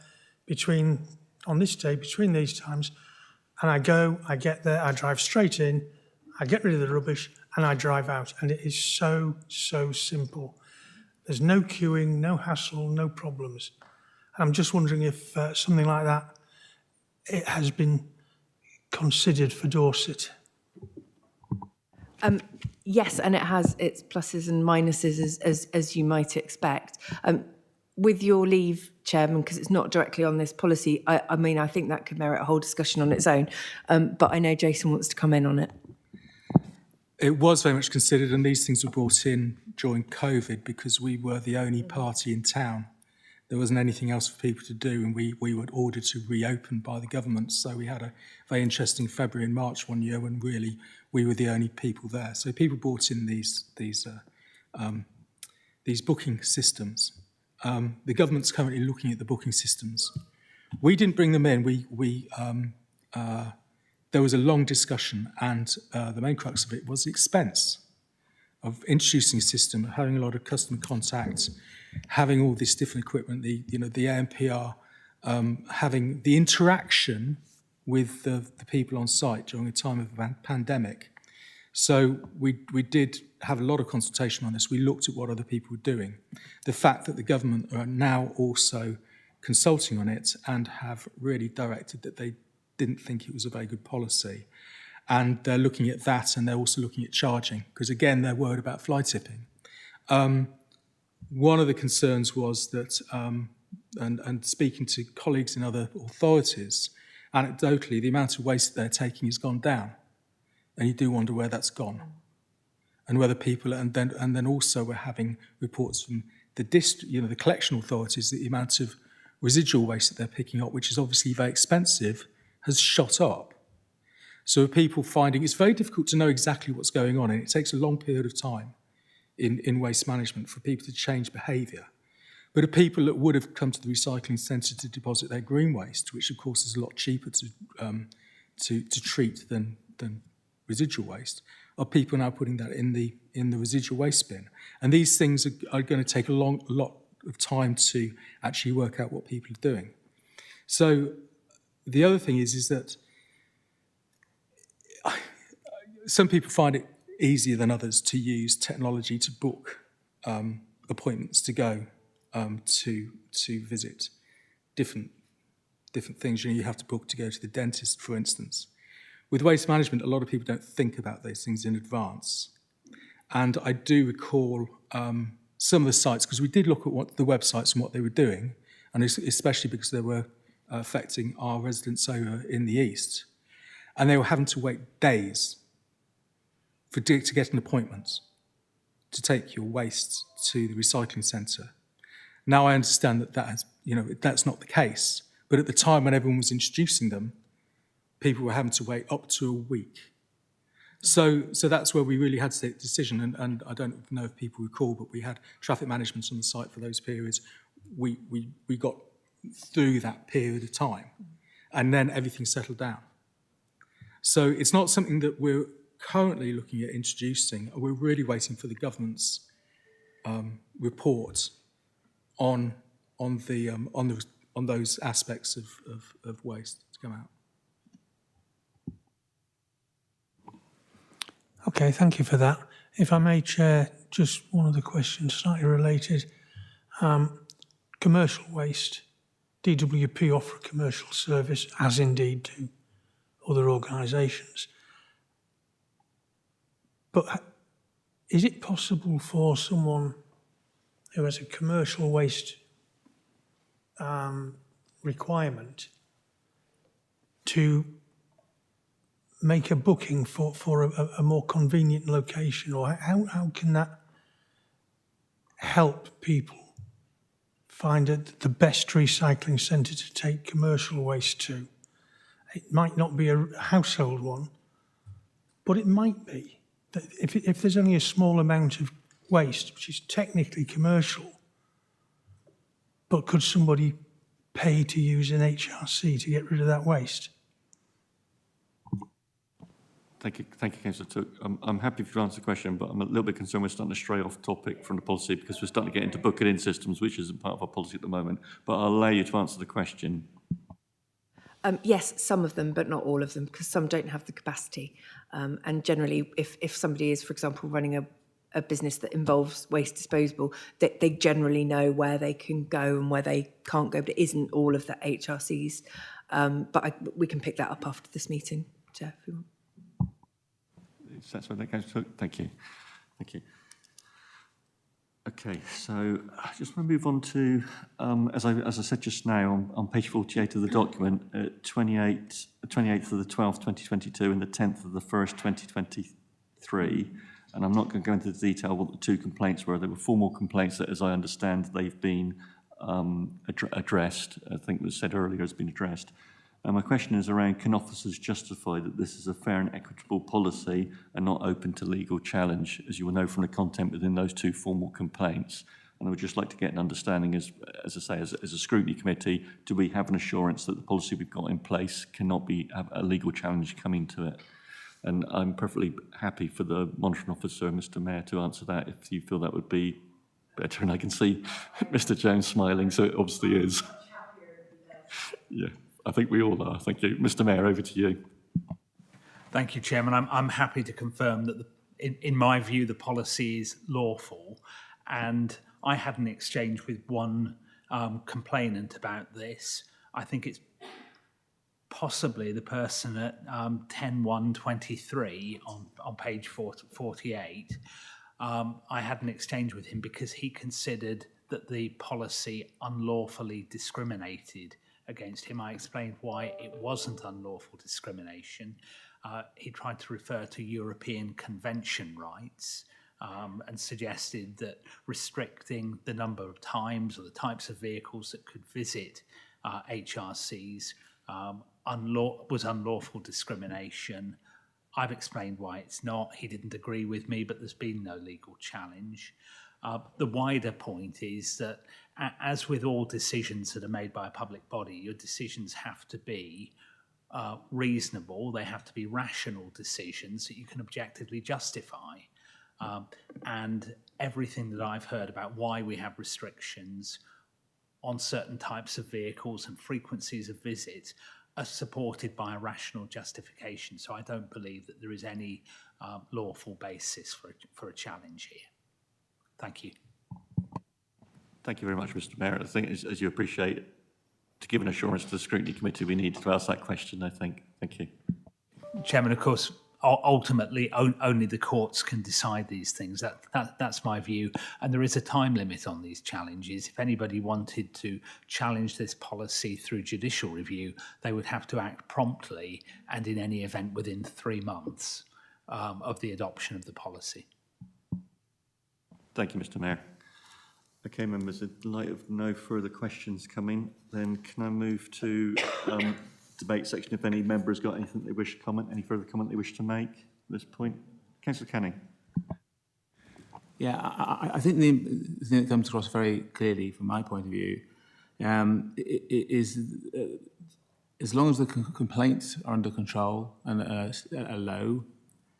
on this day, between these times, and I go, I get there, I drive straight in, I get rid of the rubbish, and I drive out. And it is so simple. There's no queuing, no hassle, no problems. And I'm just wondering if something like that, it has been considered for Dorset. Yes, and it has its pluses and minuses, as you might expect. With your leave, Chairman, because it's not directly on this policy, I mean, I think that could merit a whole discussion on its own. But I know Jason wants to come in on it. It was very much considered, and these things were brought in during COVID because we were the only party in town. There wasn't anything else for people to do, and we were ordered to reopen by the government. So we had a very interesting February and March one year when really we were the only people there. So people brought in these booking systems. The government's currently looking at the booking systems. We didn't bring them in. There was a long discussion, and the main crux of it was the expense of introducing a system, having a lot of customer contact, having all this different equipment, the ANPR, having the interaction with the people on site during a time of a pandemic. So we did have a lot of consultation on this. We looked at what other people were doing. The fact that the government are now also consulting on it and have really directed that they didn't think it was a very good policy. And they're looking at that, and they're also looking at charging, because again, they're worried about fly tipping. One of the concerns was that, and speaking to colleagues in other authorities, anecdotally, the amount of waste that they're taking has gone down. And you do wonder where that's gone. And whether people, and then also we're having reports from the the collection authorities that the amount of residual waste that they're picking up, which is obviously very expensive, has shot up. So people finding, it's very difficult to know exactly what's going on, and it takes a long period of time in waste management for people to change behaviour. But the people that would have come to the recycling centre to deposit their green waste, which of course is a lot cheaper to treat than residual waste, are people now putting that in the residual waste bin. And these things are going to take a lot of time to actually work out what people are doing. So the other thing is that some people find it easier than others to use technology to book appointments to go to visit different things. You have to book to go to the dentist, for instance. With waste management, a lot of people don't think about those things in advance. And I do recall some of the sites, because we did look at what the websites and what they were doing, and especially because they were affecting our residents over in the east. And they were having to wait days to get an appointment to take your waste to the recycling centre. Now I understand that's not the case, but at the time when everyone was introducing them, people were having to wait up to a week. So that's where we really had to take the decision, and I don't know if people recall, but we had traffic management on the site for those periods. We got through that period of time, and then everything settled down. So it's not something that we're currently looking at introducing. We're really waiting for the government's report on those aspects of waste to come out. Okay, thank you for that. If I may, Chair, just one other question, slightly related. Commercial waste, DWP offer a commercial service, as indeed do other organisations. But is it possible for someone who has a commercial waste requirement to make a booking for a more convenient location, or how can that help people find the best recycling centre to take commercial waste to? It might not be a household one, but it might be. If there's only a small amount of waste, which is technically commercial, but could somebody pay to use an HRC to get rid of that waste? Thank you, Councillor Took. I'm happy for you to answer the question, but I'm a little bit concerned we're starting to stray off topic from the policy, because we're starting to get into booking in systems, which isn't part of our policy at the moment. But I'll allow you to answer the question. Yes, some of them, but not all of them, because some don't have the capacity. And generally, if somebody is, for example, running a business that involves waste disposal, they generally know where they can go and where they can't go, but it isn't all of the HRCs. But we can pick that up after this meeting, Chair, if you want. That's where that goes to. Thank you. Thank you. Okay, so I just want to move on to, as I said just now, on page 48 of the document, 28th of the 12th, 2022, and the 10th of the 1st, 2023. And I'm not going to go into the detail of what the two complaints were. There were formal complaints that, as I understand, they've been addressed. I think it was said earlier has been addressed. My question is around, can officers justify that this is a fair and equitable policy and not open to legal challenge, as you will know from the content within those two formal complaints? And I would just like to get an understanding, as I say, as a scrutiny committee, do we have an assurance that the policy we've got in place cannot have a legal challenge coming to it? And I'm perfectly happy for the monitoring officer, Mr. Mayor, to answer that if you feel that would be better, and I can see Mr. Jones smiling, so it obviously is. Yeah, I think we all are. Thank you. Mr. Mayor, over to you. Thank you, Chairman. I'm happy to confirm that, in my view, the policy is lawful. And I had an exchange with one complainant about this. I think it's possibly the person at 10.1.23 on page 48. I had an exchange with him because he considered that the policy unlawfully discriminated against him. I explained why it wasn't unlawful discrimination. He tried to refer to European Convention rights and suggested that restricting the number of times or the types of vehicles that could visit HRCs was unlawful discrimination. I've explained why it's not. He didn't agree with me, but there's been no legal challenge. The wider point is that, as with all decisions that are made by a public body, your decisions have to be reasonable. They have to be rational decisions that you can objectively justify. And everything that I've heard about why we have restrictions on certain types of vehicles and frequencies of visits are supported by a rational justification. So I don't believe that there is any lawful basis for a challenge here. Thank you. Thank you very much, Mr. Mayor. I think, as you appreciate, to give an assurance to the Scrutiny Committee, we need to ask that question, I think. Thank you. Chairman, of course, ultimately, only the courts can decide these things. That's my view. And there is a time limit on these challenges. If anybody wanted to challenge this policy through judicial review, they would have to act promptly and in any event within 3 months of the adoption of the policy. Thank you, Mr. Mayor. Okay, members, in light of no further questions coming, then can I move to debate section if any member has got anything they wish to comment, any further comment they wish to make at this point? Councillor Canning. Yeah, I think the thing that comes across very clearly from my point of view is as long as the complaints are under control and are low,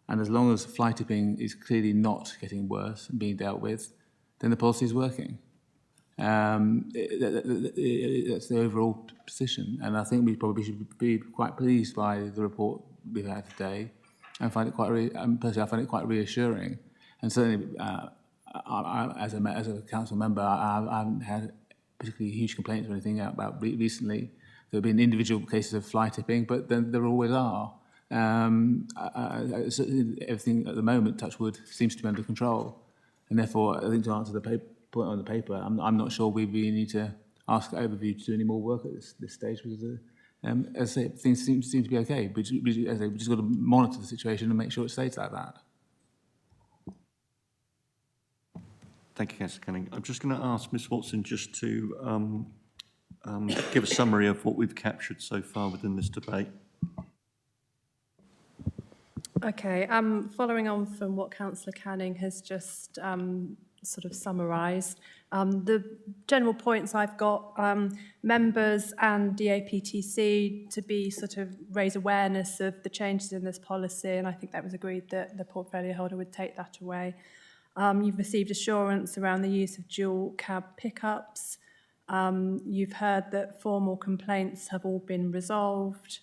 and as long as fly tipping is clearly not getting worse and being dealt with, then the policy is working. That's the overall position, and I think we probably should be quite pleased by the report we've had today, and find it personally, I find it quite reassuring. And certainly, as a council member, I haven't had particularly huge complaints or anything about recently. There have been individual cases of fly tipping, but then there always are. Everything at the moment, touch wood, seems to be under control. And therefore, I think to answer the point on the paper, I'm not sure we really need to ask Overview to do any more work at this stage, because as I say, things seem to be okay. We just got to monitor the situation and make sure it stays like that. Thank you, Councillor Canning. I'm just going to ask Ms Watson just to give a summary of what we've captured so far within this debate. Okay, following on from what Councillor Canning has just sort of summarised, the general points I've got, members and DAPTC to be sort of raise awareness of the changes in this policy, and I think that was agreed that the portfolio holder would take that away. You've received assurance around the use of dual cab pickups. You've heard that formal complaints have all been resolved.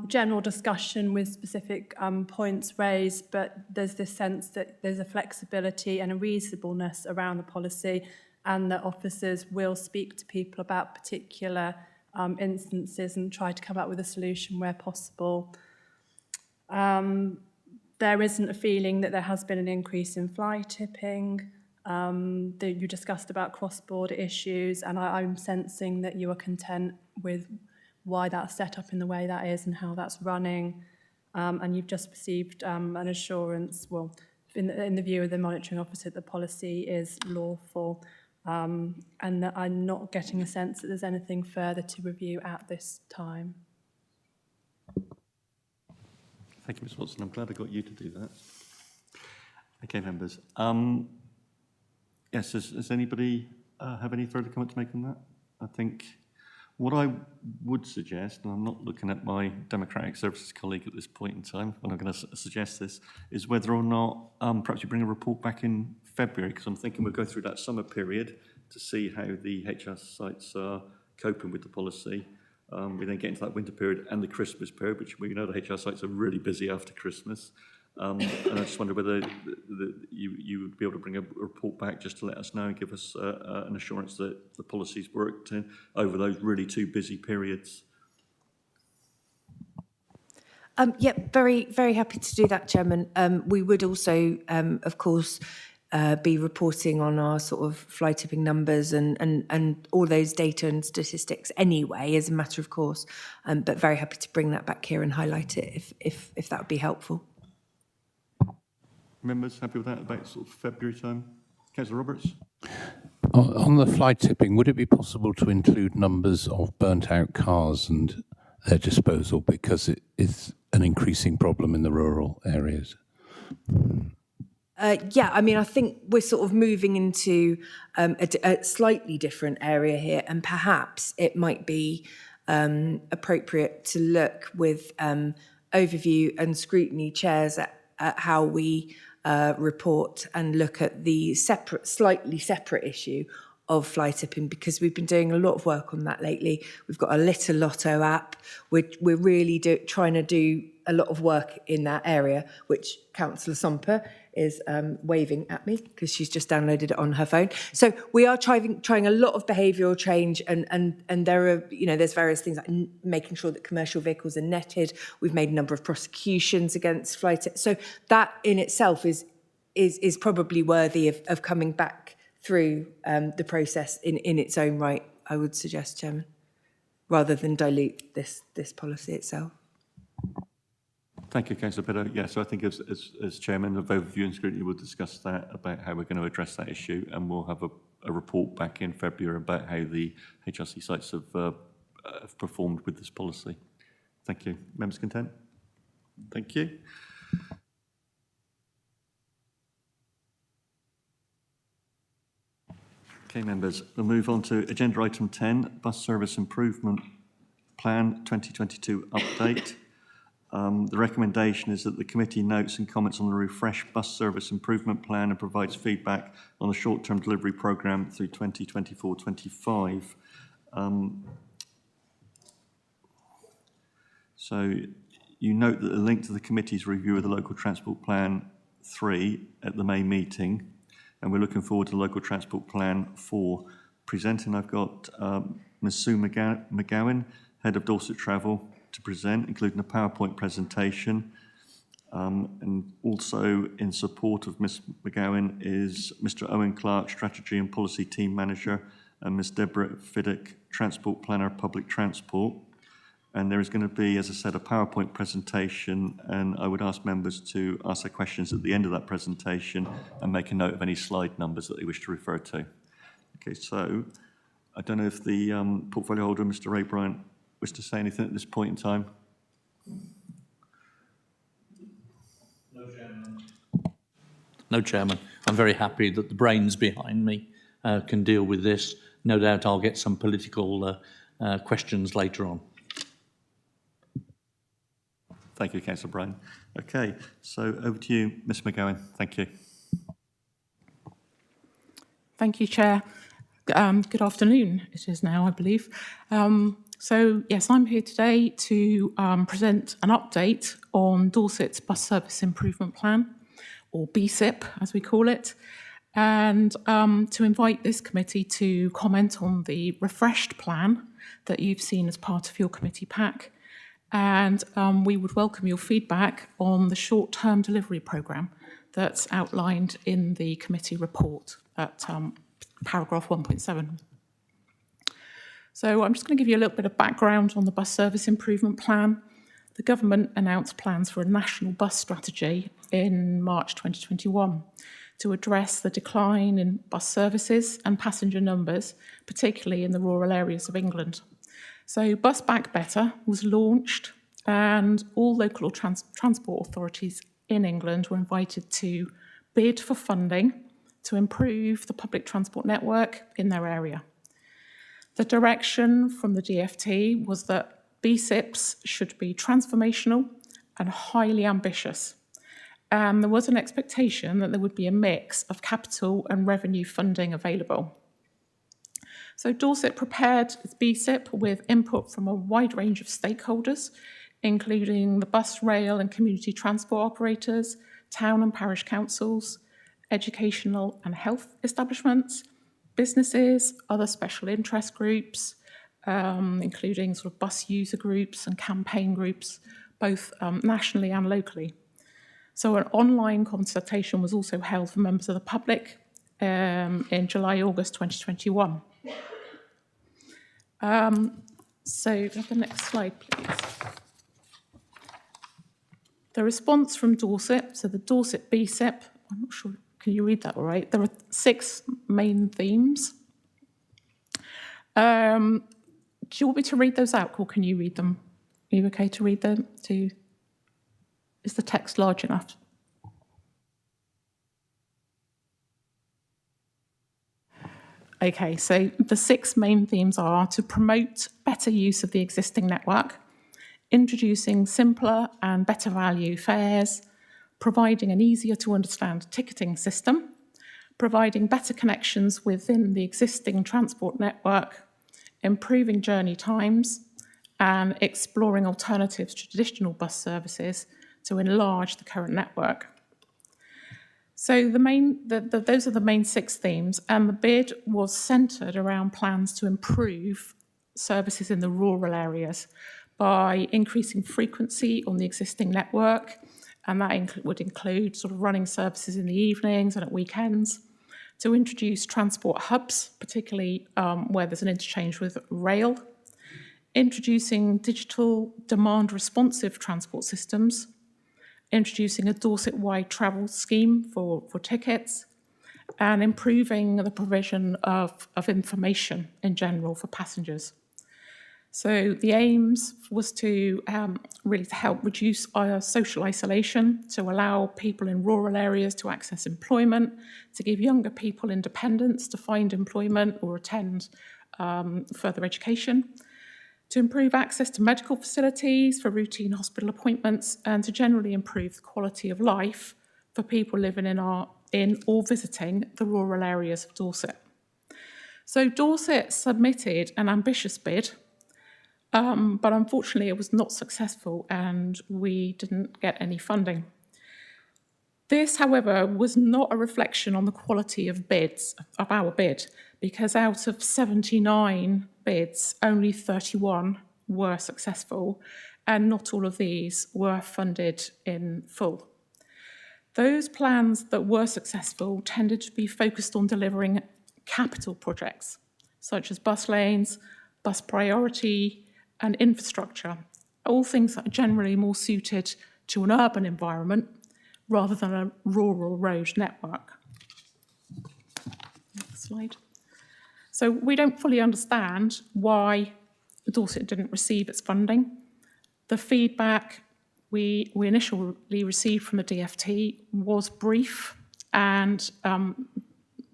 General discussion with specific points raised, but there's this sense that there's a flexibility and a reasonableness around the policy, and that officers will speak to people about particular instances and try to come up with a solution where possible. There isn't a feeling that there has been an increase in fly tipping. You discussed about cross-border issues, and I'm sensing that you are content with why that's set up in the way that is and how that's running. And you've just received an assurance, well, in the view of the monitoring officer, the policy is lawful, and that I'm not getting a sense that there's anything further to review at this time. Thank you, Ms Watson. I'm glad I got you to do that. Okay, members. Yes, does anybody have any further comment to make on that? I think What I would suggest, and I'm not looking at my Democratic Services colleague at this point in time when I'm going to suggest this, is whether or not perhaps you bring a report back in February, because I'm thinking we'll go through that summer period to see how the HR sites are coping with the policy. We then get into that winter period and the Christmas period, which we know the HR sites are really busy after Christmas. And I just wonder whether you would be able to bring a report back just to let us know and give us an assurance that the policies worked over those really two busy periods. Yeah, very, very happy to do that, Chairman. We would also, of course, be reporting on our sort of fly tipping numbers and all those data and statistics anyway, as a matter of course. But very happy to bring that back here and highlight it if that would be helpful. Members happy with that about sort of February time? Councillor Roberts? On the fly tipping, would it be possible to include numbers of burnt out cars and their disposal, because it is an increasing problem in the rural areas? Yeah, I mean, I think we're sort of moving into a slightly different area here, and perhaps it might be appropriate to look with overview and scrutiny chairs at how we report and look at the slightly separate issue of fly tipping, because we've been doing a lot of work on that lately. We've got a Little Lotto app. We're really trying to do a lot of work in that area, which Councillor Somper is waving at me because she's just downloaded it on her phone. So we are trying a lot of behavioural change, and there are, there's various things like making sure that commercial vehicles are netted. We've made a number of prosecutions against fly tipping. So that in itself is probably worthy of coming back through the process in its own right, I would suggest, Chairman, rather than dilute this policy itself. Thank you, Councillor Pedder. Yeah, so I think as Chairman of Overview and Scrutiny, we'll discuss that about how we're going to address that issue, and we'll have a report back in February about how the HRC sites have performed with this policy. Thank you. Members content? Thank you. Okay, members, we'll move on to agenda item 10, Bus Service Improvement Plan 2022 update. The recommendation is that the committee notes and comments on the refreshed bus service improvement plan and provides feedback on the short-term delivery programme through 2024-25. So you note that the link to the committee's review of the Local Transport Plan 3 at the May meeting, and we're looking forward to the Local Transport Plan 4. Presenting, I've got Ms Sue McGowan, Head of Dorset Travel, to present, including a PowerPoint presentation. And also in support of Ms McGowan is Mr Owen Clark, Strategy and Policy Team Manager, and Ms Deborah Fiddick, Transport Planner, Public Transport. And there is going to be, as I said, a PowerPoint presentation, and I would ask members to ask their questions at the end of that presentation and make a note of any slide numbers that they wish to refer to. Okay, so I don't know if the portfolio holder, Mr Ray Bryant, wish to say anything at this point in time? No, Chairman. No, Chairman. I'm very happy that the brains behind me can deal with this. No doubt I'll get some political questions later on. Thank you, Councillor Bryan. Okay, so over to you, Ms McGowan. Thank you. Thank you, Chair. Good afternoon, it is now, I believe. So, yes, I'm here today to present an update on Dorset's Bus Service Improvement Plan, or BSIP, as we call it, and to invite this committee to comment on the refreshed plan that you've seen as part of your committee pack. And we would welcome your feedback on the short-term delivery programme that's outlined in the committee report at paragraph 1.7. So I'm just going to give you a little bit of background on the bus service improvement plan. The government announced plans for a national bus strategy in March 2021 to address the decline in bus services and passenger numbers, particularly in the rural areas of England. So Bus Back Better was launched, and all local transport authorities in England were invited to bid for funding to improve the public transport network in their area. The direction from the DFT was that BSIPs should be transformational and highly ambitious. And there was an expectation that there would be a mix of capital and revenue funding available. So Dorset prepared its BSIP with input from a wide range of stakeholders, including the bus, rail and community transport operators, town and parish councils, educational and health establishments, businesses, other special interest groups, including sort of bus user groups and campaign groups, both nationally and locally. So an online consultation was also held for members of the public in July, August 2021. So the next slide, please. The response from Dorset, so the Dorset BSIP, I'm not sure, can you read that all right? There are 6 main themes. Do you want me to read those out, or can you read them? Are you okay to read them? Is the text large enough? Okay, so the 6 main themes are to promote better use of the existing network, introducing simpler and better value fares, providing an easier to understand ticketing system, providing better connections within the existing transport network, improving journey times, and exploring alternatives to traditional bus services to enlarge the current network. So those are the main 6 themes, and the bid was centred around plans to improve services in the rural areas by increasing frequency on the existing network, and that would include sort of running services in the evenings and at weekends, to introduce transport hubs, particularly where there's an interchange with rail, introducing digital demand-responsive transport systems, introducing a Dorset-wide travel scheme for tickets, and improving the provision of information in general for passengers. So the aims was to really to help reduce our social isolation, to allow people in rural areas to access employment, to give younger people independence to find employment or attend further education, to improve access to medical facilities for routine hospital appointments, and to generally improve the quality of life for people living in or visiting the rural areas of Dorset. So Dorset submitted an ambitious bid, but unfortunately it was not successful and we didn't get any funding. This, however, was not a reflection on the quality of our bid, because out of 79 bids, only 31 were successful, and not all of these were funded in full. Those plans that were successful tended to be focused on delivering capital projects, such as bus lanes, bus priority, and infrastructure, all things that are generally more suited to an urban environment rather than a rural road network. Next slide. So we don't fully understand why Dorset didn't receive its funding. The feedback we initially received from the DFT was brief and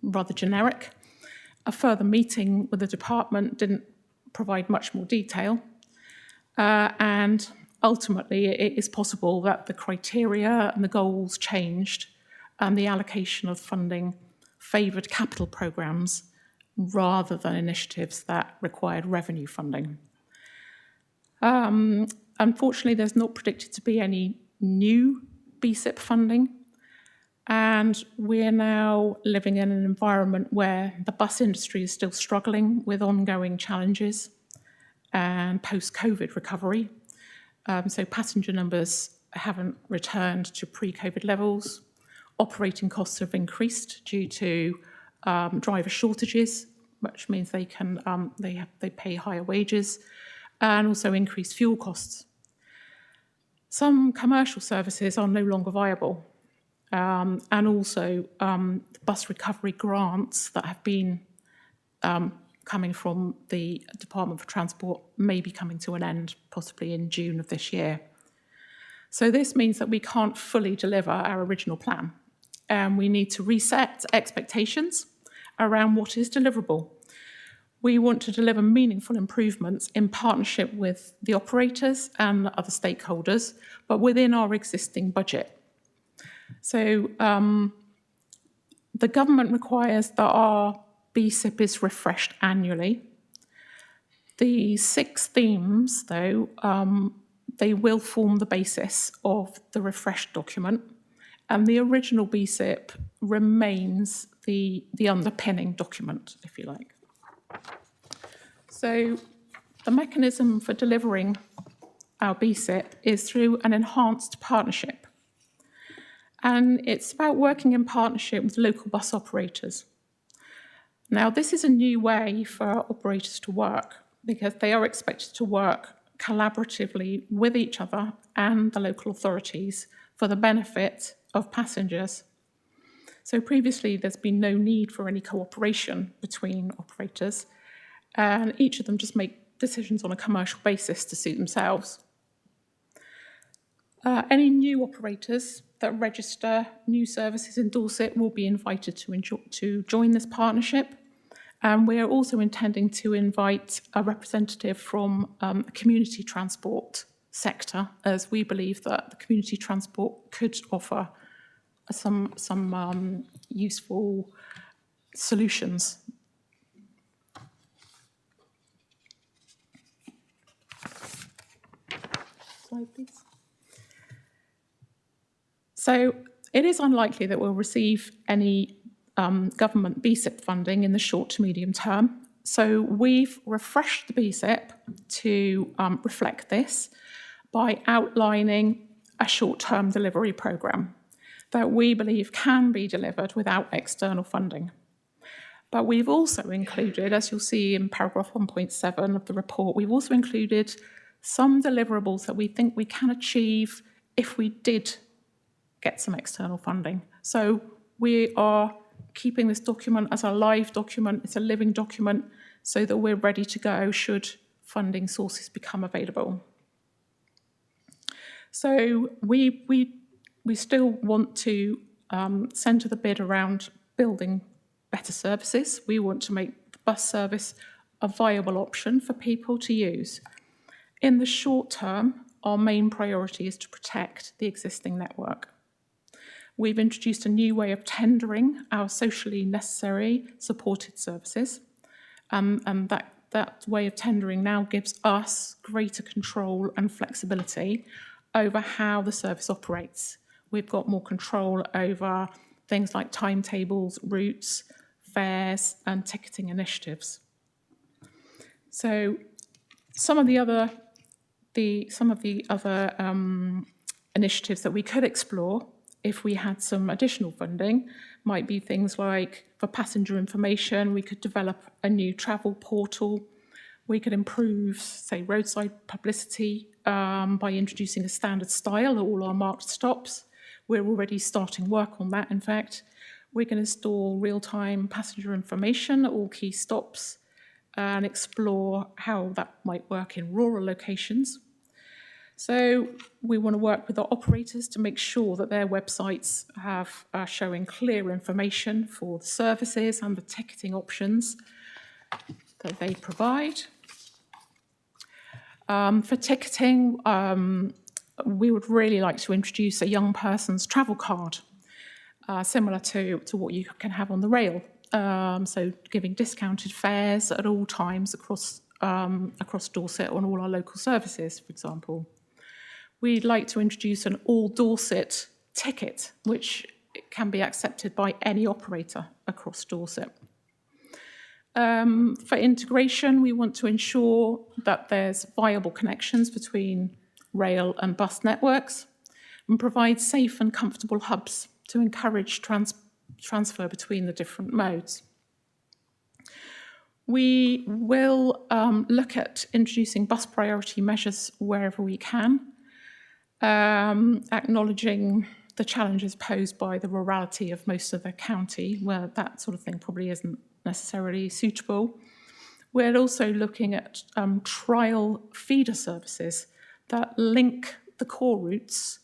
rather generic. A further meeting with the department didn't provide much more detail. And ultimately, it is possible that the criteria and the goals changed and the allocation of funding favoured capital programmes rather than initiatives that required revenue funding. Unfortunately, there's not predicted to be any new BSIP funding, and we're now living in an environment where the bus industry is still struggling with ongoing challenges and post-COVID recovery. So passenger numbers haven't returned to pre-COVID levels. Operating costs have increased due to driver shortages, which means they pay higher wages, and also increased fuel costs. Some commercial services are no longer viable, and also the bus recovery grants that have been coming from the Department for Transport may be coming to an end, possibly in June of this year. So this means that we can't fully deliver our original plan, and we need to reset expectations around what is deliverable. We want to deliver meaningful improvements in partnership with the operators and other stakeholders, but within our existing budget. So the government requires that our BSIP is refreshed annually. The 6 themes, though, they will form the basis of the refreshed document, and the original BSIP remains the underpinning document, if you like. So the mechanism for delivering our BSIP is through an enhanced partnership. And it's about working in partnership with local bus operators. Now, this is a new way for operators to work because they are expected to work collaboratively with each other and the local authorities for the benefit of passengers. So previously, there's been no need for any cooperation between operators, and each of them just make decisions on a commercial basis to suit themselves. Any new operators that register new services in Dorset will be invited to join this partnership. And we are also intending to invite a representative from a community transport sector, as we believe that the community transport could offer some useful solutions. Slide, please. So it is unlikely that we'll receive any government BSIP funding in the short to medium term. So we've refreshed the BSIP to reflect this by outlining a short-term delivery programme that we believe can be delivered without external funding. But we've also included, as you'll see in paragraph 1.7 of the report, we've also included some deliverables that we think we can achieve if we did get some external funding. So we are keeping this document as a live document, it's a living document, so that we're ready to go should funding sources become available. So we still want to centre the bid around building better services. We want to make the bus service a viable option for people to use. In the short term, our main priority is to protect the existing network. We've introduced a new way of tendering our socially necessary supported services, and that way of tendering now gives us greater control and flexibility over how the service operates. We've got more control over things like timetables, routes, fares, and ticketing initiatives. So some of the other initiatives that we could explore if we had some additional funding might be things like, for passenger information, we could develop a new travel portal. We could improve, say, roadside publicity by introducing a standard style at all our marked stops. We're already starting work on that, in fact. We can install real-time passenger information at all key stops and explore how that might work in rural locations. So we want to work with our operators to make sure that their websites are showing clear information for the services and the ticketing options that they provide. For ticketing, we would really like to introduce a young person's travel card, similar to what you can have on the rail. So giving discounted fares at all times across Dorset on all our local services, for example. We'd like to introduce an all Dorset ticket, which can be accepted by any operator across Dorset. For integration, we want to ensure that there's viable connections between rail and bus networks and provide safe and comfortable hubs to encourage transfer between the different modes. We will look at introducing bus priority measures wherever we can, acknowledging the challenges posed by the rurality of most of the county, where that sort of thing probably isn't necessarily suitable. We're also looking at trial feeder services that link the core routes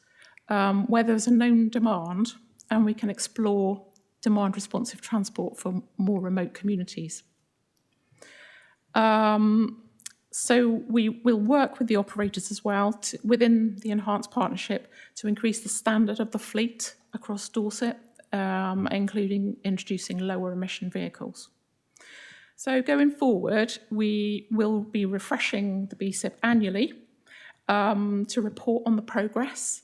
where there's a known demand, and we can explore demand-responsive transport for more remote communities. So we will work with the operators as well within the enhanced partnership to increase the standard of the fleet across Dorset, including introducing lower emission vehicles. So going forward, we will be refreshing the BSIP annually to report on the progress,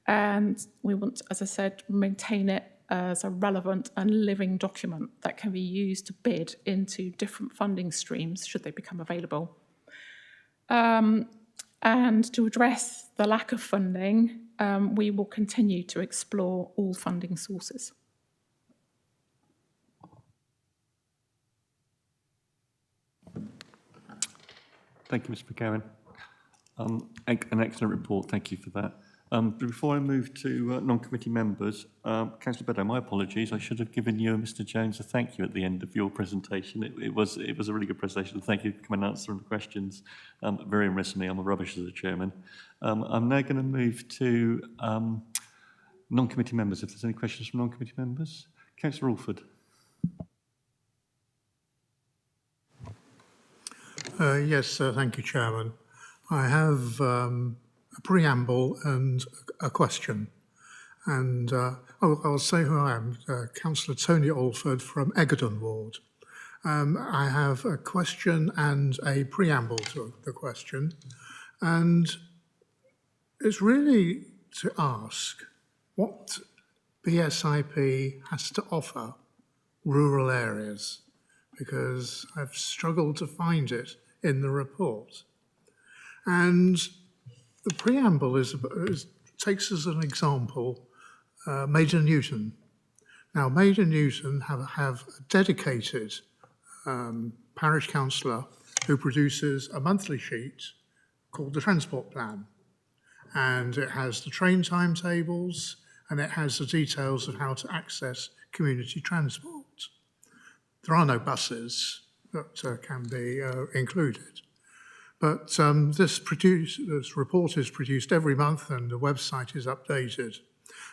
and we want, as I said, maintain it as a relevant and living document that can be used to bid into different funding streams should they become available. And to address the lack of funding, we will continue to explore all funding sources. Thank you, Mr. McGowan. An excellent report. Thank you for that. But before I move to non-committee members, Councillor Beddoe, my apologies. I should have given you and Mr. Jones a thank you at the end of your presentation. It was a really good presentation. Thank you for coming and answering the questions. Very impressed me. I'm a rubbish as a chairman. I'm now going to move to non-committee members. If there's any questions from non-committee members, Councillor Alford. Yes, thank you, Chairman. I have a preamble and a question. And I'll say who I am, Councillor Tony Alford from Egerton Ward. I have a question and a preamble to the question. And it's really to ask what BSIP has to offer rural areas, because I've struggled to find it in the report. And the preamble takes as an example Maiden Newton. Now, Maiden Newton have a dedicated parish councillor who produces a monthly sheet called the Transport Plan. And it has the train timetables and it has the details of how to access community transport. There are no buses that can be included. But this report is produced every month and the website is updated.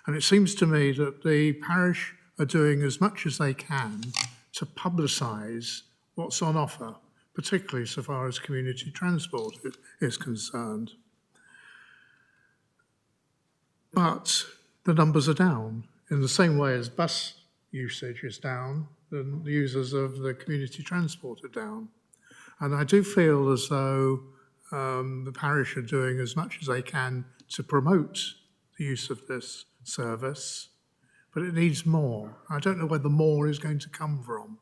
And it seems to me that the parish are doing as much as they can to publicise what's on offer, particularly so far as community transport is concerned. But the numbers are down in the same way as bus usage is down, the users of the community transport are down. And I do feel as though the parish are doing as much as they can to promote the use of this service, but it needs more. I don't know where the more is going to come from.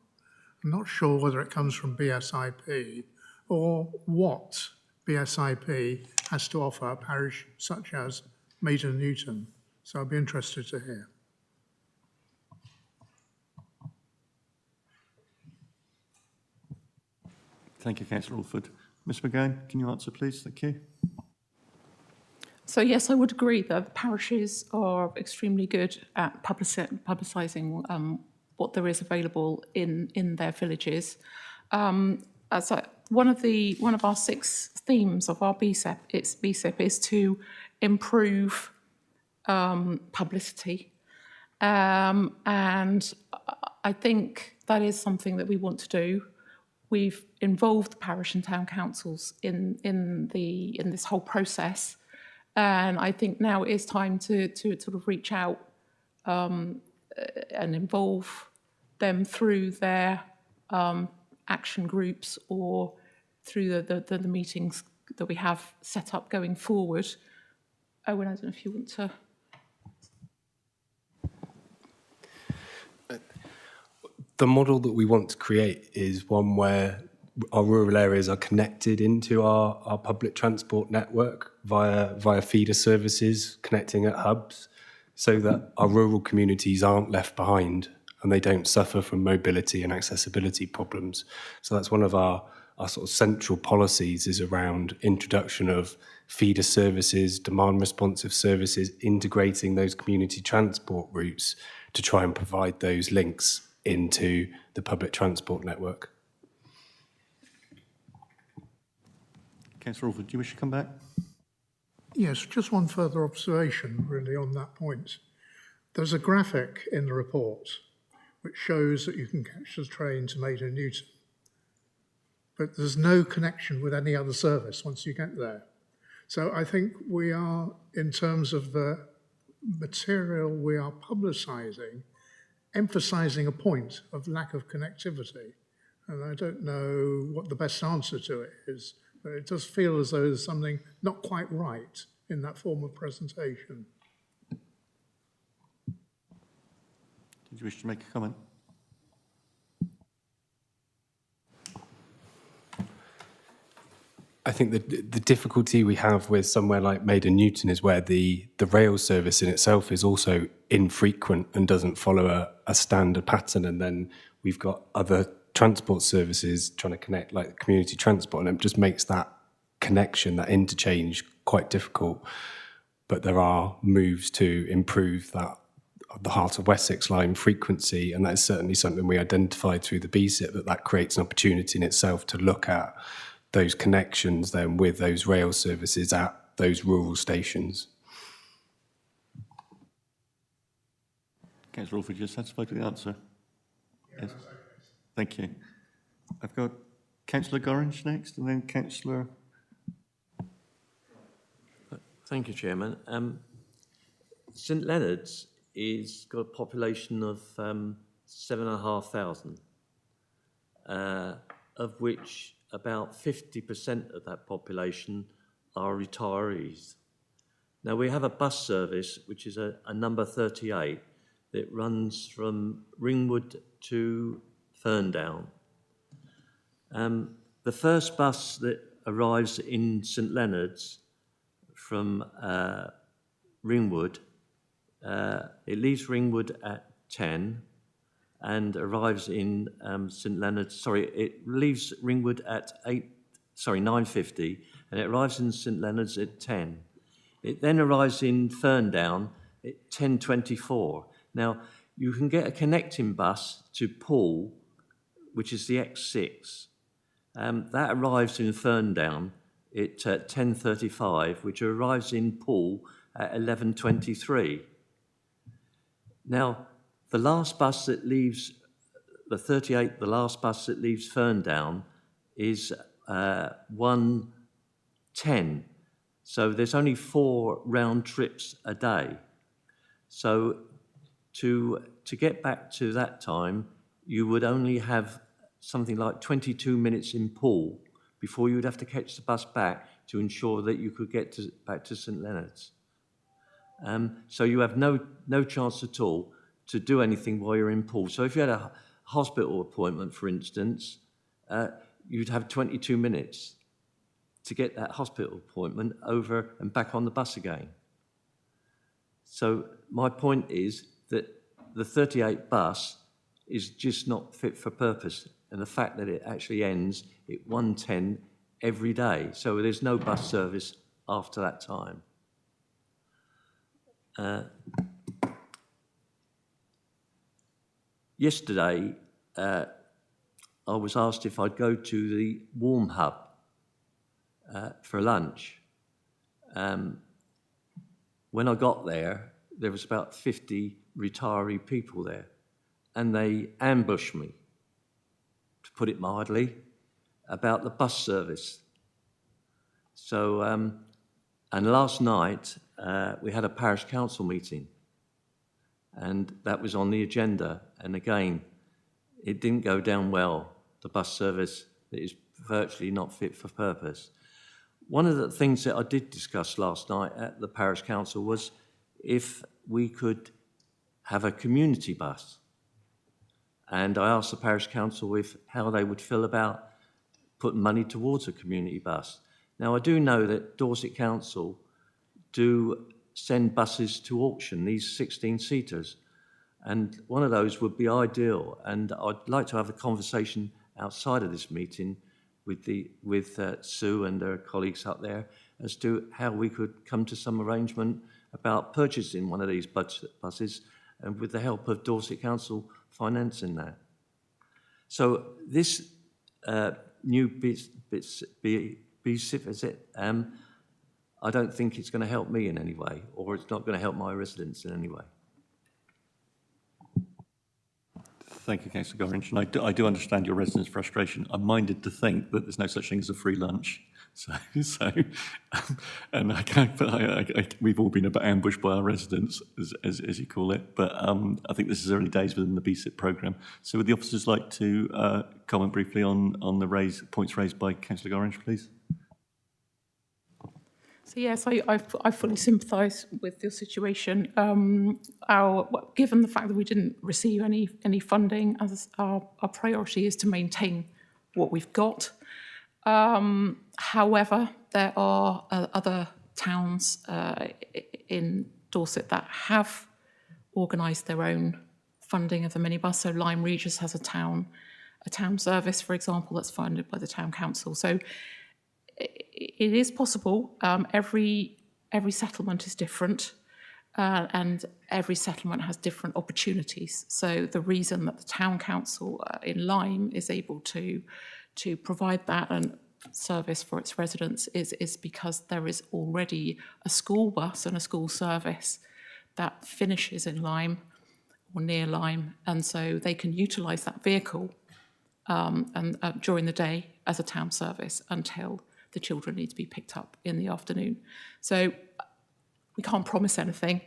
I'm not sure whether it comes from BSIP or what BSIP has to offer a parish such as Maiden Newton. So I'd be interested to hear. Thank you, Councillor Alford. Ms McGowan, can you answer, please? Thank you. So yes, I would agree that the parishes are extremely good at publicising what there is available in their villages. One of our 6 themes of our BSIP is to improve publicity, and I think that is something that we want to do. We've involved parish and town councils in this whole process, and I think now it is time to sort of reach out and involve them through their action groups or through the meetings that we have set up going forward. Owen, I don't know if you want to. The model that we want to create is one where our rural areas are connected into our public transport network via feeder services, connecting at hubs, so that our rural communities aren't left behind and they don't suffer from mobility and accessibility problems. So that's one of our sort of central policies, is around introduction of feeder services, demand responsive services, integrating those community transport routes to try and provide those links into the public transport network. Councillor Alford, do you wish to come back? Yes, just one further observation really on that point. There's a graphic in the report which shows that you can catch the train to Maiden Newton. but there's no connection with any other service once you get there. So I think we are, in terms of the material we are publicising, emphasising a point of lack of connectivity. And I don't know what the best answer to it is, but it does feel as though there's something not quite right in that form of presentation. Did you wish to make a comment? I think the difficulty we have with somewhere like Maiden Newton is where the rail service in itself is also infrequent and doesn't follow a standard pattern. And then we've got other transport services trying to connect, like community transport, and it just makes that connection, that interchange, quite difficult. But there are moves to improve that, the Heart of Wessex line frequency, and that is certainly something we identified through the BSIP, that creates an opportunity in itself to look at those connections then with those rail services at those rural stations. Councillor Alford, you're satisfied with the answer? Yes. Thank you. I've got Councillor Gorringe next, and then Councillor... Thank you, Chairman. St Leonard's is got a population of 7,500, of which about 50% of that population are retirees. Now, we have a bus service, which is a number 38, that runs from Ringwood to Ferndown. The first bus that arrives in St Leonard's from Ringwood, it leaves Ringwood at 10 and arrives in St Leonard's, it leaves Ringwood at 9:50, and it arrives in St Leonard's at 10. It then arrives in Ferndown at 10:24. Now, you can get a connecting bus to Poole, which is the X6. That arrives in Ferndown at 10:35, which arrives in Poole at 11:23. Now, the last bus that leaves, the 38, the last bus that leaves Ferndown is 1:10. So there's only 4 round trips a day. So to get back to that time, you would only have something like 22 minutes in Poole before you would have to catch the bus back to ensure that you could get back to St Leonard's. So you have no chance at all to do anything while you're in Poole. So if you had a hospital appointment, for instance, you'd have 22 minutes to get that hospital appointment over and back on the bus again. So my point is that the 38 bus is just not fit for purpose, and the fact that it actually ends at 1:10 every day. So there's no bus service after that time. Yesterday, I was asked if I'd go to the Warm Hub for lunch. When I got there, there was about 50 retiree people there, and they ambushed me, to put it mildly, about the bus service. So, and last night, we had a parish council meeting, and that was on the agenda. And again, it didn't go down well, the bus service that is virtually not fit for purpose. One of the things that I did discuss last night at the parish council was if we could have a community bus. And I asked the parish council how they would feel about putting money towards a community bus. Now, I do know that Dorset Council do send buses to auction, these 16-seaters, and one of those would be ideal. And I'd like to have a conversation outside of this meeting with Sue and her colleagues up there as to how we could come to some arrangement about purchasing one of these buses, and with the help of Dorset Council financing that. So this new BSIP, is it? I don't think it's going to help me in any way, or it's not going to help my residents in any way. Thank you, Councillor Gorringe. And I do understand your residents' frustration. I'm minded to think that there's no such thing as a free lunch. And I can't, but we've all been a bit ambushed by our residents, as you call it. But I think this is early days within the BSIP programme. So would the officers like to comment briefly on the points raised by Councillor Gorringe, please? So yes, I fully sympathise with your situation. Given the fact that we didn't receive any funding, as our priority is to maintain what we've got. However, there are other towns in Dorset that have organised their own funding of the minibus. So Lyme Regis has a town service, for example, that's funded by the town council. So it is possible. Every settlement is different, and every settlement has different opportunities. So the reason that the town council in Lyme is able to provide that and service for its residents is because there is already a school bus and a school service that finishes in Lyme or near Lyme, and so they can utilise that vehicle during the day as a town service until the children need to be picked up in the afternoon. So we can't promise anything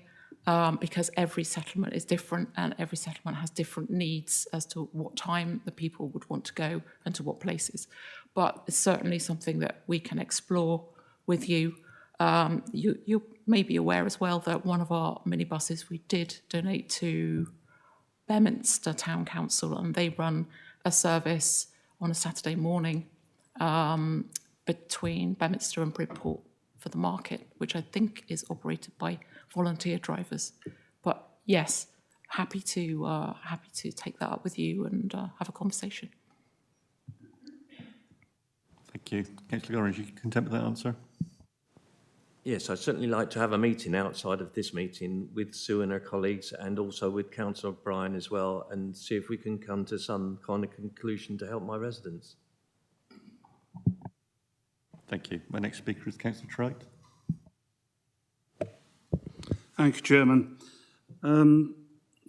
because every settlement is different and every settlement has different needs as to what time the people would want to go and to what places. But it's certainly something that we can explore with you. You may be aware as well that one of our minibuses we did donate to Beminster Town Council, and they run a service on a Saturday morning between Beminster and Bridport for the market, which I think is operated by volunteer drivers. But yes, happy to take that up with you and have a conversation. Thank you. Councillor Gorringe, you content with that answer? Yes, I'd certainly like to have a meeting outside of this meeting with Sue and her colleagues and also with Councillor O'Brien as well, and see if we can come to some kind of conclusion to help my residents. Thank you. My next speaker is Councillor Trite. Thank you, Chairman.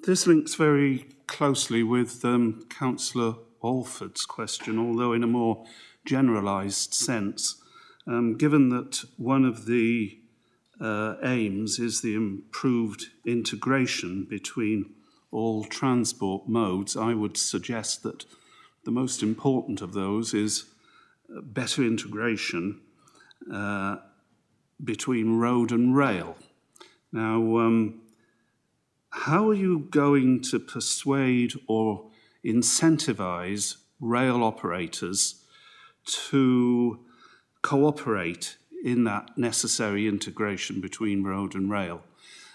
This links very closely with Councillor Alford's question, although in a more generalised sense. Given that one of the aims is the improved integration between all transport modes, I would suggest that the most important of those is better integration between road and rail. Now, how are you going to persuade or incentivise rail operators to cooperate in that necessary integration between road and rail?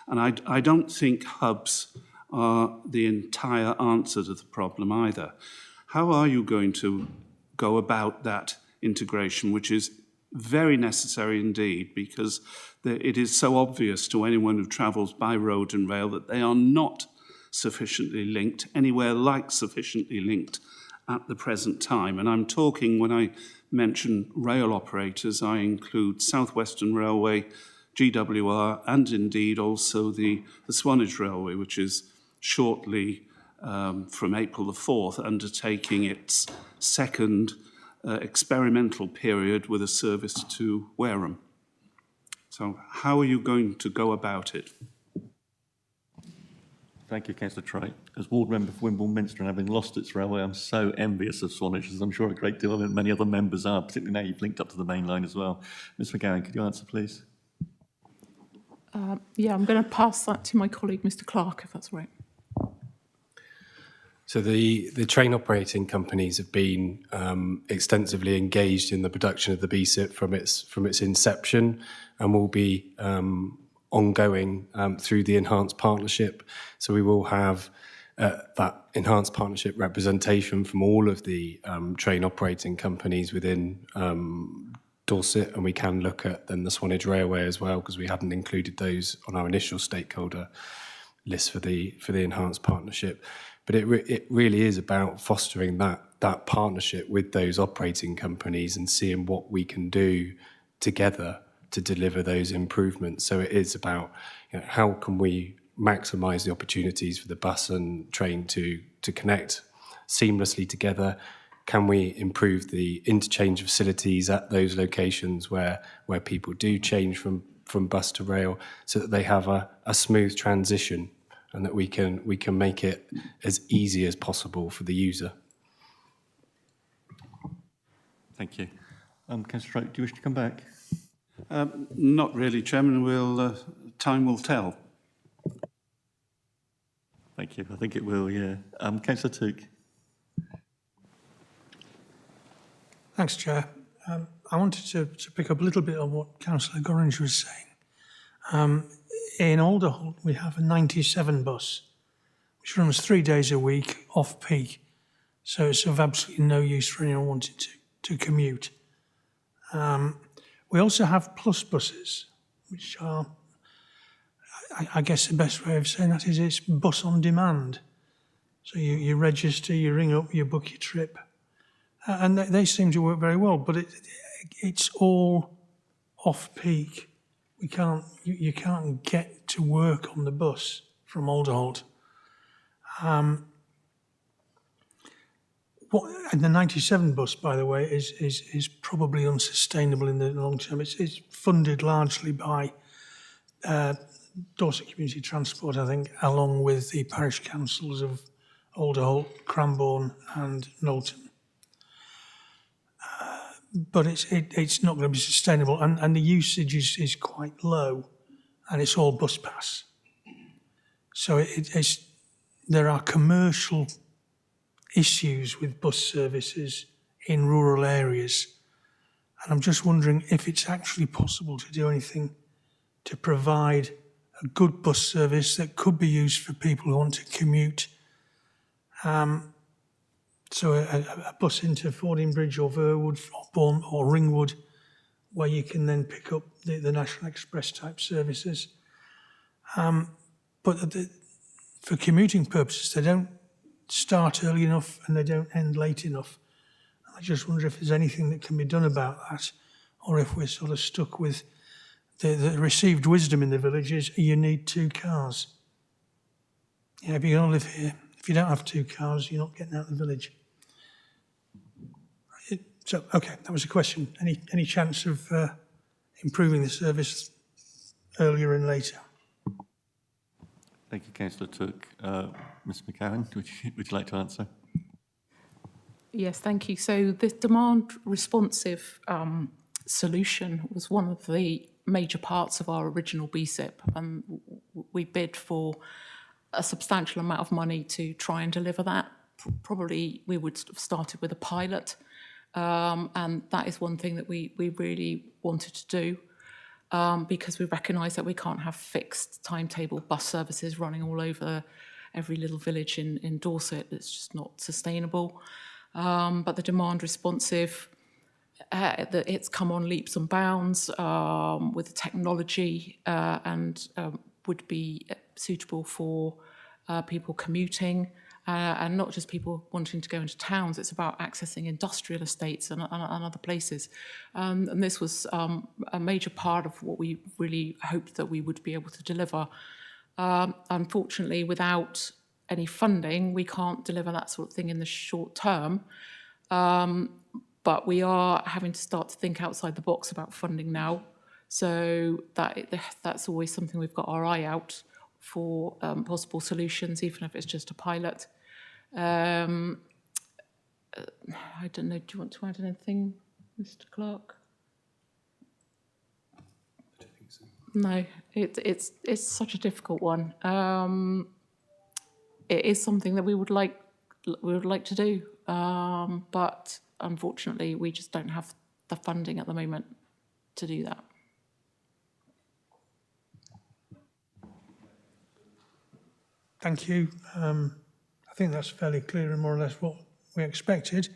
And I don't think hubs are the entire answer to the problem either. How are you going to go about that integration, which is very necessary indeed, because it is so obvious to anyone who travels by road and rail that they are not sufficiently linked, anywhere like sufficiently linked at the present time. And I'm talking, when I mention rail operators, I include South Western Railway, GWR, and indeed also the Swanage Railway, which is shortly from April the 4th undertaking its second experimental period with a service to Wareham. So how are you going to go about it? Thank you, Councillor Trite. As ward member for Wimborne Minster and having lost its railway, I'm so envious of Swanage, as I'm sure a great deal of many other members are, particularly now you've linked up to the main line as well. Ms McGowan, could you answer, please? Yeah, I'm going to pass that to my colleague, Mr. Clark, if that's right. So the train operating companies have been extensively engaged in the production of the BSIP from its inception, and will be ongoing through the enhanced partnership. So we will have that enhanced partnership representation from all of the train operating companies within Dorset, and we can look at then the Swanage Railway as well, because we hadn't included those on our initial stakeholder list for the enhanced partnership. But it really is about fostering that partnership with those operating companies and seeing what we can do together to deliver those improvements. So it is about, how can we maximise the opportunities for the bus and train to connect seamlessly together? Can we improve the interchange facilities at those locations where people do change from bus to rail, so that they have a smooth transition, and that we can make it as easy as possible for the user? Thank you. Councillor Troke, do you wish to come back? Not really, Chairman. Time will tell. Thank you. I think it will, yeah. Councillor Took. Thanks, Chair. I wanted to pick up a little bit on what Councillor Gorringe was saying. In Alderholt, we have a 97 bus, which runs 3 days a week off-peak. So it's of absolutely no use for anyone wanting to commute. We also have plus buses, which are, I guess the best way of saying that is it's bus on demand. So you register, you ring up, you book your trip. And they seem to work very well, but it's all off-peak. You can't get to work on the bus from Alderholt. And the 97 bus, by the way, is probably unsustainable in the long term. It's funded largely by Dorset Community Transport, I think, along with the parish councils of Alderholt, Cranbourne and Knowlton. But it's not going to be sustainable, and the usage is quite low, and it's all bus pass. So there are commercial issues with bus services in rural areas, and I'm just wondering if it's actually possible to do anything to provide a good bus service that could be used for people who want to commute. So a bus into Fordingbridge or Verwood or Bourne or Ringwood, where you can then pick up the National Express type services. But for commuting purposes, they don't start early enough and they don't end late enough. I just wonder if there's anything that can be done about that, or if we're sort of stuck with the received wisdom in the village is you need 2 cars. Yeah, if you're going to live here, if you don't have 2 cars, you're not getting out of the village. So, okay, that was a question. Any chance of improving the service earlier and later? Thank you, Councillor Took. Ms McCowan, would you like to answer? Yes, thank you. So the demand responsive solution was one of the major parts of our original BSIP, and we bid for a substantial amount of money to try and deliver that. Probably we would have started with a pilot, and that is one thing that we really wanted to do, because we recognise that we can't have fixed timetable bus services running all over every little village in Dorset. It's just not sustainable. But the demand responsive, it's come on leaps and bounds with the technology, and would be suitable for people commuting, and not just people wanting to go into towns. It's about accessing industrial estates and other places. And this was a major part of what we really hoped that we would be able to deliver. Unfortunately, without any funding, we can't deliver that sort of thing in the short term. But we are having to start to think outside the box about funding now. So that's always something we've got our eye out for, possible solutions, even if it's just a pilot. I don't know, do you want to add anything, Mr. Clark? I don't think so. No, it's such a difficult one. It is something that we would like to do, but unfortunately we just don't have the funding at the moment to do that. Thank you. I think that's fairly clear and more or less what we expected,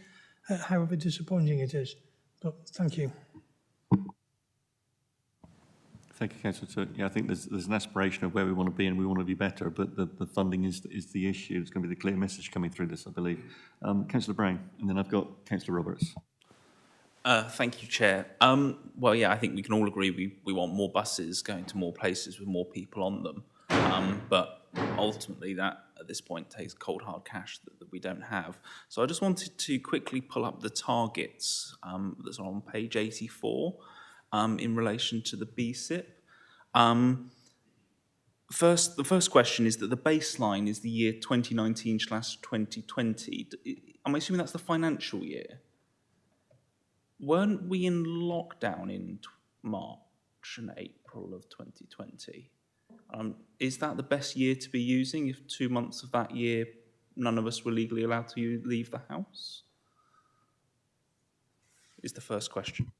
however disappointing it is. But thank you. Thank you, Councillor Took. Yeah, I think there's an aspiration of where we want to be and we want to do better, but the funding is the issue. It's going to be the clear message coming through this, I believe. Councillor Brown, and then I've got Councillor Roberts. Thank you, Chair. Well, yeah, I think we can all agree we want more buses going to more places with more people on them. But ultimately that, at this point, takes cold hard cash that we don't have. So I just wanted to quickly pull up the targets that's on page 84 in relation to the BSIP. The first question is that the baseline is the year 2019/2020. I'm assuming that's the financial year. Weren't we in lockdown in March and April of 2020? Is that the best year to be using if 2 months of that year none of us were legally allowed to leave the house? Is the first question.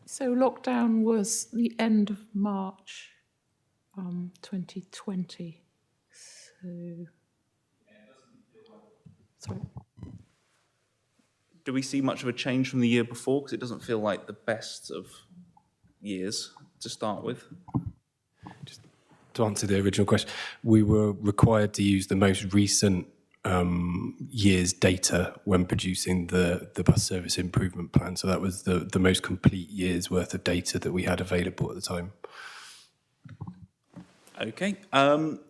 So lockdown was the end of March 2020. So, sorry. Do we see much of a change from the year before? Because it doesn't feel like the best of years to start with. Just to answer the original question, we were required to use the most recent year's data when producing the bus service improvement plan. So that was the most complete year's worth of data that we had available at the time. Okay. And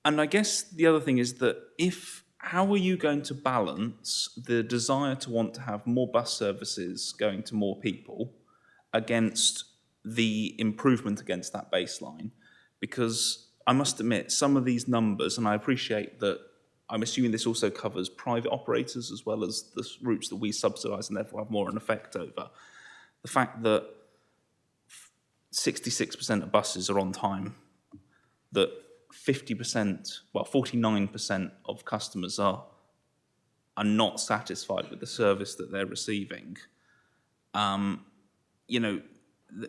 I guess the other thing is that how are you going to balance the desire to want to have more bus services going to more people against the improvement against that baseline? Because I must admit, some of these numbers, and I appreciate that I'm assuming this also covers private operators as well as the routes that we subsidise and therefore have more an effect over. The fact that 66% of buses are on time, that 49% of customers are not satisfied with the service that they're receiving.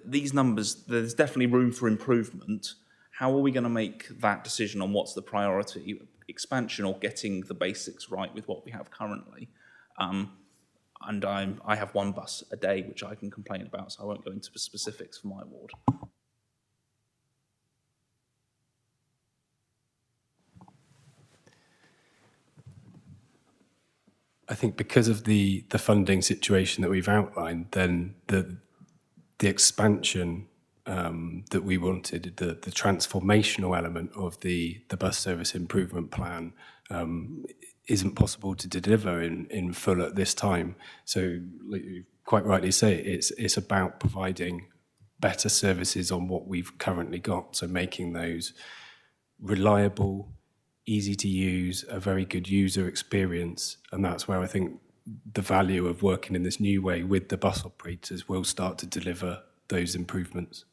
These numbers, there's definitely room for improvement. How are we going to make that decision on what's the priority, expansion or getting the basics right with what we have currently? And I have one bus a day, which I can complain about, so I won't go into the specifics for my ward. I think because of the funding situation that we've outlined, then the expansion that we wanted, the transformational element of the bus service improvement plan isn't possible to deliver in full at this time. So, like you quite rightly say, it's about providing better services on what we've currently got. So making those reliable, easy to use, a very good user experience. And that's where I think the value of working in this new way with the bus operators will start to deliver those improvements.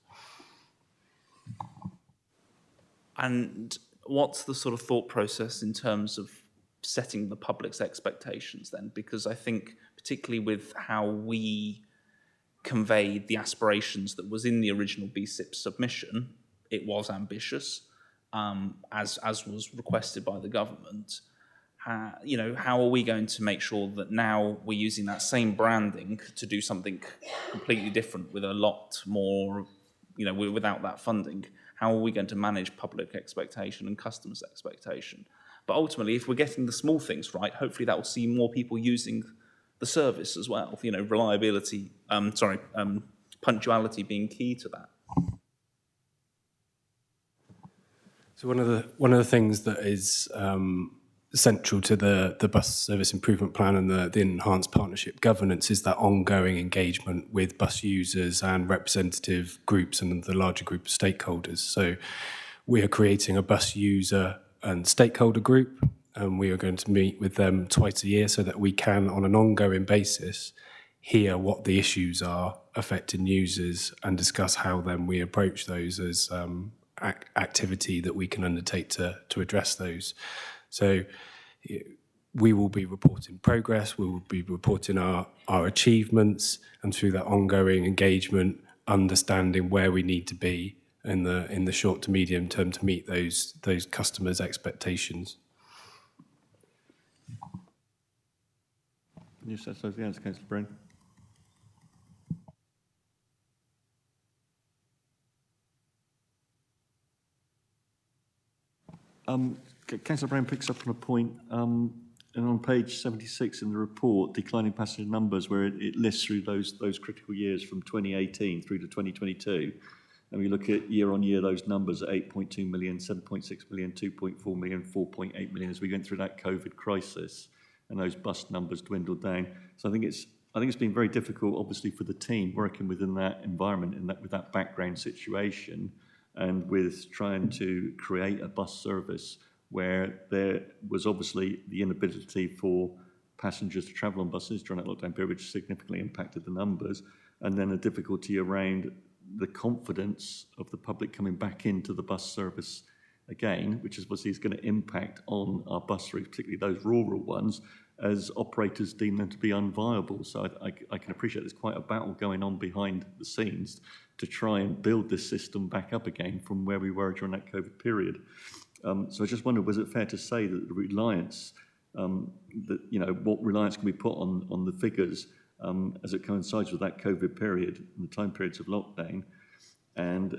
And what's the sort of thought process in terms of setting the public's expectations then? Because I think particularly with how we conveyed the aspirations that was in the original BSIP submission, it was ambitious, as was requested by the government. How are we going to make sure that now we're using that same branding to do something completely different with a lot more, without that funding? How are we going to manage public expectation and customers' expectation? But ultimately, if we're getting the small things right, hopefully that will see more people using the service as well. Reliability, punctuality being key to that. So one of the things that is central to the bus service improvement plan and the enhanced partnership governance is that ongoing engagement with bus users and representative groups and the larger group of stakeholders. So we are creating a bus user and stakeholder group, and we are going to meet with them twice a year so that we can, on an ongoing basis, hear what the issues are affecting users and discuss how then we approach those as activity that we can undertake to address those. So we will be reporting progress, we will be reporting our achievements, and through that ongoing engagement, understanding where we need to be in the short to medium term to meet those customers' expectations. Can you say something else, Councillor Brown? Councillor Brown picks up on a point, and on page 76 in the report, declining passenger numbers, where it lists through those critical years from 2018 through to 2022. and we look at year on year, those numbers at 8.2 million, 7.6 million, 2.4 million, 4.8 million as we went through that COVID crisis, and those bus numbers dwindled down. So I think it's been very difficult, obviously, for the team working within that environment, with that background situation, and with trying to create a bus service where there was obviously the inability for passengers to travel on buses during that lockdown period, which significantly impacted the numbers, and then a difficulty around the confidence of the public coming back into the bus service again, which is obviously going to impact on our bus routes, particularly those rural ones, as operators deem them to be unviable. So I can appreciate there's quite a battle going on behind the scenes to try and build this system back up again from where we were during that COVID period. So I just wondered, was it fair to say that the reliance, what reliance can we put on the figures as it coincides with that COVID period and the time periods of lockdown, and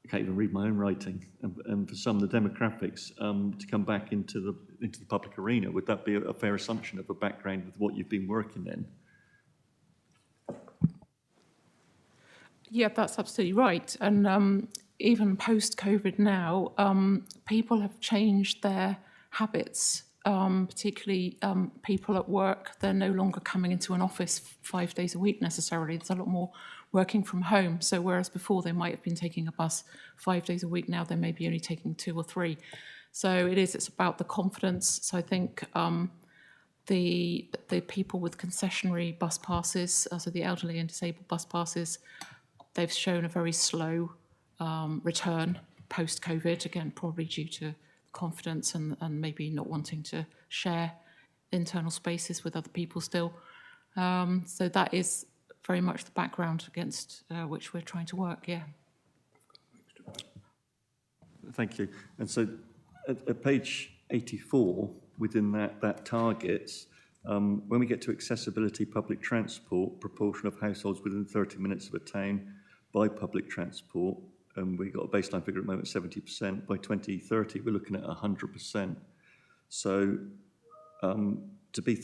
I can't even read my own writing, and for some, the demographics to come back into the public arena? Would that be a fair assumption of a background with what you've been working in? Yeah, that's absolutely right. And even post-COVID now, people have changed their habits, particularly people at work. They're no longer coming into an office 5 days a week necessarily. There's a lot more working from home. So whereas before they might have been taking a bus 5 days a week, now they may be only taking 2 or 3. So it's about the confidence. So I think the people with concessionary bus passes, so the elderly and disabled bus passes, they've shown a very slow return post-COVID, again, probably due to confidence and maybe not wanting to share internal spaces with other people still. So that is very much the background against which we're trying to work, yeah. Thank you. And so at page 84, within that targets, when we get to accessibility public transport, proportion of households within 30 minutes of a town by public transport, and we've got a baseline figure at the moment, 70%. By 2030, we're looking at 100%. So to be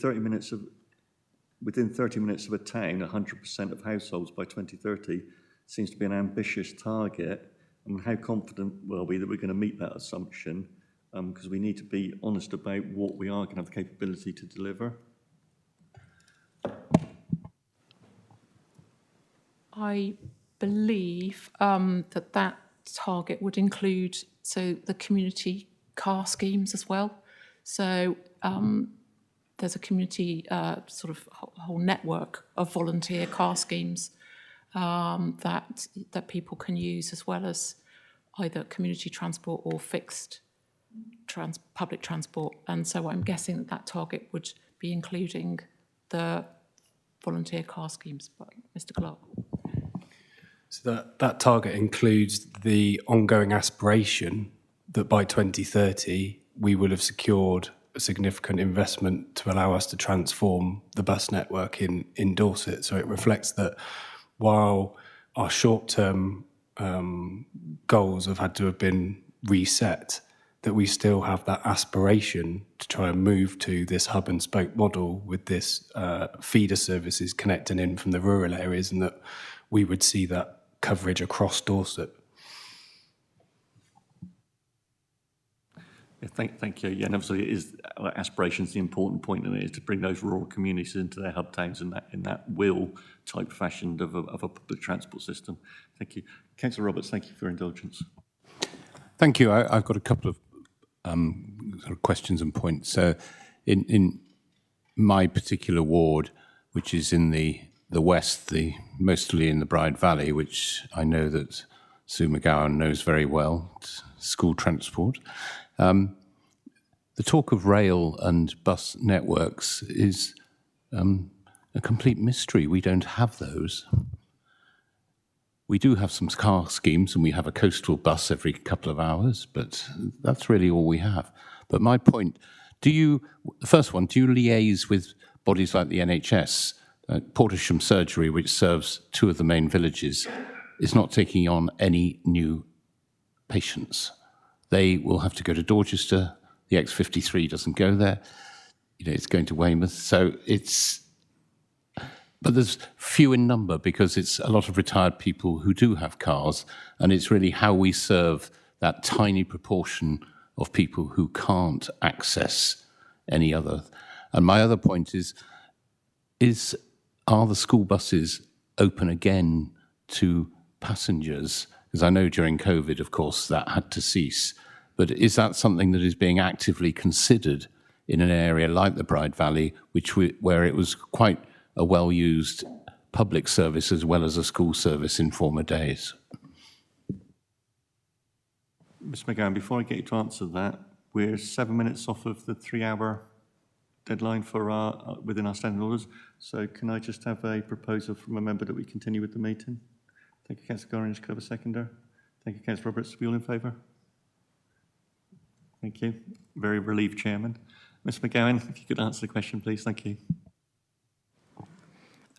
within 30 minutes of a town, 100% of households by 2030 seems to be an ambitious target. And how confident were we that we're going to meet that assumption? Because we need to be honest about what we are going to have the capability to deliver. I believe that target would include the community car schemes as well. So there's a community sort of whole network of volunteer car schemes that people can use, as well as either community transport or fixed public transport. And so I'm guessing that target would be including the volunteer car schemes. But Mr. Clark. So that target includes the ongoing aspiration that by 2030 we will have secured a significant investment to allow us to transform the bus network in Dorset. So it reflects that while our short-term goals have had to have been reset, that we still have that aspiration to try and move to this hub and spoke model with this feeder services connecting in from the rural areas, and that we would see that coverage across Dorset. Yeah, thank you. Yeah, and obviously it is aspirations. The important point in it is to bring those rural communities into their hub towns in that will type fashion of a public transport system. Thank you, Councillor Roberts. Thank you for your indulgence. Thank you. I've got a couple of sort of questions and points. So, in my particular ward, which is in the west, mostly in the Bride Valley, which I know that Sue McGowan knows very well, school transport. The talk of rail and bus networks is a complete mystery. We don't have those. We do have some car schemes, and we have a coastal bus every couple of hours, but that's really all we have. But my point, the first one, do you liaise with bodies like the NHS? Portisham Surgery, which serves 2 of the main villages, is not taking on any new patients. They will have to go to Dorchester. The X53 doesn't go there. It's going to Weymouth. So but there's few in number because it's a lot of retired people who do have cars, and it's really how we serve that tiny proportion of people who can't access any other. And my other point is are the school buses open again to passengers? Because I know during COVID, of course, that had to cease. But is that something that is being actively considered in an area like the Bride Valley, where it was quite a well-used public service as well as a school service in former days? Ms McGowan, before I get you to answer that, we're 7 minutes off of the 3-hour deadline for within our standing orders. So can I just have a proposal from a member that we continue with the meeting? Thank you, Councillor Gorringe. Could I have a seconder? Thank you, Councillor Roberts. Are we all in favour? Thank you. Very relieved, Chairman. Ms McGowan, if you could answer the question, please. Thank you.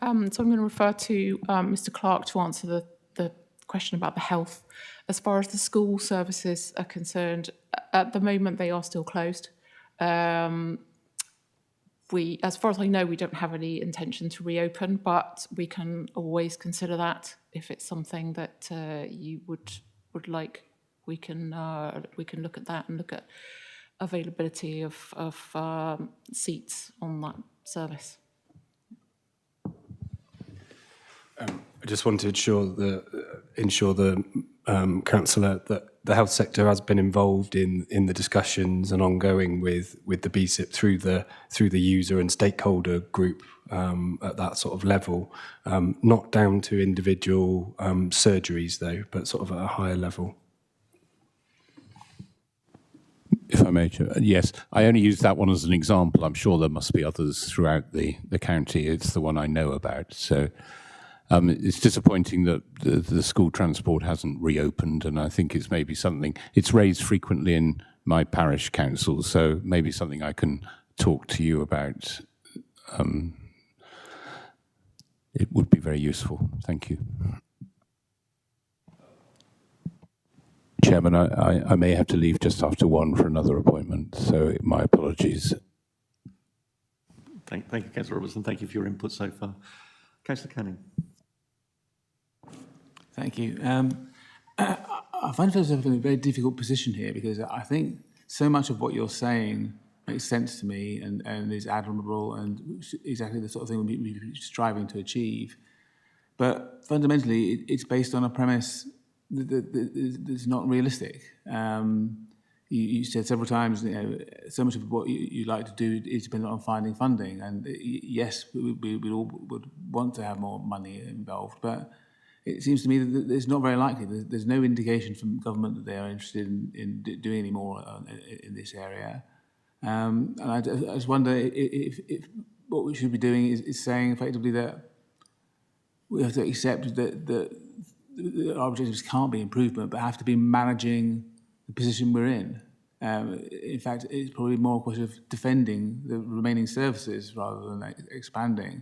So I'm going to refer to Mr. Clark to answer the question about the health. As far as the school services are concerned, at the moment they are still closed. As far as I know, we don't have any intention to reopen, but we can always consider that if it's something that you would like. We can look at that and look at availability of seats on that service. I just want to ensure the councillor that the health sector has been involved in the discussions and ongoing with the BSIP through the user and stakeholder group at that sort of level, not down to individual surgeries though, but sort of at a higher level. If I may, yes, I only use that one as an example. I'm sure there must be others throughout the county. It's the one I know about. So it's disappointing that the school transport hasn't reopened, and I think it's maybe something, it's raised frequently in my parish council, so maybe something I can talk to you about. It would be very useful. Thank you. Chairman, I may have to leave just after 1 for another appointment, so my apologies. Thank you, Councillor Roberts, and thank you for your input so far. Councillor Canning. Thank you. I find myself in a very difficult position here because I think so much of what you're saying makes sense to me and is admirable and exactly the sort of thing we're striving to achieve. But fundamentally, it's based on a premise that's not realistic. You said several times, so much of what you like to do is dependent on finding funding. And yes, we all would want to have more money involved, but it seems to me that it's not very likely. There's no indication from government that they are interested in doing any more in this area. And I just wonder if what we should be doing is saying effectively that we have to accept that our objectives can't be improvement, but have to be managing the position we're in. In fact, it's probably more a question of defending the remaining services rather than expanding.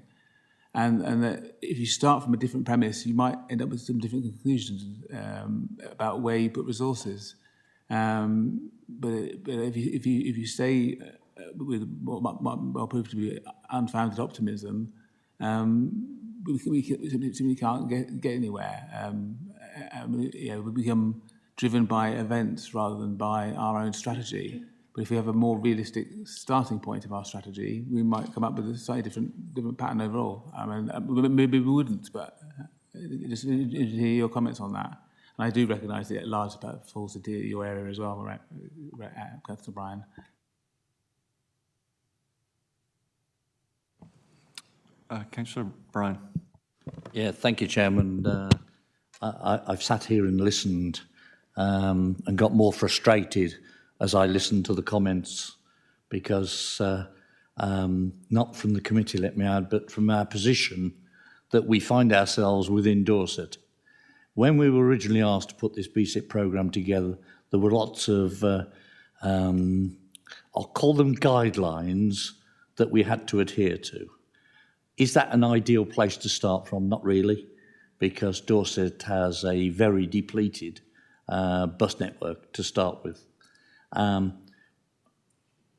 And that if you start from a different premise, you might end up with some different conclusions about where you put resources. But if you stay with what might prove to be unfounded optimism, we simply can't get anywhere. We become driven by events rather than by our own strategy. But if we have a more realistic starting point of our strategy, we might come up with a slightly different pattern overall. I mean, maybe we wouldn't, but just to hear your comments on that. And I do recognise that large part falls into your area as well, right, Councillor Bryan. Councillor Bryan. Yeah, thank you, Chairman. I've sat here and listened and got more frustrated as I listened to the comments because not from the committee, let me add, but from our position that we find ourselves within Dorset. When we were originally asked to put this BSIP programme together, there were lots of, I'll call them guidelines that we had to adhere to. Is that an ideal place to start from? Not really, because Dorset has a very depleted bus network to start with.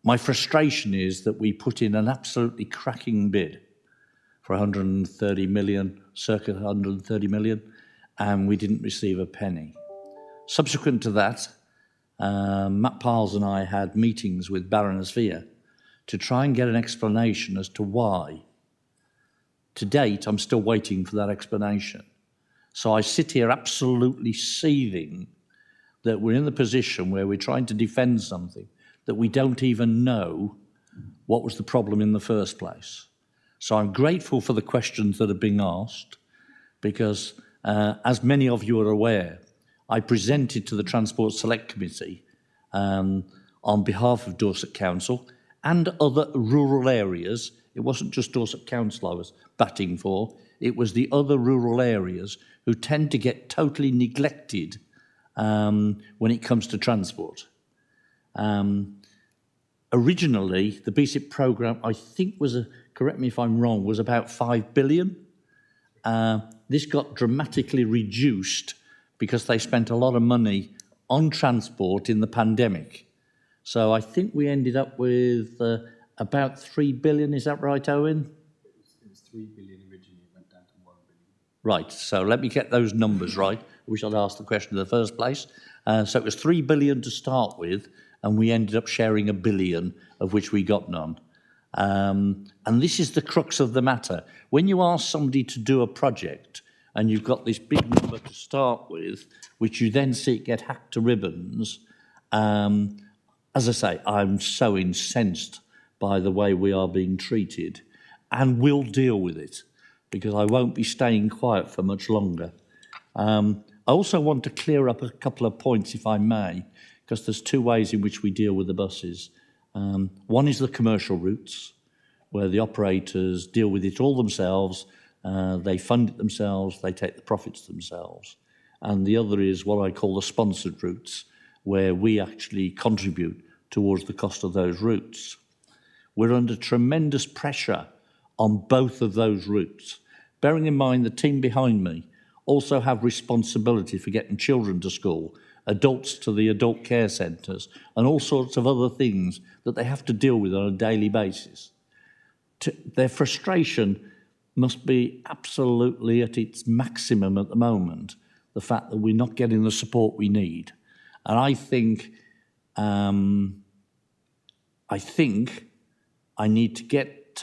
My frustration is that we put in an absolutely cracking bid for 130 million, circa 130 million, and we didn't receive a penny. Subsequent to that, Matt Piles and I had meetings with Baroness Vere to try and get an explanation as to why. To date, I'm still waiting for that explanation. So I sit here absolutely seething that we're in the position where we're trying to defend something that we don't even know what was the problem in the first place. So I'm grateful for the questions that are being asked because, as many of you are aware, I presented to the Transport Select Committee on behalf of Dorset Council and other rural areas. It wasn't just Dorset Council I was batting for, it was the other rural areas who tend to get totally neglected when it comes to transport. Originally, the BSIP programme, I think was, correct me if I'm wrong, was about 5 billion. This got dramatically reduced because they spent a lot of money on transport in the pandemic. So I think we ended up with about 3 billion, is that right, Owen? It was 3 billion originally, it went down to 1 billion. Right, so let me get those numbers right. I wish I'd asked the question in the first place. So it was 3 billion to start with, and we ended up sharing 1 billion, of which we got none. And this is the crux of the matter. When you ask somebody to do a project, and you've got this big number to start with, which you then see it get hacked to ribbons, as I say, I'm so incensed by the way we are being treated, and will deal with it, because I won't be staying quiet for much longer. I also want to clear up a couple of points, if I may, because there's two ways in which we deal with the buses. One is the commercial routes, where the operators deal with it all themselves, they fund it themselves, they take the profits themselves. And the other is what I call the sponsored routes, where we actually contribute towards the cost of those routes. We're under tremendous pressure on both of those routes. Bearing in mind the team behind me also have responsibility for getting children to school, adults to the adult care centres, and all sorts of other things that they have to deal with on a daily basis. Their frustration must be absolutely at its maximum at the moment, the fact that we're not getting the support we need. And I think I need to get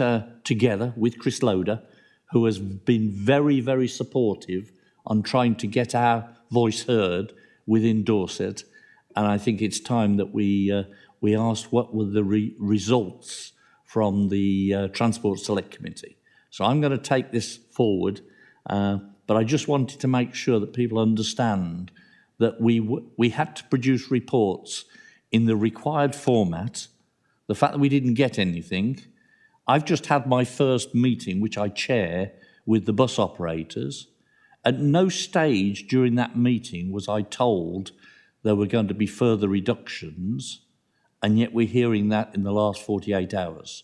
together with Chris Loader, who has been very, very supportive on trying to get our voice heard within Dorset. And I think it's time that we asked what were the results from the Transport Select Committee. So I'm going to take this forward, but I just wanted to make sure that people understand that we had to produce reports in the required format. The fact that we didn't get anything, I've just had my first meeting, which I chair, with the bus operators. At no stage during that meeting was I told there were going to be further reductions, and yet we're hearing that in the last 48 hours.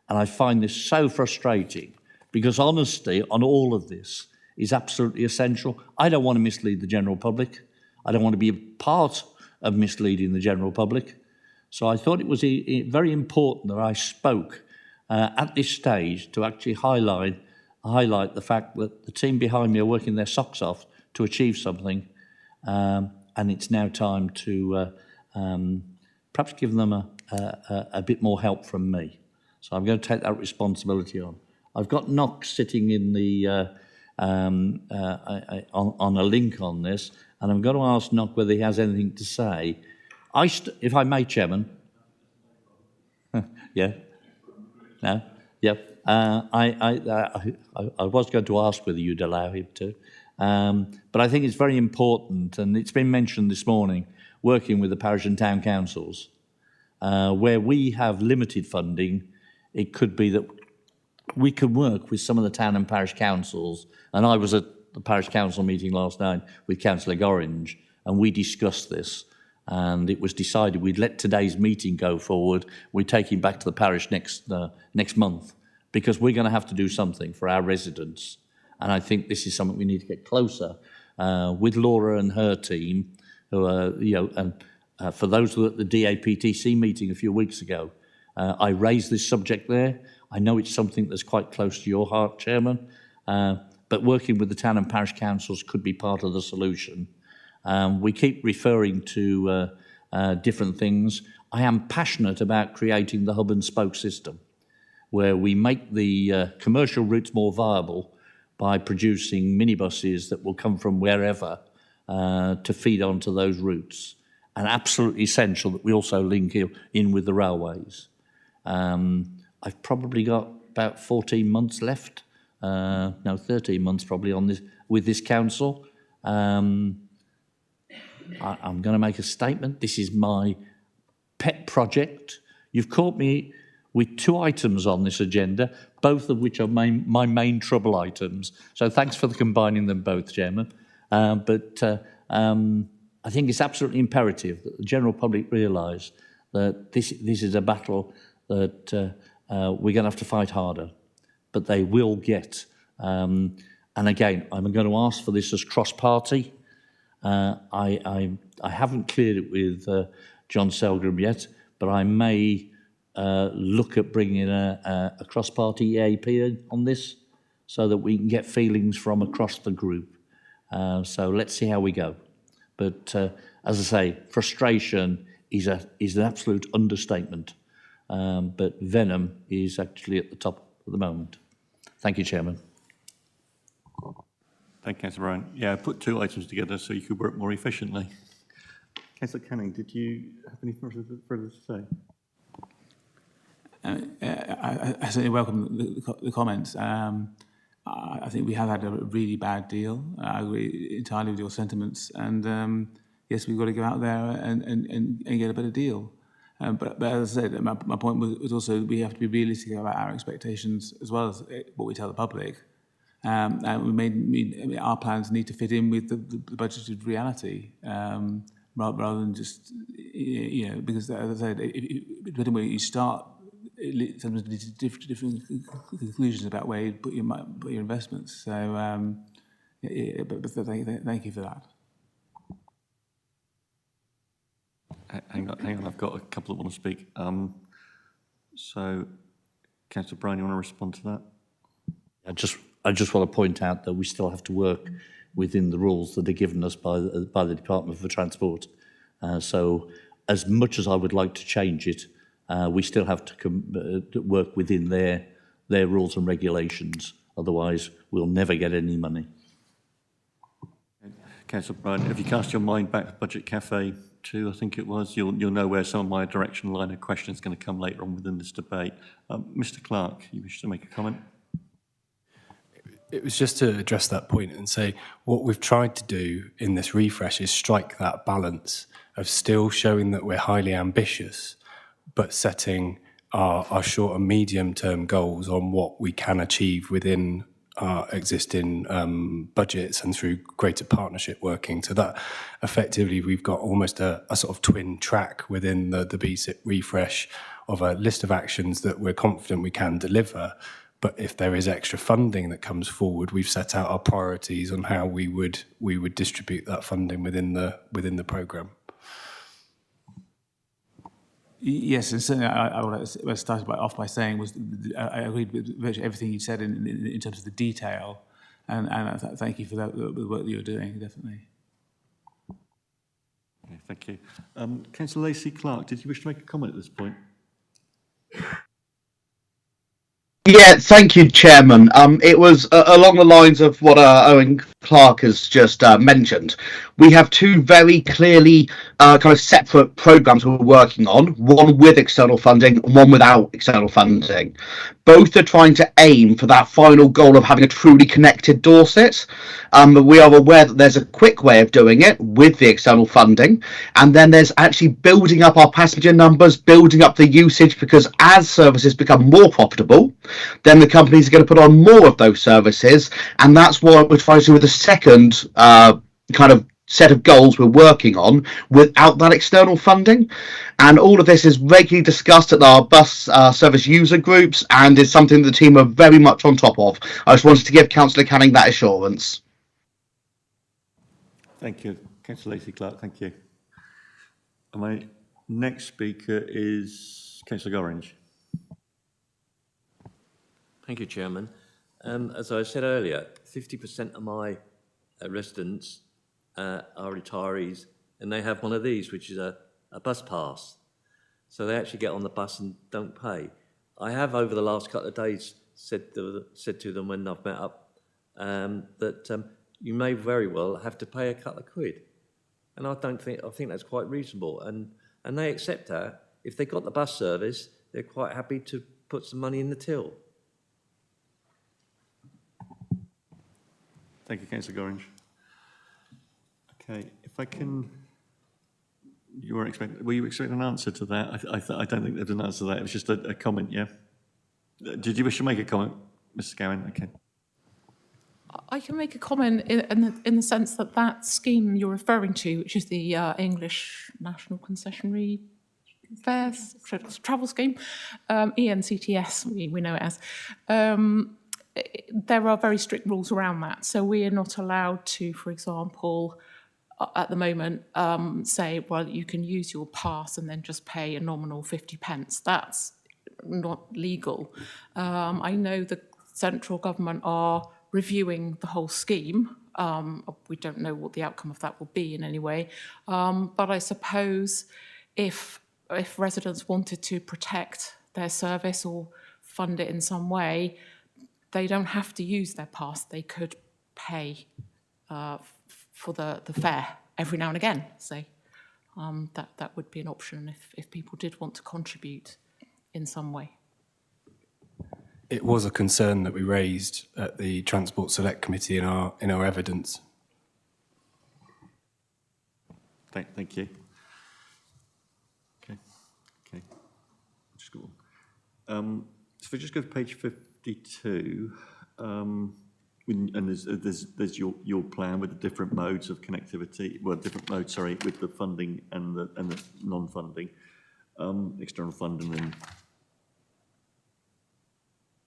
And I find this so frustrating, because honesty on all of this is absolutely essential. I don't want to mislead the general public. I don't want to be a part of misleading the general public. So I thought it was very important that I spoke at this stage to actually highlight the fact that the team behind me are working their socks off to achieve something, and it's now time to perhaps give them a bit more help from me. So I'm going to take that responsibility on. I've got Knox sitting in the on a link on this, and I'm going to ask Knox whether he has anything to say. If I may, Chairman. Yeah. No. Yep. I was going to ask whether you'd allow him to, but I think it's very important, and it's been mentioned this morning, working with the parish and town councils, where we have limited funding. It could be that we could work with some of the town and parish councils, and I was at the parish council meeting last night with Councillor Gorringe, and we discussed this, and it was decided we'd let today's meeting go forward. We're taking back to the parish next month, because we're going to have to do something for our residents, and I think this is something we need to get closer with Laura and her team, who are, and for those who were at the DAPTC meeting a few weeks ago, I raised this subject there. I know it's something that's quite close to your heart, Chairman, but working with the town and parish councils could be part of the solution. We keep referring to different things. I am passionate about creating the hub and spoke system, where we make the commercial routes more viable by producing minibuses that will come from wherever to feed onto those routes. And absolutely essential that we also link in with the railways. I've probably got about 14 months left, no, 13 months probably on this with this council. I'm going to make a statement. This is my pet project. You've caught me with 2 items on this agenda, both of which are my main trouble items. So thanks for combining them both, Chairman. I think it's absolutely imperative that the general public realise that this is a battle that we're going to have to fight harder, but they will get. And again, I'm going to ask for this as cross-party. I haven't cleared it with John Selgrim yet, but I may look at bringing in a cross-party EAP on this so that we can get feelings from across the group. So let's see how we go. But as I say, frustration is an absolute understatement. But venom is actually at the top at the moment. Thank you, Chairman. Thank you, Councillor Brown. Yeah, I put 2 items together so you could work more efficiently. Councillor Canning, did you have any further to say? I certainly welcome the comments. I think we have had a really bad deal. I agree entirely with your sentiments. And yes, we've got to go out there and get a better deal. But as I said, my point was also we have to be realistic about our expectations as well as what we tell the public. And our plans need to fit in with the budgeted reality, rather than just, because as I said, depending on where you start, it sometimes leads to different conclusions about where you put your investments. So, but thank you for that. Hang on, I've got a couple that want to speak. So, Councillor Brown, you want to respond to that? I just want to point out that we still have to work within the rules that are given us by the Department for Transport. So, as much as I would like to change it, we still have to work within their rules and regulations. Otherwise, we'll never get any money. Councillor Brown, if you cast your mind back to Budget Cafe 2, I think it was, you'll know where some of my direction line of questions are going to come later on within this debate. Mr. Clark, you wish to make a comment? It was just to address that point and say what we've tried to do in this refresh is strike that balance of still showing that we're highly ambitious, but setting our short and medium term goals on what we can achieve within our existing budgets and through greater partnership working. So that effectively we've got almost a sort of twin track within the BSIP refresh of a list of actions that we're confident we can deliver. But if there is extra funding that comes forward, we've set out our priorities on how we would distribute that funding within the programme. Yes, and certainly what I started off by saying was I agreed with virtually everything you said in terms of the detail, and thank you for that, the work that you're doing, definitely. Okay, thank you. Councillor Lacey-Clark, did you wish to make a comment at this point? Yeah, thank you, Chairman. It was along the lines of what Owen Clark has just mentioned. We have 2 very clearly kind of separate programmes we're working on, one with external funding and one without external funding. Both are trying to aim for that final goal of having a truly connected Dorset. We are aware that there's a quick way of doing it with the external funding, and then there's actually building up our passenger numbers, building up the usage, because as services become more profitable, then the companies are going to put on more of those services, and that's what we're trying to do with the second kind of set of goals we're working on without that external funding. And all of this is regularly discussed at our bus service user groups and is something the team are very much on top of. I just wanted to give Councillor Canning that assurance. Thank you. Councillor Lacey-Clark, thank you. And my next speaker is Councillor Gorringe. Thank you, Chairman. As I said earlier, 50% of my residents are retirees, and they have one of these, which is a bus pass. So they actually get on the bus and don't pay. I have, over the last couple of days, said to them when I've met up that you may very well have to pay a couple of quid, and I think that's quite reasonable, and they accept that. If they got the bus service, they're quite happy to put some money in the till. Thank you, Councillor Gorringe. Okay, if I can, were you expecting an answer to that? I don't think there's an answer to that. It was just a comment, yeah? Did you wish to make a comment, Mrs. Gowan? Okay. I can make a comment in the sense that that scheme you're referring to, which is the English National Concessionary Fares Travel Scheme, ENCTS, we know it as, there are very strict rules around that. So we are not allowed to, for example, at the moment, say, well, you can use your pass and then just pay a nominal 50 pence. That's not legal. I know the central government are reviewing the whole scheme. We don't know what the outcome of that will be in any way. But I suppose if residents wanted to protect their service or fund it in some way, they don't have to use their pass. They could pay for the fare every now and again, say. That would be an option if people did want to contribute in some way. It was a concern that we raised at the Transport Select Committee in our evidence. Thank you. Okay. Just go on. So if we just go to page 52, and there's your plan with the different modes of connectivity. Well, different modes, sorry, with the funding and the non-funding, external funding and.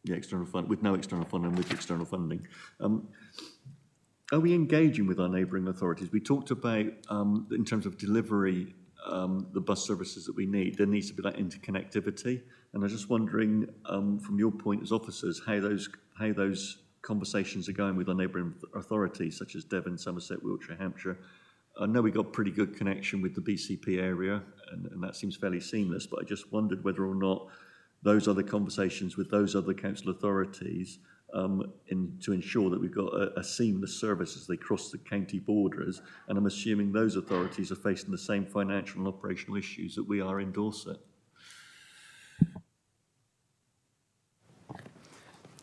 Yeah, external fund with no external funding and with external funding. Are we engaging with our neighbouring authorities? We talked about in terms of delivery, the bus services that we need. There needs to be that interconnectivity, and I'm just wondering, from your point as officers, how those conversations are going with our neighbouring authorities, such as Devon, Somerset, Wiltshire, Hampshire. I know we got pretty good connection with the BCP area, and that seems fairly seamless. But I just wondered whether or not those other conversations with those other council authorities to ensure that we've got a seamless service as they cross the county borders. And I'm assuming those authorities are facing the same financial and operational issues that we are in Dorset.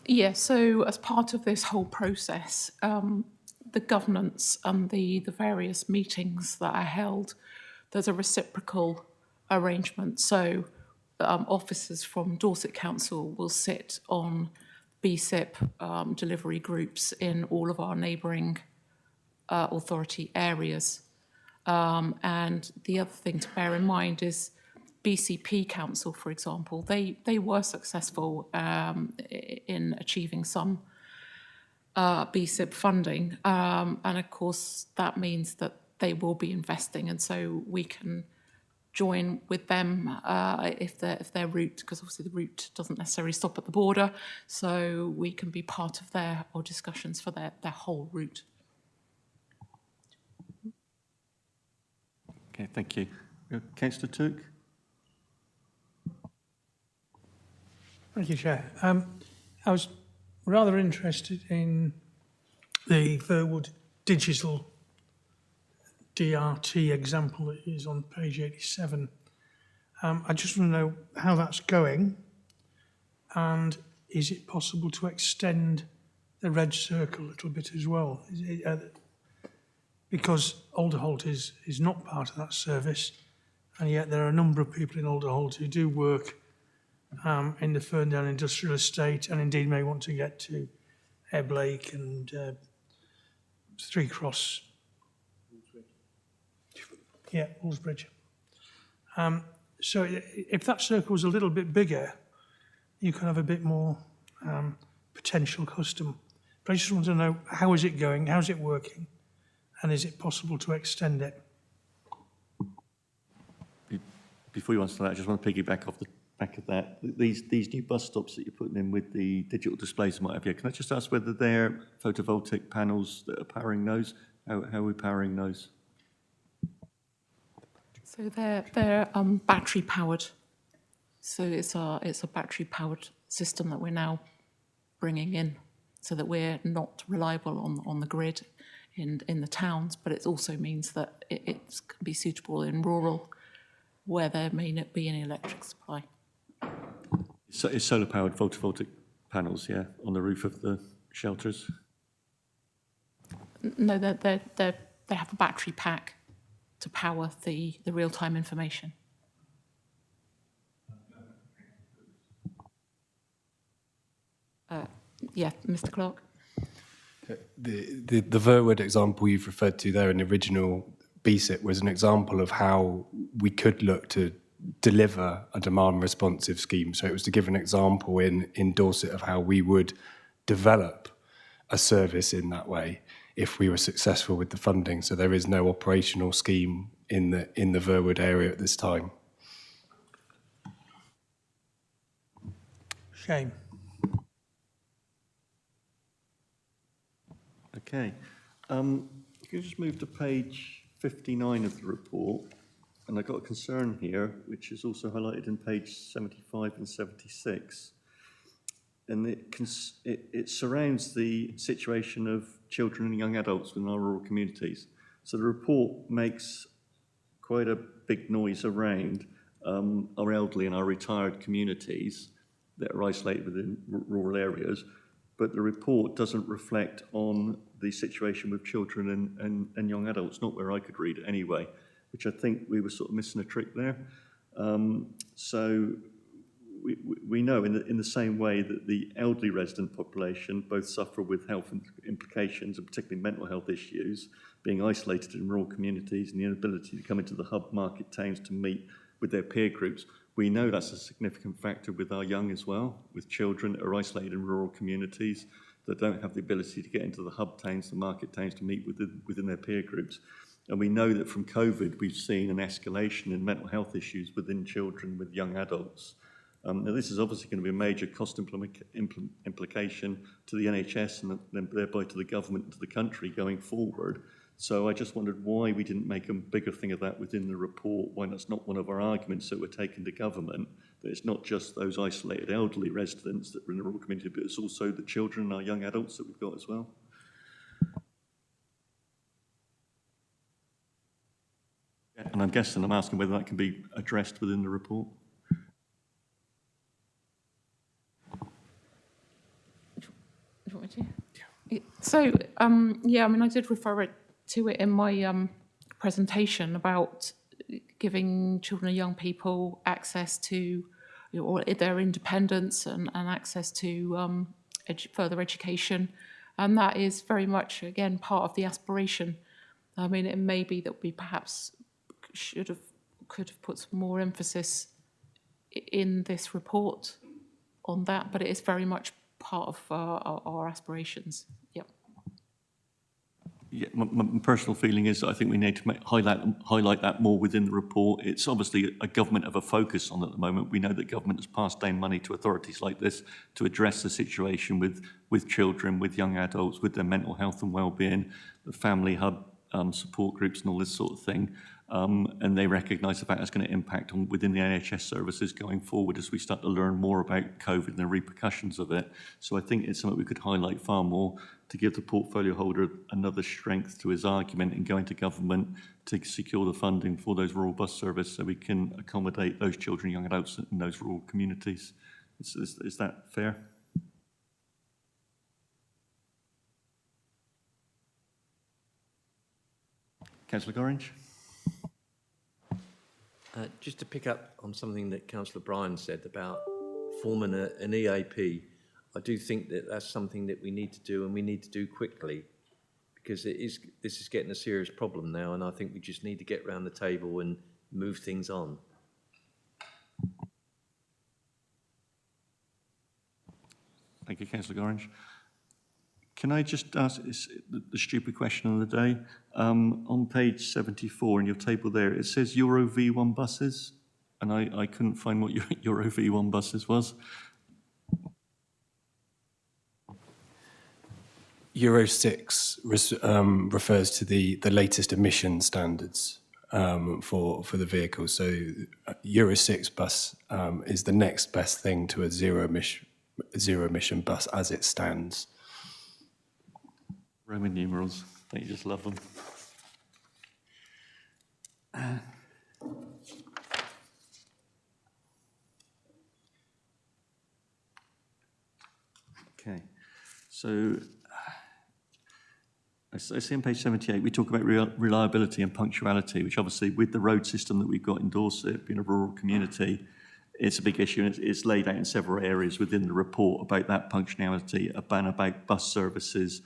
Yeah, so as part of this whole process, the governance and the various meetings that are held, there's a reciprocal arrangement. So officers from Dorset Council will sit on BSIP delivery groups in all of our neighbouring authority areas. And the other thing to bear in mind is BCP Council, for example, they were successful in achieving some BSIP funding. And of course, that means that they will be investing. And so we can join with them if their route, because obviously the route doesn't necessarily stop at the border, so we can be part of their discussions for their whole route. Okay, thank you. Councillor Took. Thank you, Chair. I was rather interested in the Verwood digital DRT example that is on page 87. I just want to know how that's going, and is it possible to extend the red circle a little bit as well? Because Alderholt is not part of that service, and yet there are a number of people in Alderholt who do work in the Ferndown Industrial Estate, and indeed may want to get to Eblake and Three Cross. Yeah, Woolsbridge. So if that circle was a little bit bigger, you could have a bit more potential custom. But I just want to know, how is it going? How's it working? And is it possible to extend it? Before you answer that, I just want to piggyback off back of that, these new bus stops that you're putting in with the digital displays and what have you, can I just ask whether they're photovoltaic panels that are powering those? How are we powering those? So they're battery powered. So it's a battery powered system that we're now bringing in, so that we're not reliable on the grid in the towns, but it also means that it can be suitable in rural, where there may not be any electric supply. So it's solar powered photovoltaic panels, yeah, on the roof of the shelters? No, they have a battery pack to power the real-time information. Yeah, Mr. Clark. The Verwood example you've referred to there in the original BSIT was an example of how we could look to deliver a demand responsive scheme. So it was to give an example in Dorset of how we would develop a service in that way if we were successful with the funding. So there is no operational scheme in the Verwood area at this time. Shame. Okay. Can you just move to page 59 of the report? And I've got a concern here, which is also highlighted in page 75 and 76. And it surrounds the situation of children and young adults within our rural communities. So the report makes quite a big noise around our elderly and our retired communities that are isolated within rural areas, but the report doesn't reflect on the situation with children and young adults, not where I could read it anyway, which I think we were sort of missing a trick there. So we know in the same way that the elderly resident population both suffer with health implications, and particularly mental health issues, being isolated in rural communities and the inability to come into the hub market towns to meet with their peer groups. We know that's a significant factor with our young as well, with children that are isolated in rural communities that don't have the ability to get into the hub towns, the market towns, to meet within their peer groups. And we know that from COVID, we've seen an escalation in mental health issues within children, with young adults. Now, this is obviously going to be a major cost implication to the NHS and then thereby to the government and to the country going forward. So I just wondered why we didn't make a bigger thing of that within the report, why that's not one of our arguments that we're taking to government, that it's not just those isolated elderly residents that are in the rural community, but it's also the children and our young adults that we've got as well. And I'm asking whether that can be addressed within the report. Do you want me to? So, yeah, I mean, I did refer to it in my presentation about giving children and young people access to, or their independence and access to further education. And that is very much, again, part of the aspiration. I mean, it may be that we perhaps could have put some more emphasis in this report on that, but it is very much part of our aspirations. Yep. Yeah, my personal feeling is that I think we need to highlight that more within the report. It's obviously a government of a focus on at the moment. We know that government has passed down money to authorities like this to address the situation with children, with young adults, with their mental health and well-being, the family hub support groups and all this sort of thing. And they recognise the fact that's going to impact on within the NHS services going forward as we start to learn more about COVID and the repercussions of it. So I think it's something we could highlight far more to give the portfolio holder another strength to his argument in going to government to secure the funding for those rural bus service so we can accommodate those children and young adults in those rural communities. Is that fair? Councillor Gorringe? Just to pick up on something that Councillor Bryan said about forming an EAP, I do think that that's something that we need to do, and we need to do quickly, because this is getting a serious problem now, and I think we just need to get round the table and move things on. Thank you, Councillor Gorringe. Can I just ask the stupid question of the day? On page 74 in your table there, it says Euro V1 buses. and I couldn't find what your OV1 buses was. Euro 6 refers to the latest emission standards for the vehicle. So Euro 6 bus is the next best thing to a zero emission bus as it stands. Roman numerals, don't you just love them? Okay, so I see on page 78, we talk about reliability and punctuality, which obviously with the road system that we've got in Dorset, being a rural community, it's a big issue, and it's laid out in several areas within the report about that punctuality, about bus services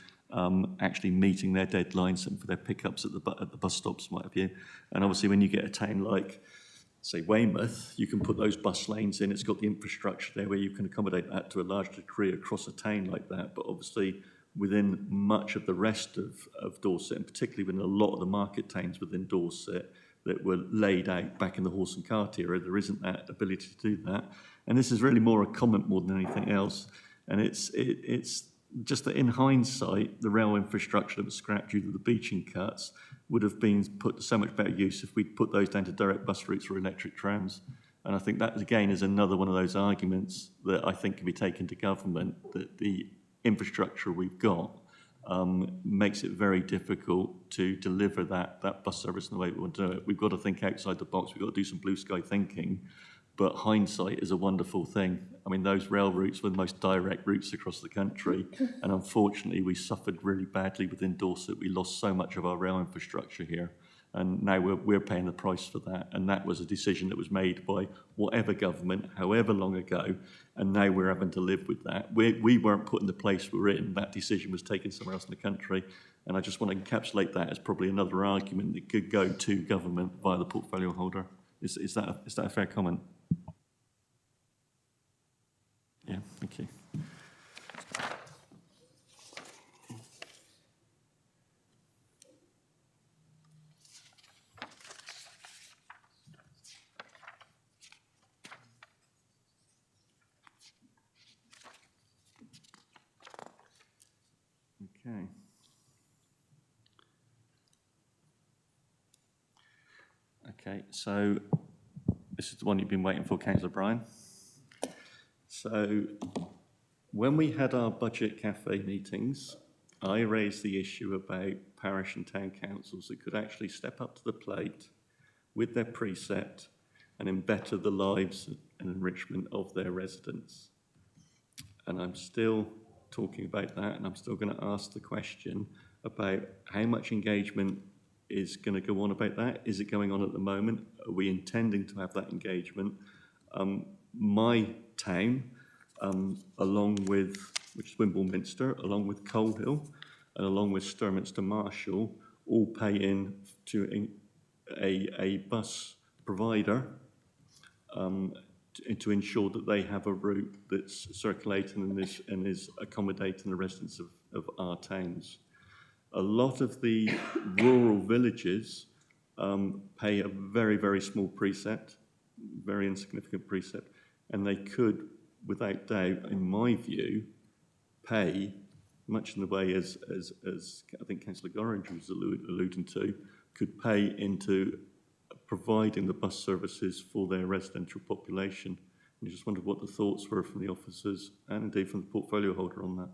actually meeting their deadlines and for their pickups at the bus stops, what have you. And obviously when you get a town like, say, Weymouth, you can put those bus lanes in. It's got the infrastructure there where you can accommodate that to a large degree across a town like that. But obviously within much of the rest of Dorset, and particularly within a lot of the market towns within Dorset that were laid out back in the horse and cart era, there isn't that ability to do that. And this is really more a comment more than anything else. And it's just that in hindsight, the rail infrastructure that was scrapped due to the beaching cuts would have been put to so much better use if we'd put those down to direct bus routes or electric trams. And I think that, again, is another one of those arguments that I think can be taken to government, that the infrastructure we've got makes it very difficult to deliver that bus service in the way we want to do it. We've got to think outside the box. We've got to do some blue sky thinking. But hindsight is a wonderful thing. I mean, those rail routes were the most direct routes across the country. And unfortunately, we suffered really badly within Dorset. We lost so much of our rail infrastructure here. And now we're paying the price for that. And that was a decision that was made by whatever government, however long ago. And now we're having to live with that. We weren't put in the place we're in. That decision was taken somewhere else in the country. And I just want to encapsulate that as probably another argument that could go to government via the portfolio holder. Is that a fair comment? Yeah, thank you. Okay. Okay, so this is the one you've been waiting for, Councillor Bryan. So when we had our budget cafe meetings, I raised the issue about parish and town councils that could actually step up to the plate with their precept and embetter the lives and enrichment of their residents. And I'm still talking about that, and I'm still going to ask the question about how much engagement is going to go on about that. Is it going on at the moment? Are we intending to have that engagement? My town, along with, which is Wimborne Minster, along with Coalhill, and along with Sturminster Marshall, all pay in to a bus provider to ensure that they have a route that's circulating and is accommodating the residents of our towns. A lot of the rural villages pay a very, very small precept, very insignificant precept, and they could, without doubt, in my view, pay much in the way as I think Councillor Gorringe was alluding to, could pay into providing the bus services for their residential population. And I just wondered what the thoughts were from the officers and indeed from the portfolio holder on that.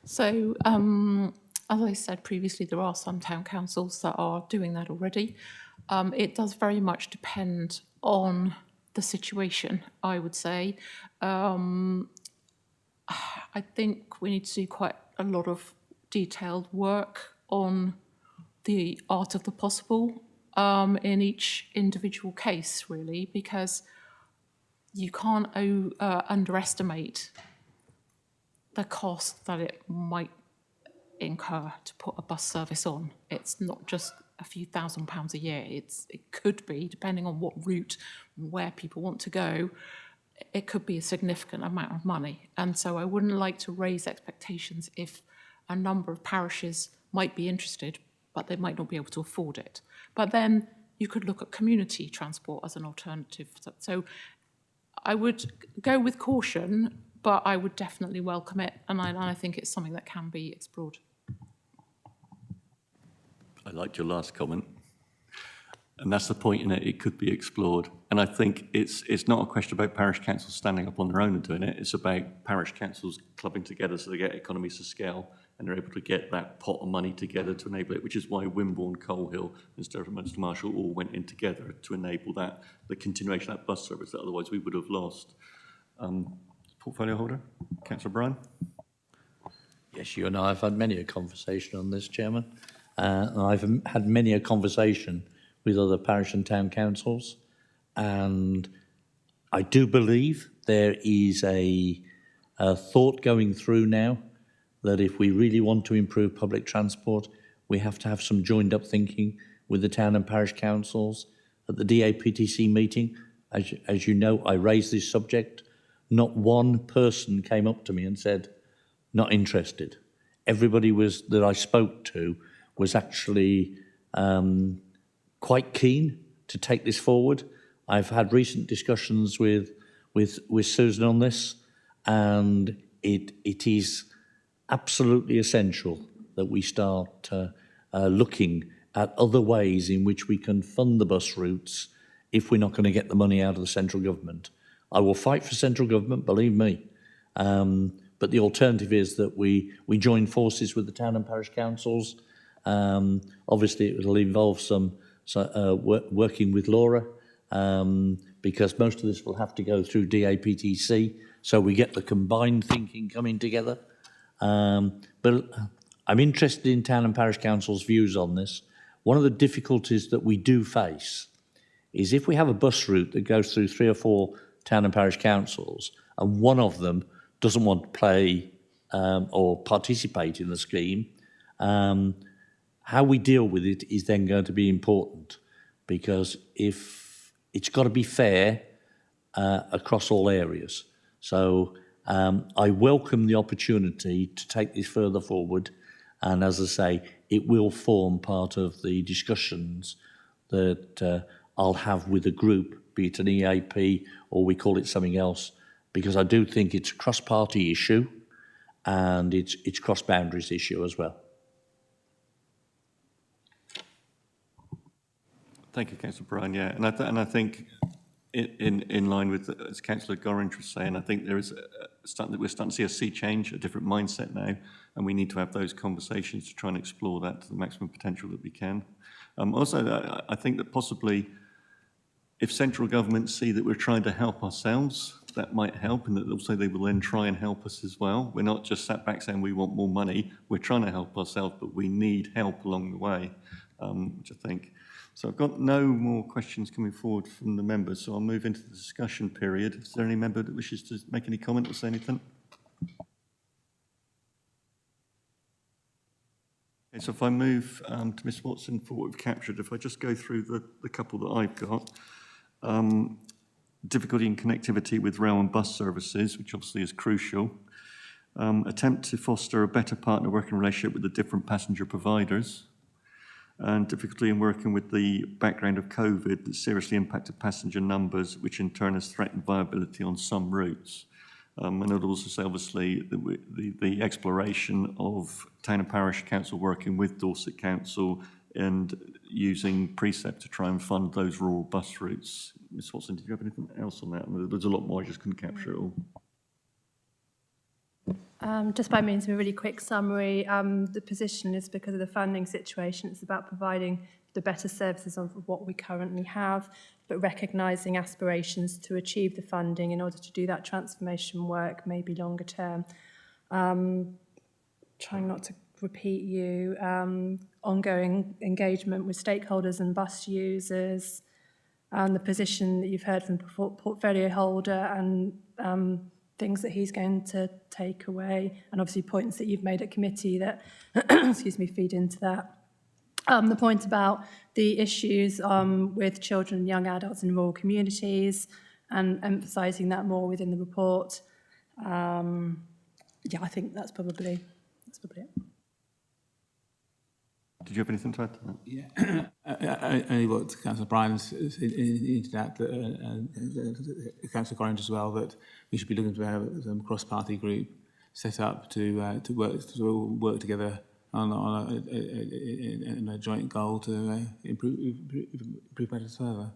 So, as I said previously, there are some town councils that are doing that already. It does very much depend on the situation, I would say. I think we need to do quite a lot of detailed work on the art of the possible in each individual case, really, because you can't underestimate the cost that it might incur to put a bus service on. It's not just a few £1,000s a year. It could be, depending on what route, where people want to go, it could be a significant amount of money. And so I wouldn't like to raise expectations if a number of parishes might be interested, but they might not be able to afford it. But then you could look at community transport as an alternative. So I would go with caution, but I would definitely welcome it, and I think it's something that can be explored. I liked your last comment. And that's the point in it, it could be explored. And I think it's not a question about parish councils standing up on their own and doing it. It's about parish councils clubbing together so they get economies of scale and they're able to get that pot of money together to enable it, which is why Wimborne, Coalhill and Sturford Marshall all went in together to enable that, the continuation of that bus service that otherwise we would have lost. Portfolio holder, Councillor Bryan. Yes, you and I have had many a conversation on this, Chairman. I've had many a conversation with other parish and town councils, and I do believe there is a thought going through now that if we really want to improve public transport, we have to have some joined up thinking with the town and parish councils. At the DAPTC meeting, as you know, I raised this subject. Not one person came up to me and said, not interested. Everybody that I spoke to was actually quite keen to take this forward. I've had recent discussions with Susan on this, and it is absolutely essential that we start looking at other ways in which we can fund the bus routes if we're not going to get the money out of the central government. I will fight for central government, believe me, but the alternative is that we join forces with the town and parish councils. Obviously, it will involve some working with Laura, because most of this will have to go through DAPTC, so we get the combined thinking coming together. But I'm interested in town and parish councils' views on this. One of the difficulties that we do face is if we have a bus route that goes through 3 or 4 town and parish councils, and one of them doesn't want to play or participate in the scheme, how we deal with it is then going to be important, because if it's got to be fair across all areas. So I welcome the opportunity to take this further forward, and as I say, it will form part of the discussions that I'll have with the group, be it an EAP or we call it something else, because I do think it's a cross-party issue and it's cross-boundaries issue as well. Thank you, Councillor Bryan. Yeah, and I think in line with, as Councillor Gorringe was saying, I think there is we're starting to see a sea change, a different mindset now, and we need to have those conversations to try and explore that to the maximum potential that we can. Also, I think that possibly if central governments see that we're trying to help ourselves, that might help, and that also they will then try and help us as well. We're not just sat back saying we want more money, we're trying to help ourselves, but we need help along the way, which I think. So I've got no more questions coming forward from the members, so I'll move into the discussion period. Is there any member that wishes to make any comment or say anything? Okay, so if I move to Ms Watson for what we've captured, if I just go through the couple that I've got. Difficulty in connectivity with rail and bus services, which obviously is crucial. Attempt to foster a better partner working relationship with the different passenger providers. And difficulty in working with the background of COVID that seriously impacted passenger numbers, which in turn has threatened viability on some routes. And I'd also say, obviously, the exploration of Town and Parish Council working with Dorset Council and using Precept to try and fund those rural bus routes. Ms Watson, did you have anything else on that? There's a lot more, I just couldn't capture it all. Just by means of a really quick summary, the position is because of the funding situation, it's about providing the better services of what we currently have, but recognising aspirations to achieve the funding in order to do that transformation work, maybe longer term. Trying not to repeat you, ongoing engagement with stakeholders and bus users, and the position that you've heard from the portfolio holder and things that he's going to take away, and obviously points that you've made at committee that excuse me, feed into that. The point about the issues with children and young adults in rural communities and emphasising that more within the report. Yeah, I think that's probably it. Did you have anything to add to that? Yeah, only what Councillor Bryan's hinted at, Councillor Gorringe as well, that we should be looking to have some cross-party group set up to work together on a joint goal to improve matters further.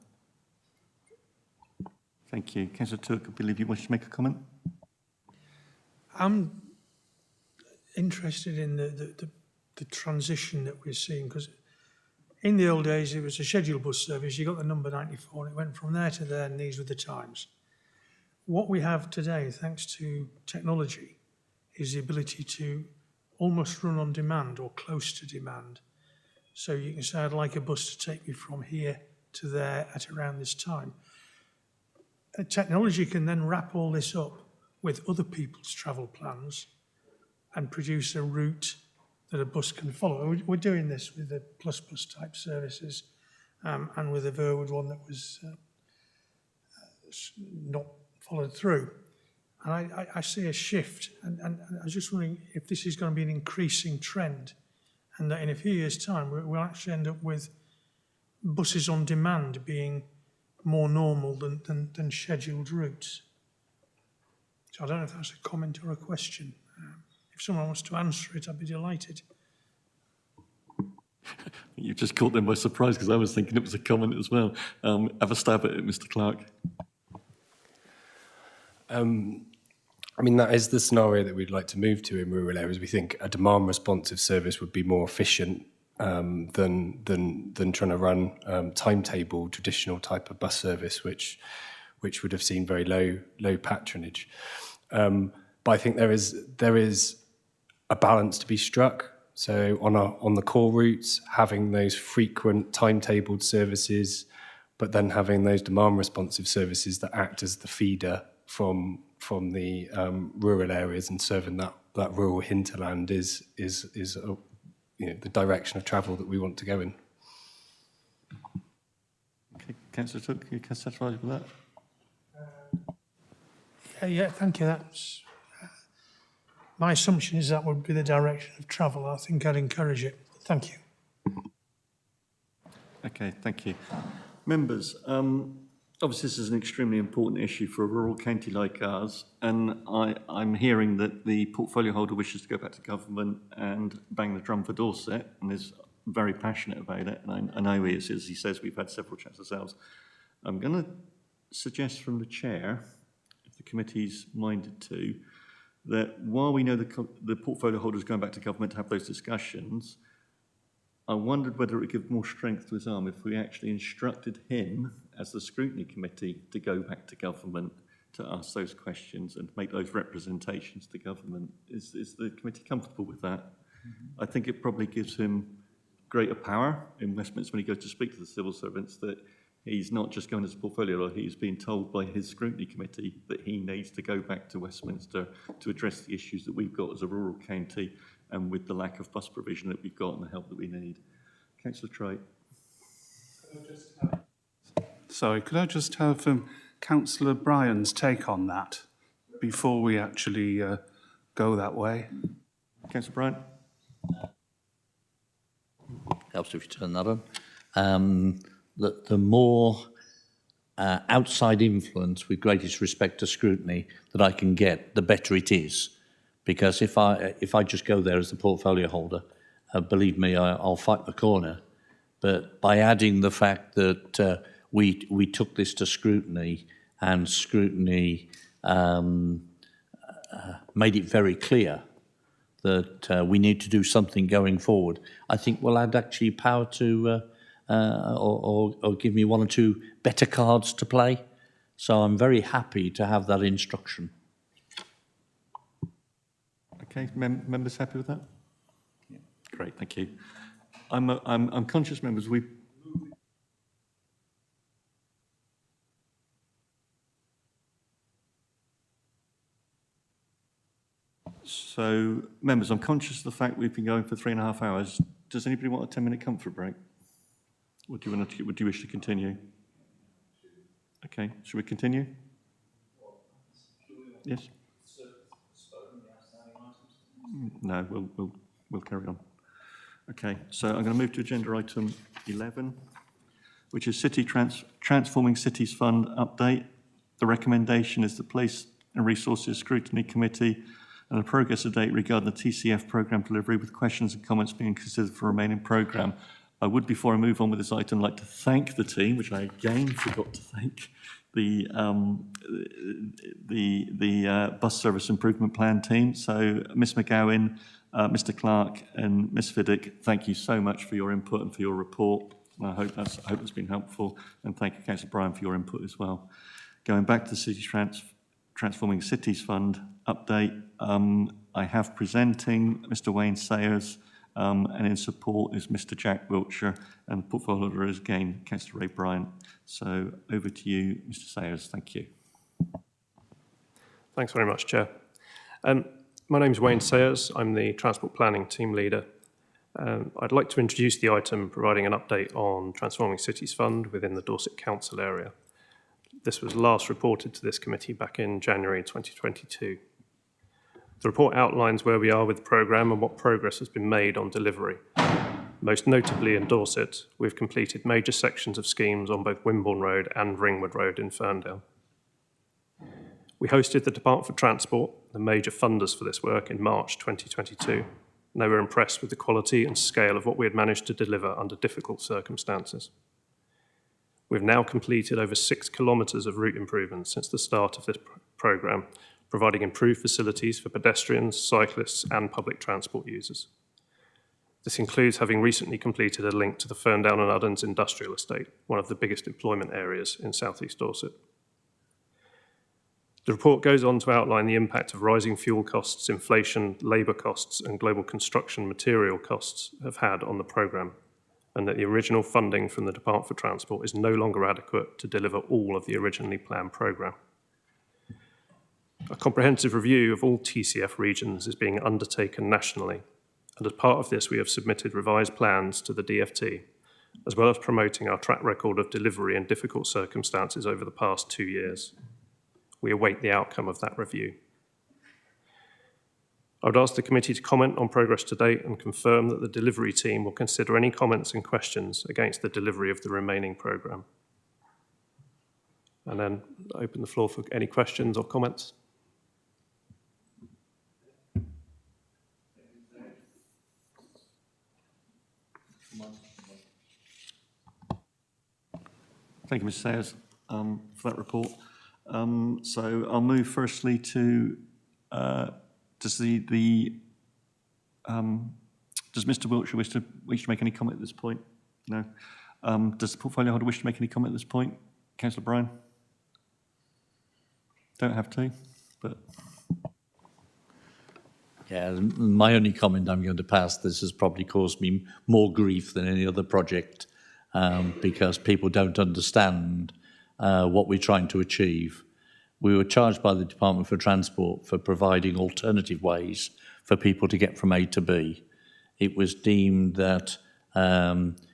Thank you. Councillor Turk, I believe you wanted to make a comment? I'm interested in the transition that we're seeing, because in the old days it was a scheduled bus service, you got the number 94 and it went from there to there and these were the times. What we have today, thanks to technology, is the ability to almost run on demand or close to demand. So you can say, I'd like a bus to take me from here to there at around this time. Technology can then wrap all this up with other people's travel plans and produce a route that a bus can follow. We're doing this with the Plus Bus type services and with the Verwood one that was not followed through. And I see a shift, and I was just wondering if this is going to be an increasing trend, and that in a few years' time we'll actually end up with buses on demand being more normal than scheduled routes. So I don't know if that's a comment or a question. If someone wants to answer it, I'd be delighted. You've just caught them by surprise, because I was thinking it was a comment as well. Have a stab at it, Mr. Clark. I mean, that is the scenario that we'd like to move to in rural areas. We think a demand responsive service would be more efficient than trying to run timetable traditional type of bus service, which would have seen very low patronage. But I think there is a balance to be struck. So on the core routes, having those frequent timetabled services, but then having those demand responsive services that act as the feeder from the rural areas and serving that rural hinterland is the direction of travel that we want to go in. Okay, Councillor Took, you can satisfied with that? Yeah, thank you. That's my assumption is that would be the direction of travel. I think I'd encourage it. Thank you. Okay, thank you. Members, obviously this is an extremely important issue for a rural county like ours, and I'm hearing that the portfolio holder wishes to go back to government and bang the drum for Dorset, and is very passionate about it, and I know he is, as he says, we've had several chats ourselves. I'm going to suggest from the chair, if the committee's minded to, that while we know the portfolio holder is going back to government to have those discussions, I wondered whether it would give more strength to his arm if we actually instructed him, as the Scrutiny Committee, to go back to government to ask those questions and make those representations to government. Is the committee comfortable with that? Mm-hmm. I think it probably gives him greater power in Westminster when he goes to speak to the civil servants, that he's not just going as a portfolio holder, he's being told by his Scrutiny Committee that he needs to go back to Westminster to address the issues that we've got as a rural county and with the lack of bus provision that we've got and the help that we need. Councillor Trite. Sorry, could I just have Councillor Bryan's take on that before we actually go that way? Councillor Bryan. Helps if you turn that on. The more outside influence, with greatest respect to scrutiny, that I can get, the better it is. Because if I just go there as the portfolio holder, believe me, I'll fight the corner. But by adding the fact that we took this to scrutiny, and scrutiny made it very clear that we need to do something going forward, I think we'll add actually power to, or give me one or two better cards to play. So I'm very happy to have that instruction. Okay, members happy with that? Yeah. Great, thank you. I'm conscious, members, So, members, I'm conscious of the fact we've been going for 3.5 hours. Does anybody want a 10-minute comfort break? Or do you wish to continue? Okay, should we continue? Yes? No, we'll carry on. Okay, so I'm going to move to agenda item 11, which is Transforming Cities Fund update. The recommendation is the Place and Resources Scrutiny Committee and the progress update regarding the TCF programme delivery, with questions and comments being considered for remaining programme. I would, before I move on with this item, like to thank the team, which I again forgot to thank, the bus service improvement plan team. So Ms McGowan, Mr Clark and Ms Fiddick, thank you so much for your input and for your report. I hope it's been helpful, and thank you, Councillor Bryan, for your input as well. Going back to the City Transforming Cities Fund update, I have presenting Mr Wayne Sayers, and in support is Mr Jack Wiltshire, and the portfolio holder is again Councillor Ray Bryant. So over to you, Mr Sayers. Thank you. Thanks very much, Chair. My name is Wayne Sayers. I'm the Transport Planning Team Leader. I'd like to introduce the item providing an update on Transforming Cities Fund within the Dorset Council area. This was last reported to this committee back in January 2022. The report outlines where we are with the programme and what progress has been made on delivery. Most notably in Dorset, we've completed major sections of schemes on both Wimborne Road and Ringwood Road in Ferndale. We hosted the Department for Transport, the major funders for this work, in March 2022, and they were impressed with the quality and scale of what we had managed to deliver under difficult circumstances. We've now completed over 6 kilometres of route improvements since the start of this programme, providing improved facilities for pedestrians, cyclists and public transport users. This includes having recently completed a link to the Ferndale and Uddens industrial estate, one of the biggest employment areas in South East Dorset. The report goes on to outline the impact of rising fuel costs, inflation, labour costs and global construction material costs have had on the programme, and that the original funding from the Department for Transport is no longer adequate to deliver all of the originally planned programme. A comprehensive review of all TCF regions is being undertaken nationally, and as part of this we have submitted revised plans to the DFT, as well as promoting our track record of delivery in difficult circumstances over the past 2 years. We await the outcome of that review. I would ask the committee to comment on progress to date and confirm that the delivery team will consider any comments and questions against the delivery of the remaining programme. And then open the floor for any questions or comments. Thank you, Mr Sayers, for that report. So I'll move firstly to does Mr Wiltshire wish to make any comment at this point? No. Does the portfolio holder wish to make any comment at this point? Councillor Bryan? Don't have to, but... Yeah, my only comment I'm going to pass, this has probably caused me more grief than any other project because people don't understand what we're trying to achieve. We were charged by the Department for Transport for providing alternative ways for people to get from A to B. It was deemed that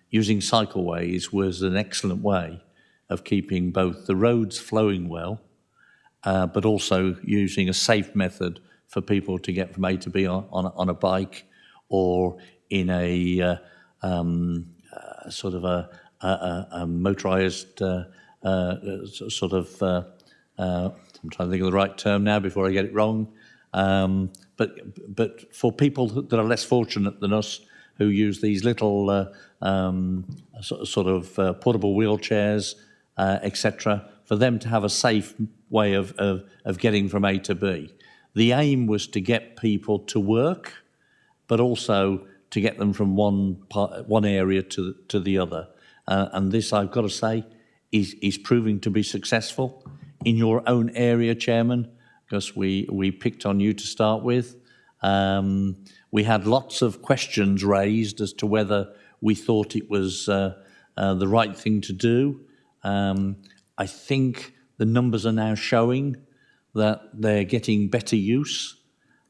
using cycleways was an excellent way of keeping both the roads flowing well, but also using a safe method for people to get from A to B on a bike or in a sort of a motorised sort of, I'm trying to think of the right term now before I get it wrong, but for people that are less fortunate than us who use these little sort of portable wheelchairs, etc., for them to have a safe way of getting from A to B. The aim was to get people to work, but also to get them from one area to the other. And this, I've got to say, is proving to be successful in your own area, Chairman, because we picked on you to start with. We had lots of questions raised as to whether we thought it was the right thing to do. I think the numbers are now showing that they're getting better use.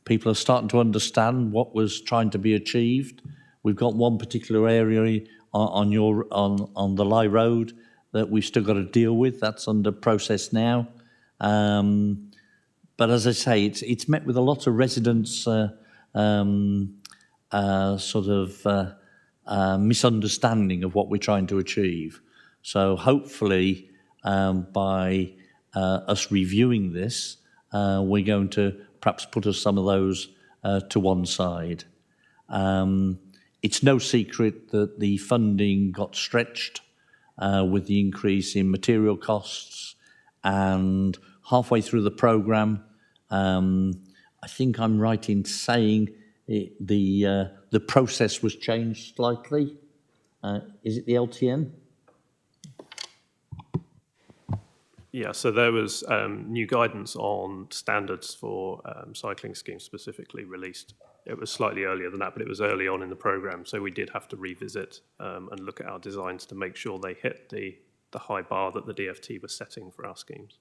People are starting to understand what was trying to be achieved. We've got one particular area on the Lye Road that we've still got to deal with. That's under process now. But as I say, it's met with a lot of residents' sort of misunderstanding of what we're trying to achieve. So hopefully by us reviewing this, we're going to perhaps put some of those to one side. It's no secret that the funding got stretched with the increase in material costs, and halfway through the programme, I think I'm right in saying the process was changed slightly. Is it the LTN? Yeah, so there was new guidance on standards for cycling schemes specifically released. It was slightly earlier than that, but it was early on in the programme, so we did have to revisit and look at our designs to make sure they hit the high bar that the DFT was setting for our schemes.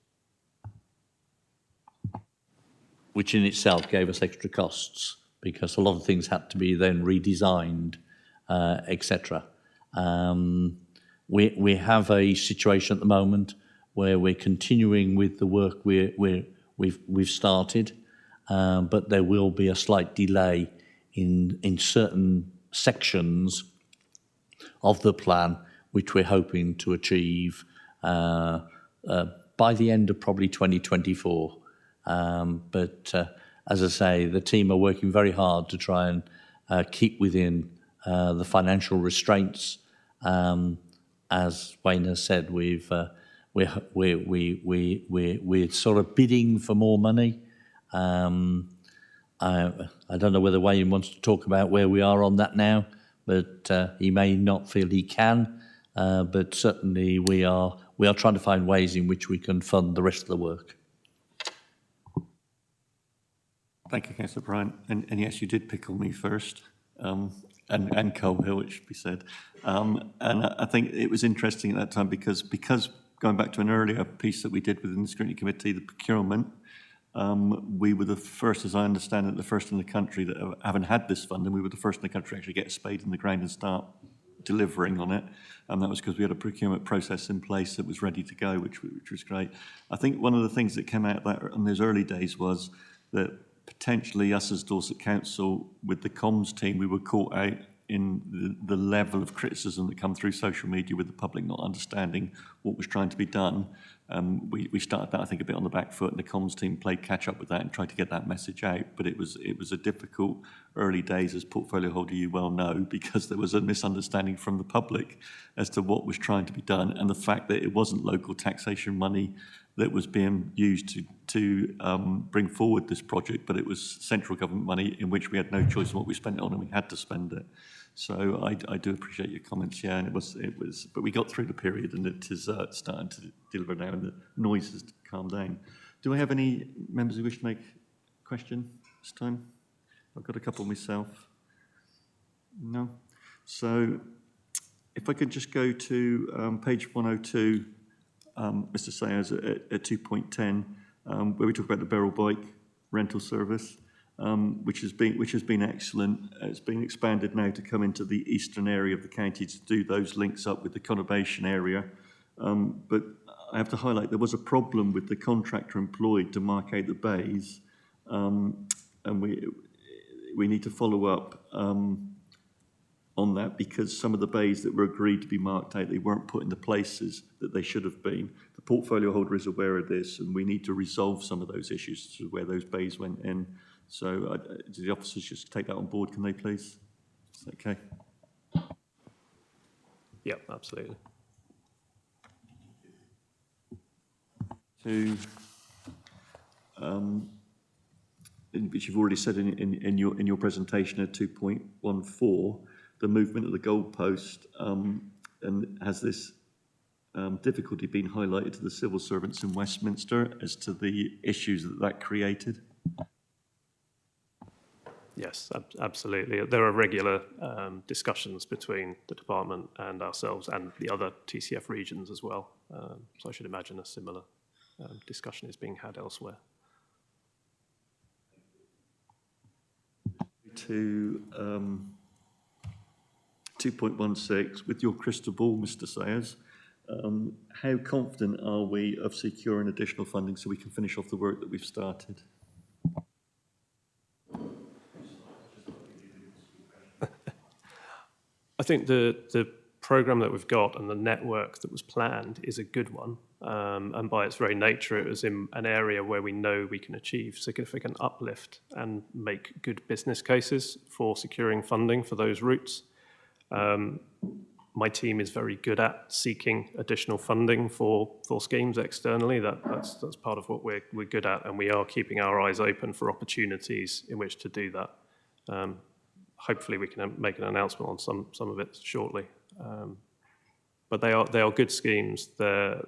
Which in itself gave us extra costs, because a lot of things had to be then redesigned, etc. We have a situation at the moment where we're continuing with the work we've started, but there will be a slight delay in certain sections of the plan, which we're hoping to achieve by the end of probably 2024. But as I say, the team are working very hard to try and keep within the financial restraints. As Wayne has said, we're sort of bidding for more money. I don't know whether Wayne wants to talk about where we are on that now, but he may not feel he can. But certainly we are trying to find ways in which we can fund the rest of the work. Thank you, Councillor Bryant. And yes, you did pick on me first, and Cole Hill, it should be said. And I think it was interesting at that time because going back to an earlier piece that we did within the Scrutiny Committee, the procurement, we were the first, as I understand it, the first in the country that haven't had this fund, and we were the first in the country to actually get a spade in the ground and start delivering on it. And that was because we had a procurement process in place that was ready to go, which was great. I think one of the things that came out of that in those early days was that potentially us as Dorset Council, with the comms team, we were caught out in the level of criticism that come through social media with the public not understanding what was trying to be done. We started that, I think, a bit on the back foot, and the comms team played catch up with that and tried to get that message out. But it was a difficult early days, as portfolio holder you well know, because there was a misunderstanding from the public as to what was trying to be done, and the fact that it wasn't local taxation money that was being used to bring forward this project, but it was central government money in which we had no choice in what we spent it on, and we had to spend it. So I do appreciate your comments, yeah, and it was, but we got through the period, and it is starting to deliver now, and the noise has calmed down. Do I have any members who wish to make a question this time? I've got a couple myself. No? So if I could just go to page 102, Mr. Sayers at 2.10, where we talk about the barrel bike rental service, which has been excellent. It's been expanded now to come into the eastern area of the county to do those links up with the conurbation area. But I have to highlight there was a problem with the contractor employed to mark out the bays, and we need to follow up on that, because some of the bays that were agreed to be marked out, they weren't put in the places that they should have been. The portfolio holder is aware of this, and we need to resolve some of those issues to where those bays went in. So do the officers just take that on board, can they please? Is that okay? Yeah, absolutely. Which you've already said in your presentation at 2.14, the movement of the goalpost, and has this difficulty been highlighted to the civil servants in Westminster as to the issues that created? Yes, absolutely. There are regular discussions between the department and ourselves and the other TCF regions as well. So I should imagine a similar discussion is being had elsewhere. To 2.16, with your crystal ball, Mr. Sayers, how confident are we of securing additional funding so we can finish off the work that we've started? I think the programme that we've got and the network that was planned is a good one. And by its very nature, it was in an area where we know we can achieve significant uplift and make good business cases for securing funding for those routes. My team is very good at seeking additional funding for schemes externally. That's part of what we're good at, and we are keeping our eyes open for opportunities in which to do that. Hopefully we can make an announcement on some of it shortly. But they are good schemes. They're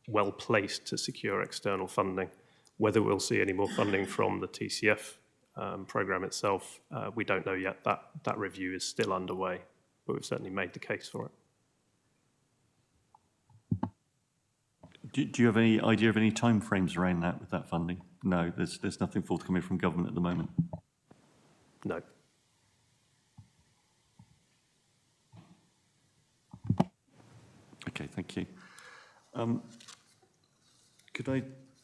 well placed to secure external funding. Whether we'll see any more funding from the TCF programme itself, we don't know yet. That review is still underway, but we've certainly made the case for it. Do you have any idea of any timeframes around that with that funding? No, there's nothing forthcoming from government at the moment. No. Okay, thank you. Could I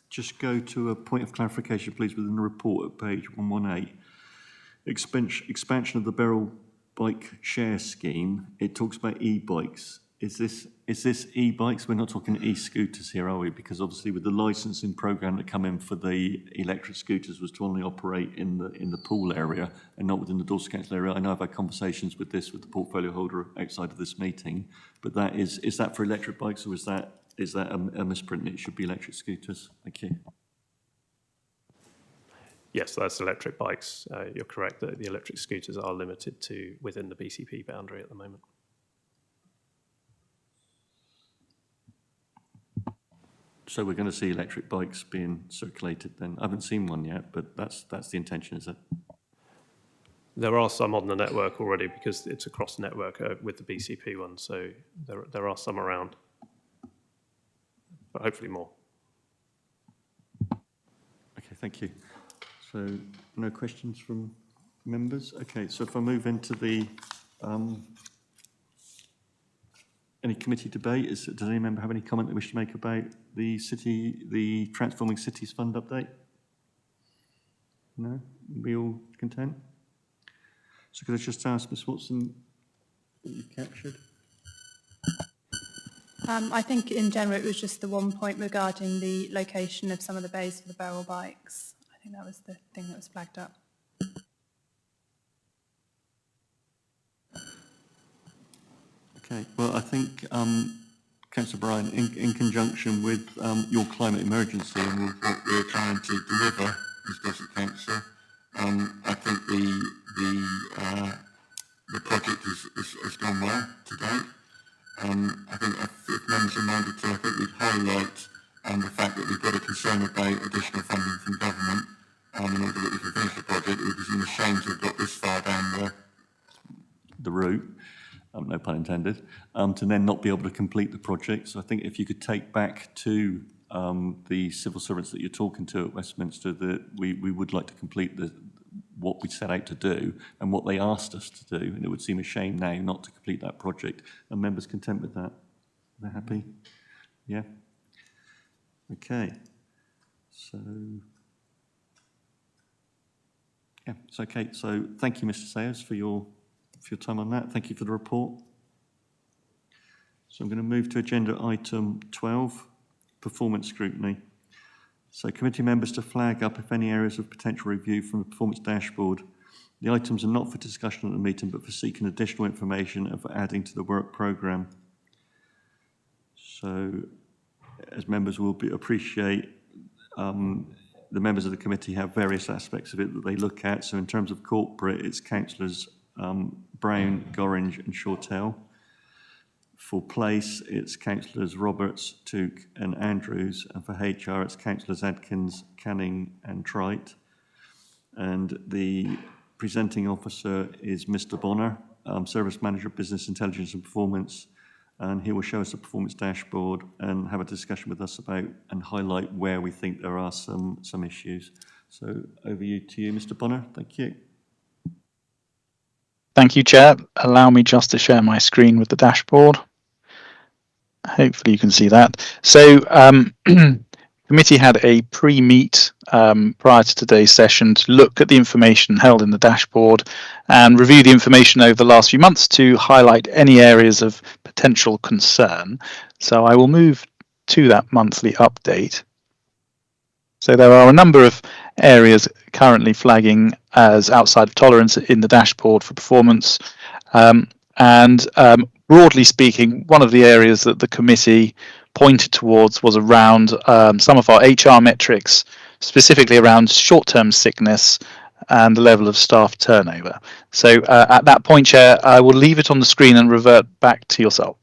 just go to a point of clarification, please, within the report at page 118? Expansion of the Beryl bike share scheme. It talks about e-bikes. Is this e-bikes? We're not talking e-scooters here, are we? Because obviously with the licensing programme that come in for the electric scooters was to only operate in the pool area and not within the Dorset Council area. I know I've had conversations with the portfolio holder outside of this meeting, but is that for electric bikes, or is that a misprint? It should be electric scooters. Thank you. Yes, that's electric bikes. You're correct that the electric scooters are limited to within the BCP boundary at the moment. So we're going to see electric bikes being circulated then? I haven't seen one yet, but that's the intention, is it? There are some on the network already because it's across the network with the BCP one, so there are some around, but hopefully more. Okay, thank you. So no questions from members? Okay, so if I move into the any committee debate, does any member have any comment they wish to make about the Transforming Cities Fund update? No? We all content? So could I just ask Ms Watson what you captured? I think in general it was just the one point regarding the location of some of the bays for the Beryl bikes. I think that was the thing that was flagged up. Okay, well, I think, Councillor Bryan, in conjunction with your climate emergency and with what we're trying to deliver as Dorset Council, I think the project has gone well to date. I think if members are minded to, I think we'd highlight the fact that we've got a concern about additional funding from government in order that we can finish the project. It would be a shame to have got this far down the route. No pun intended, to then not be able to complete the project. So I think if you could take back to the civil servants that you're talking to at Westminster that we would like to complete what we set out to do and what they asked us to do, and it would seem a shame now not to complete that project. Are members content with that? They're happy? Yeah? Okay. So, yeah, it's okay. So thank you, Mr. Sayers, for your time on that. Thank you for the report. So I'm going to move to agenda item 12, performance scrutiny. So committee members to flag up if any areas of potential review from the performance dashboard. The items are not for discussion at the meeting, but for seeking additional information and for adding to the work programme. So as members will appreciate, the members of the committee have various aspects of it that they look at. So in terms of corporate, it's councillors Brown, Gorringe and Shortell. For place, it's councillors Roberts, Took and Andrews. And for HR, it's councillors Adkins, Canning and Trite. And the presenting officer is Mr. Bonner, Service Manager of Business Intelligence and Performance. And he will show us the performance dashboard and have a discussion with us about and highlight where we think there are some issues. So over to you, Mr. Bonner. Thank you. Thank you, Chair. Allow me just to share my screen with the dashboard. Hopefully you can see that. So committee had a pre-meet prior to today's session to look at the information held in the dashboard and review the information over the last few months to highlight any areas of potential concern. So I will move to that monthly update. So there are a number of areas currently flagging as outside of tolerance in the dashboard for performance. Broadly speaking, one of the areas that the committee pointed towards was around some of our HR metrics, specifically around short-term sickness and the level of staff turnover. So at that point, Chair, I will leave it on the screen and revert back to yourself.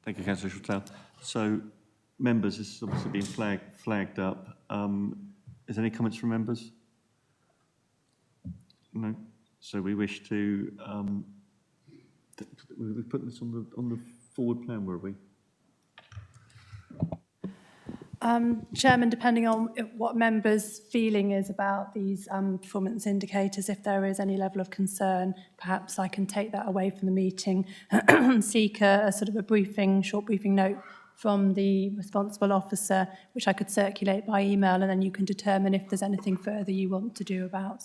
Thank you, Councillor Shortell. So, members, this has obviously been flagged up. Is there any comments from members? No. So we wish to. We put this on the forward plan, were we? Chairman, depending on what members' feeling is about these performance indicators, if there is any level of concern, perhaps I can take that away from the meeting and seek a sort of a short briefing note from the responsible officer, which I could circulate by email, and then you can determine if there's anything further you want to do about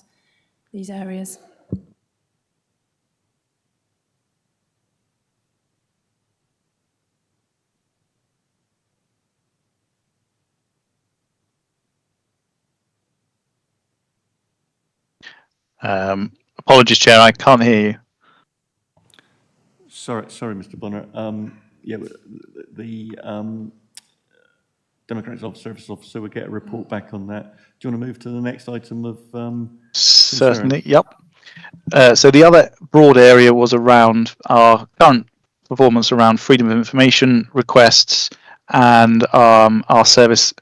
these areas. Apologies, Chair, I can't hear you. Sorry, Mr. Bonner. Yeah, the Democratic Service Officer will get a report back on that. Do you want to move to the next item of Certainly, yep. So the other broad area was around our current performance around freedom of information requests and our service.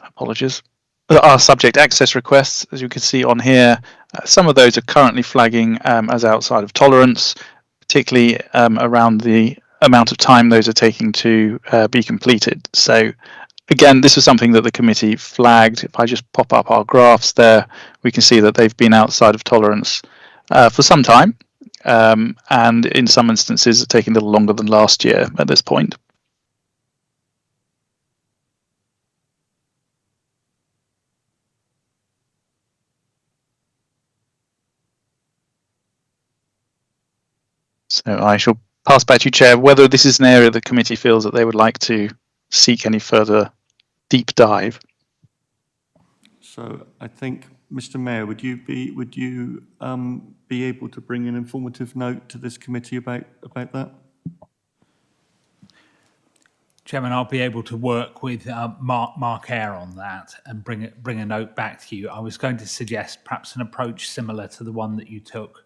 Apologies. Our subject access requests, as you can see on here, some of those are currently flagging as outside of tolerance, particularly around the amount of time those are taking to be completed. So again, this was something that the committee flagged. If I just pop up our graphs there, we can see that they've been outside of tolerance for some time, and in some instances taking a little longer than last year at this point. So I shall pass back to you, Chair, whether this is an area the committee feels that they would like to seek any further deep dive. So I think, Mr. Mayor, would you be able to bring an informative note to this committee about that? Chairman, I'll be able to work with Mark Eyre on that and bring a note back to you. I was going to suggest perhaps an approach similar to the one that you took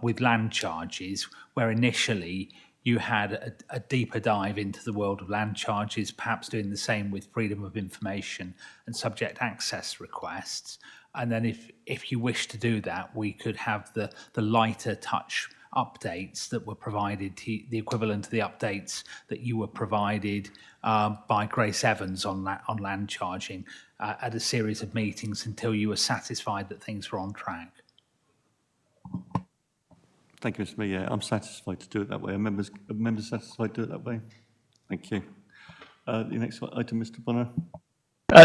with land charges, where initially you had a deeper dive into the world of land charges, perhaps doing the same with freedom of information and subject access requests. And then if you wish to do that, we could have the lighter touch updates that were provided, the equivalent of the updates that you were provided by Grace Evans on land charging at a series of meetings until you were satisfied that things were on track. Thank you, Mr. Mayor. Yeah, I'm satisfied to do it that way. Are members satisfied to do it that way? Thank you. The next item, Mr. Bonner.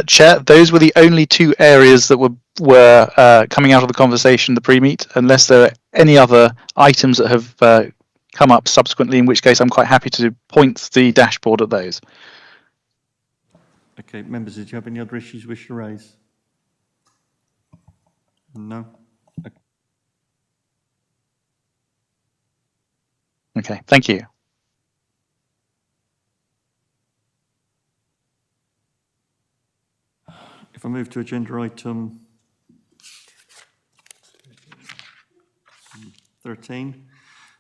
Chair, those were the only two areas that were coming out of the conversation, the pre-meet, unless there are any other items that have come up subsequently, in which case I'm quite happy to point the dashboard at those. Okay, members, did you have any other issues you wish to raise? No? Okay, thank you. If I move to agenda item 13,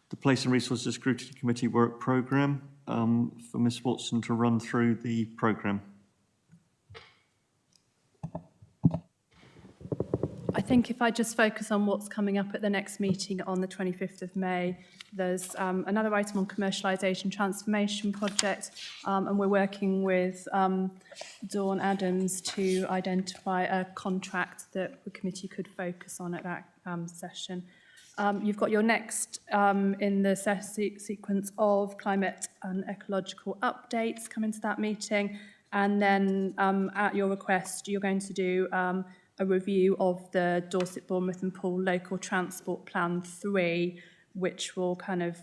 the Place and Resources Scrutiny Committee Work Programme, for Ms Watson to run through the programme. I think if I just focus on what's coming up at the next meeting on the 25th of May, There's another item on commercialisation transformation project, and we're working with Dawn Adams to identify a contract that the committee could focus on at that session. You've got your next in the sequence of climate and ecological updates coming to that meeting, and then at your request you're going to do a review of the Dorset, Bournemouth and Poole Local Transport Plan 3, which will kind of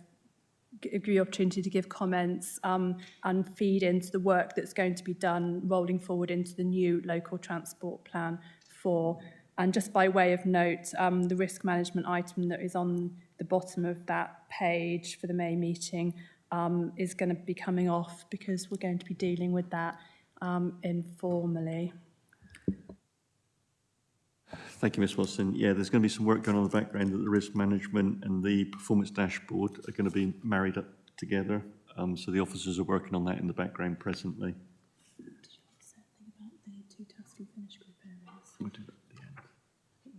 give you the opportunity to give comments and feed into the work that's going to be done rolling forward into the new Local Transport Plan 4. And just by way of note, the risk management item that is on the bottom of that page for the May meeting is going to be coming off because we're going to be dealing with that informally. Thank you, Ms Watson. Yeah, there's going to be some work going on in the background that the risk management and the performance dashboard are going to be married up together. So the officers are working on that in the background presently. Did you want to say anything about the two task and finish group areas? We'll do that at the end. I think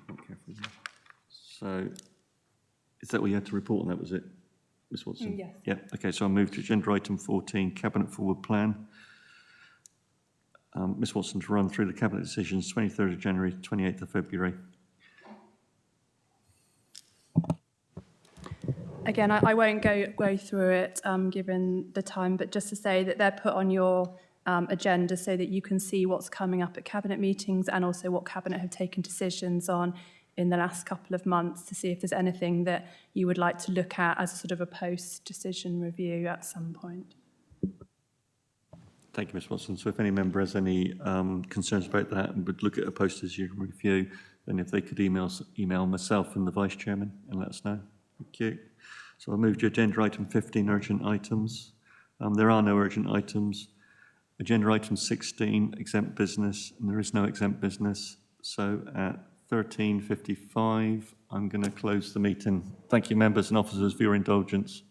we're going to help people. So, is that what you had to report on that, was it, Ms Watson? Yes. Yeah, okay, so I'll move to agenda item 14, Cabinet Forward Plan. Ms Watson to run through the Cabinet decisions 23rd of January, 28th of February. Again, I won't go through it given the time, but just to say that they're put on your agenda so that you can see what's coming up at Cabinet meetings and also what Cabinet have taken decisions on in the last couple of months to see if there's anything that you would like to look at as a sort of a post-decision review at some point. Thank you, Ms Watson. So if any member has any concerns about that and would look at a post-decision review, then if they could email myself and the Vice Chairman and let us know. Thank you. So I'll move to agenda item 15, urgent items. There are no urgent items. Agenda item 16, exempt business, and there is no exempt business. So at 13:55, I'm going to close the meeting. Thank you, members and officers, for your indulgence.